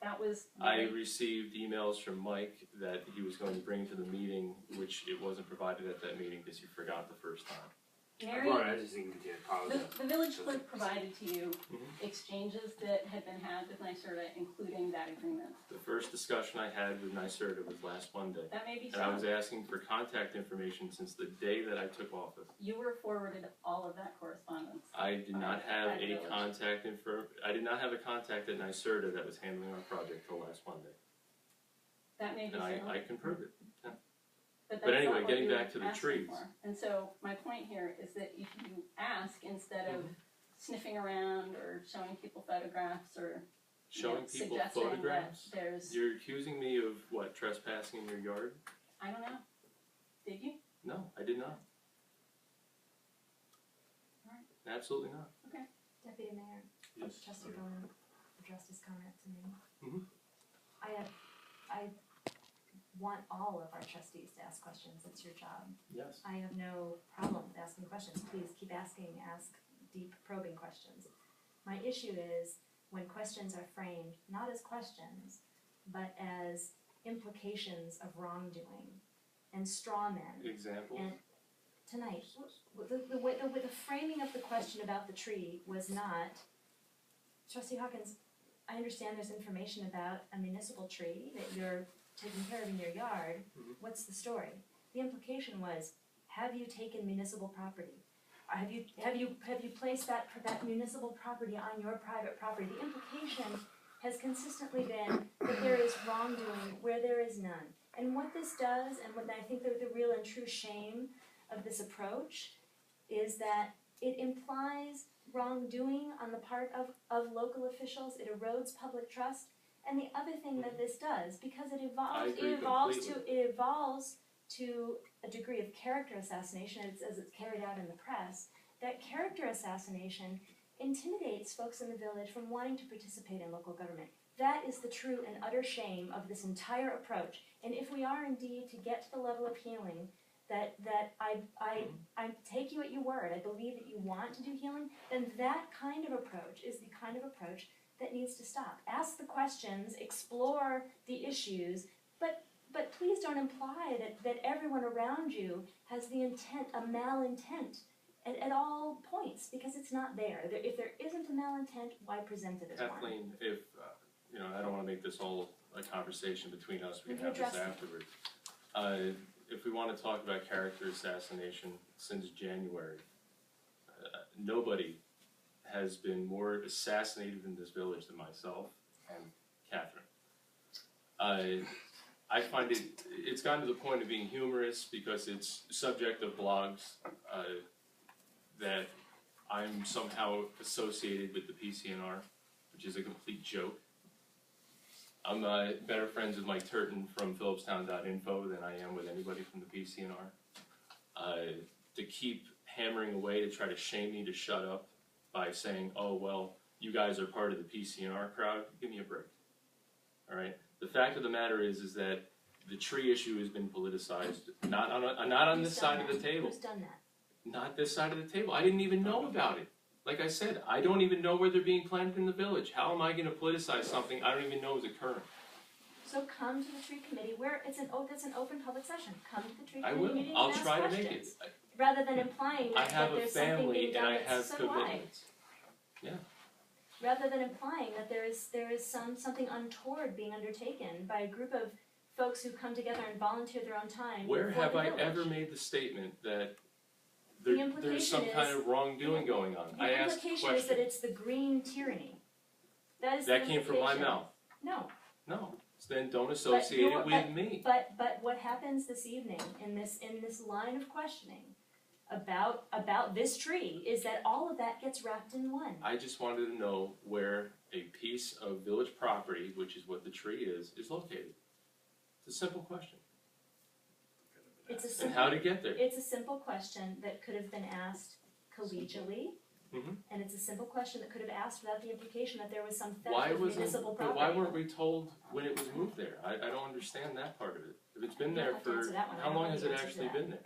That was. I received emails from Mike that he was going to bring to the meeting, which it wasn't provided at that meeting because you forgot the first time. Mary, I just think we can apologize. the village clerk provided to you Mhm. exchanges that had been had with NYSERDA, including that agreement. The first discussion I had with NYSERDA was last Monday. That may be And I was so. asking for contact information since the day that I took office. You were forwarded all of that correspondence. I did not have At a village. contact I did not have a contact at NYSERDA that was handling our project till last Monday. That may be And so. I can prove it. But But that's anyway, not what getting you were back to the asking trees. for. And so my point here is that if you ask instead of sniffing around or showing people photographs or Showing people suggesting photographs? that there's, You're accusing me of what, trespassing in your yard? I don't know, did you? No, I did not. Alright. Absolutely not. Deputy Mayor, Yes. Trustee Bowman addressed his comment to me. Mhm. I want all of our trustees to ask questions, it's your job. Yes. I have no problem with asking questions, please keep asking, ask deep probing questions. My issue is when questions are framed not as questions, but as implications of wrongdoing and straw men. Example? And tonight, the framing of the question about the tree was not, Trustee Hawkins, I understand there's information about a municipal tree that you're taking care of in your yard. Mhm. What's the story? The implication was, have you taken municipal property? Have you placed that municipal property on your private property? The implication has consistently been that there is wrongdoing where there is none. And what this does, and what I think the real and true shame of this approach, is that it implies wrongdoing on the part of local officials, it erodes public trust. And the other thing that this does, because it evolves to a degree of character assassination as it's carried out in the press, that character assassination intimidates folks in the village from wanting to participate in local government. That is the true and utter shame of this entire approach. And if we are indeed to get to the level of healing that I take you at your word, I believe that you want to do healing, then that kind of approach is the kind of approach that needs to stop. Ask the questions, explore the issues, but please don't imply that everyone around you has the intent, a malintent, at all points, because it's not there. If there isn't a malintent, why present it as one? Kathleen, if, I don't wanna make this all a conversation between us, we can have this afterwards. If we wanna talk about character assassination, since January, nobody has been more assassinated in this village than myself and Catherine. I find it's gotten to the point of being humorous because it's subject of blogs that I'm somehow associated with the PCNR, which is a complete joke. I'm better friends with Mike Turton from phillipstown.info than I am with anybody from the PCNR. To keep hammering away to try to shame me to shut up by saying, oh, well, you guys are part of the PCNR crowd, give me a break. All right? The fact of the matter is that the tree issue has been politicized, not on this side of the table. Who's done that? Not this side of the table. I didn't even know about it. Like I said, I don't even know where they're being planted in the village. How am I going to politicize something I don't even know is occurring? So come to the tree committee where it's an open public session. Come to the tree I committee will. meeting I'll and ask try questions. to make it. Rather than implying I that have a there's something being family and done I that's have so do I. commitments. Yeah. Rather than implying that there is something untoward being undertaken by a group of folks who come together and volunteer their own time. Where for have the I village. ever made the statement that The there's some implication kind is- of wrongdoing going on? The I asked implication is that questions. it's the green tyranny. That is That the came from my implication. mouth. No. No. So then don't associate it with me. But what happens this evening in this line of questioning about this tree is that all of that gets wrapped in one. I just wanted to know where a piece of village property, which is what the tree is located. It's a simple question. It's a And simple, how to get there. It's a simple question that could have been asked collegially, and it's a simple question that could have asked without the implication that there was some theft of municipal property. But why weren't we told when it was moved there? I don't understand that part of it. If it's been You there don't have to for, answer that one. I how don't long know has the it answer to actually that. been there?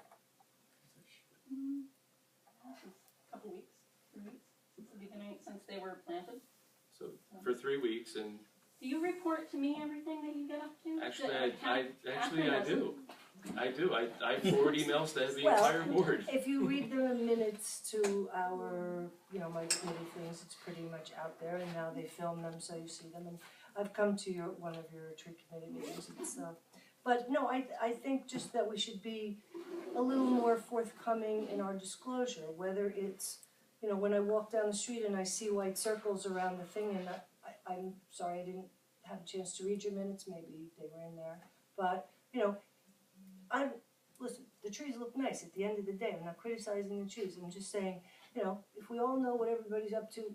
Couple weeks, 3 weeks, since the beginning, since they were planted. So, for 3 weeks, and Do you report to me everything that you get up to? actually Catherine I doesn't. do. I forward emails to the Well, entire board. If you read the minutes to our, my committee things, it's pretty much out there, and now they film them, so you see them, and I've come to one of your tree committee meetings and stuff. But no, I think just that we should be a little more forthcoming in our disclosure, whether it's, when I walk down the street and I see white circles around the thing, and I'm sorry, I didn't have a chance to read your minutes, maybe they were in there, but, listen, the trees look nice at the end of the day. I'm not criticizing the trees. I'm just saying, if we all know what everybody's up to,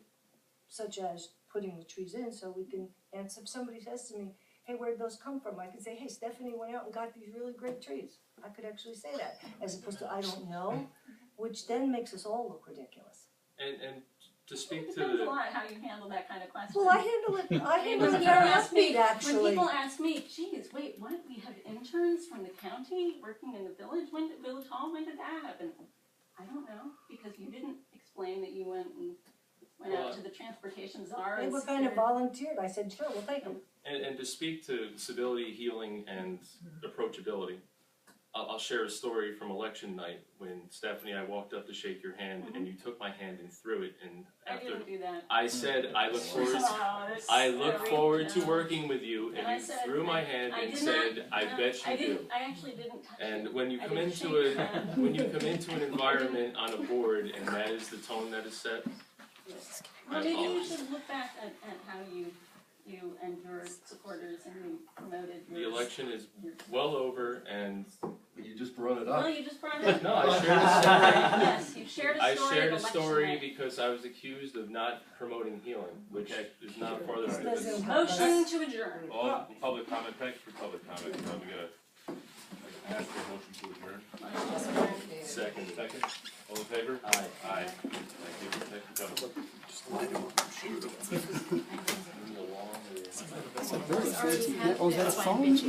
such as putting the trees in, so we can answer. If somebody says to me, hey, where'd those come from? I can say, hey, Stephanie went out and got these really great trees. I could actually say that, as opposed to I don't know, which then makes us all look ridiculous. And to speak It to depends a the, lot how you handle that kind of question. Well, I handle it When very people ask me, upbeat, actually. when people ask me, geez, wait, what, we have interns from the county working in the village, village hall, when did that happen? I don't know, because you didn't explain that you went out to the transportation czar. They and were kind of secured- volunteered. I said, sure, we'll take them. and to speak to civility, healing, and approachability, I'll share a story from election night when Stephanie, I walked up to shake your hand and you took my hand and threw it, and I after didn't do that. I said I look forward That's forward to no. working with you, and I you said, threw my hand I and did said not, I no, bet I you do. didn't, I actually didn't touch And it. when you I come didn't into shake your hand. when you come into an environment on a board and that is the tone that is set, Well, maybe you apologize. should look back at how you you and your supporters and you promoted The yours. election is well over, and You just brought it Well, up. you just brought it up. no, I shared a story. Yes, you shared a I story shared of a election story night. because I was accused of not promoting healing, which is not part of This it. doesn't help us. Motion to adjourn. All public comment, thank you for public comment, we gotta ask for a motion to adjourn. Second. Second, all in favor? Aye. Aye. Thank you, thank you, gentlemen. Moving along, or- That's a very fancy, oh, is that a phone?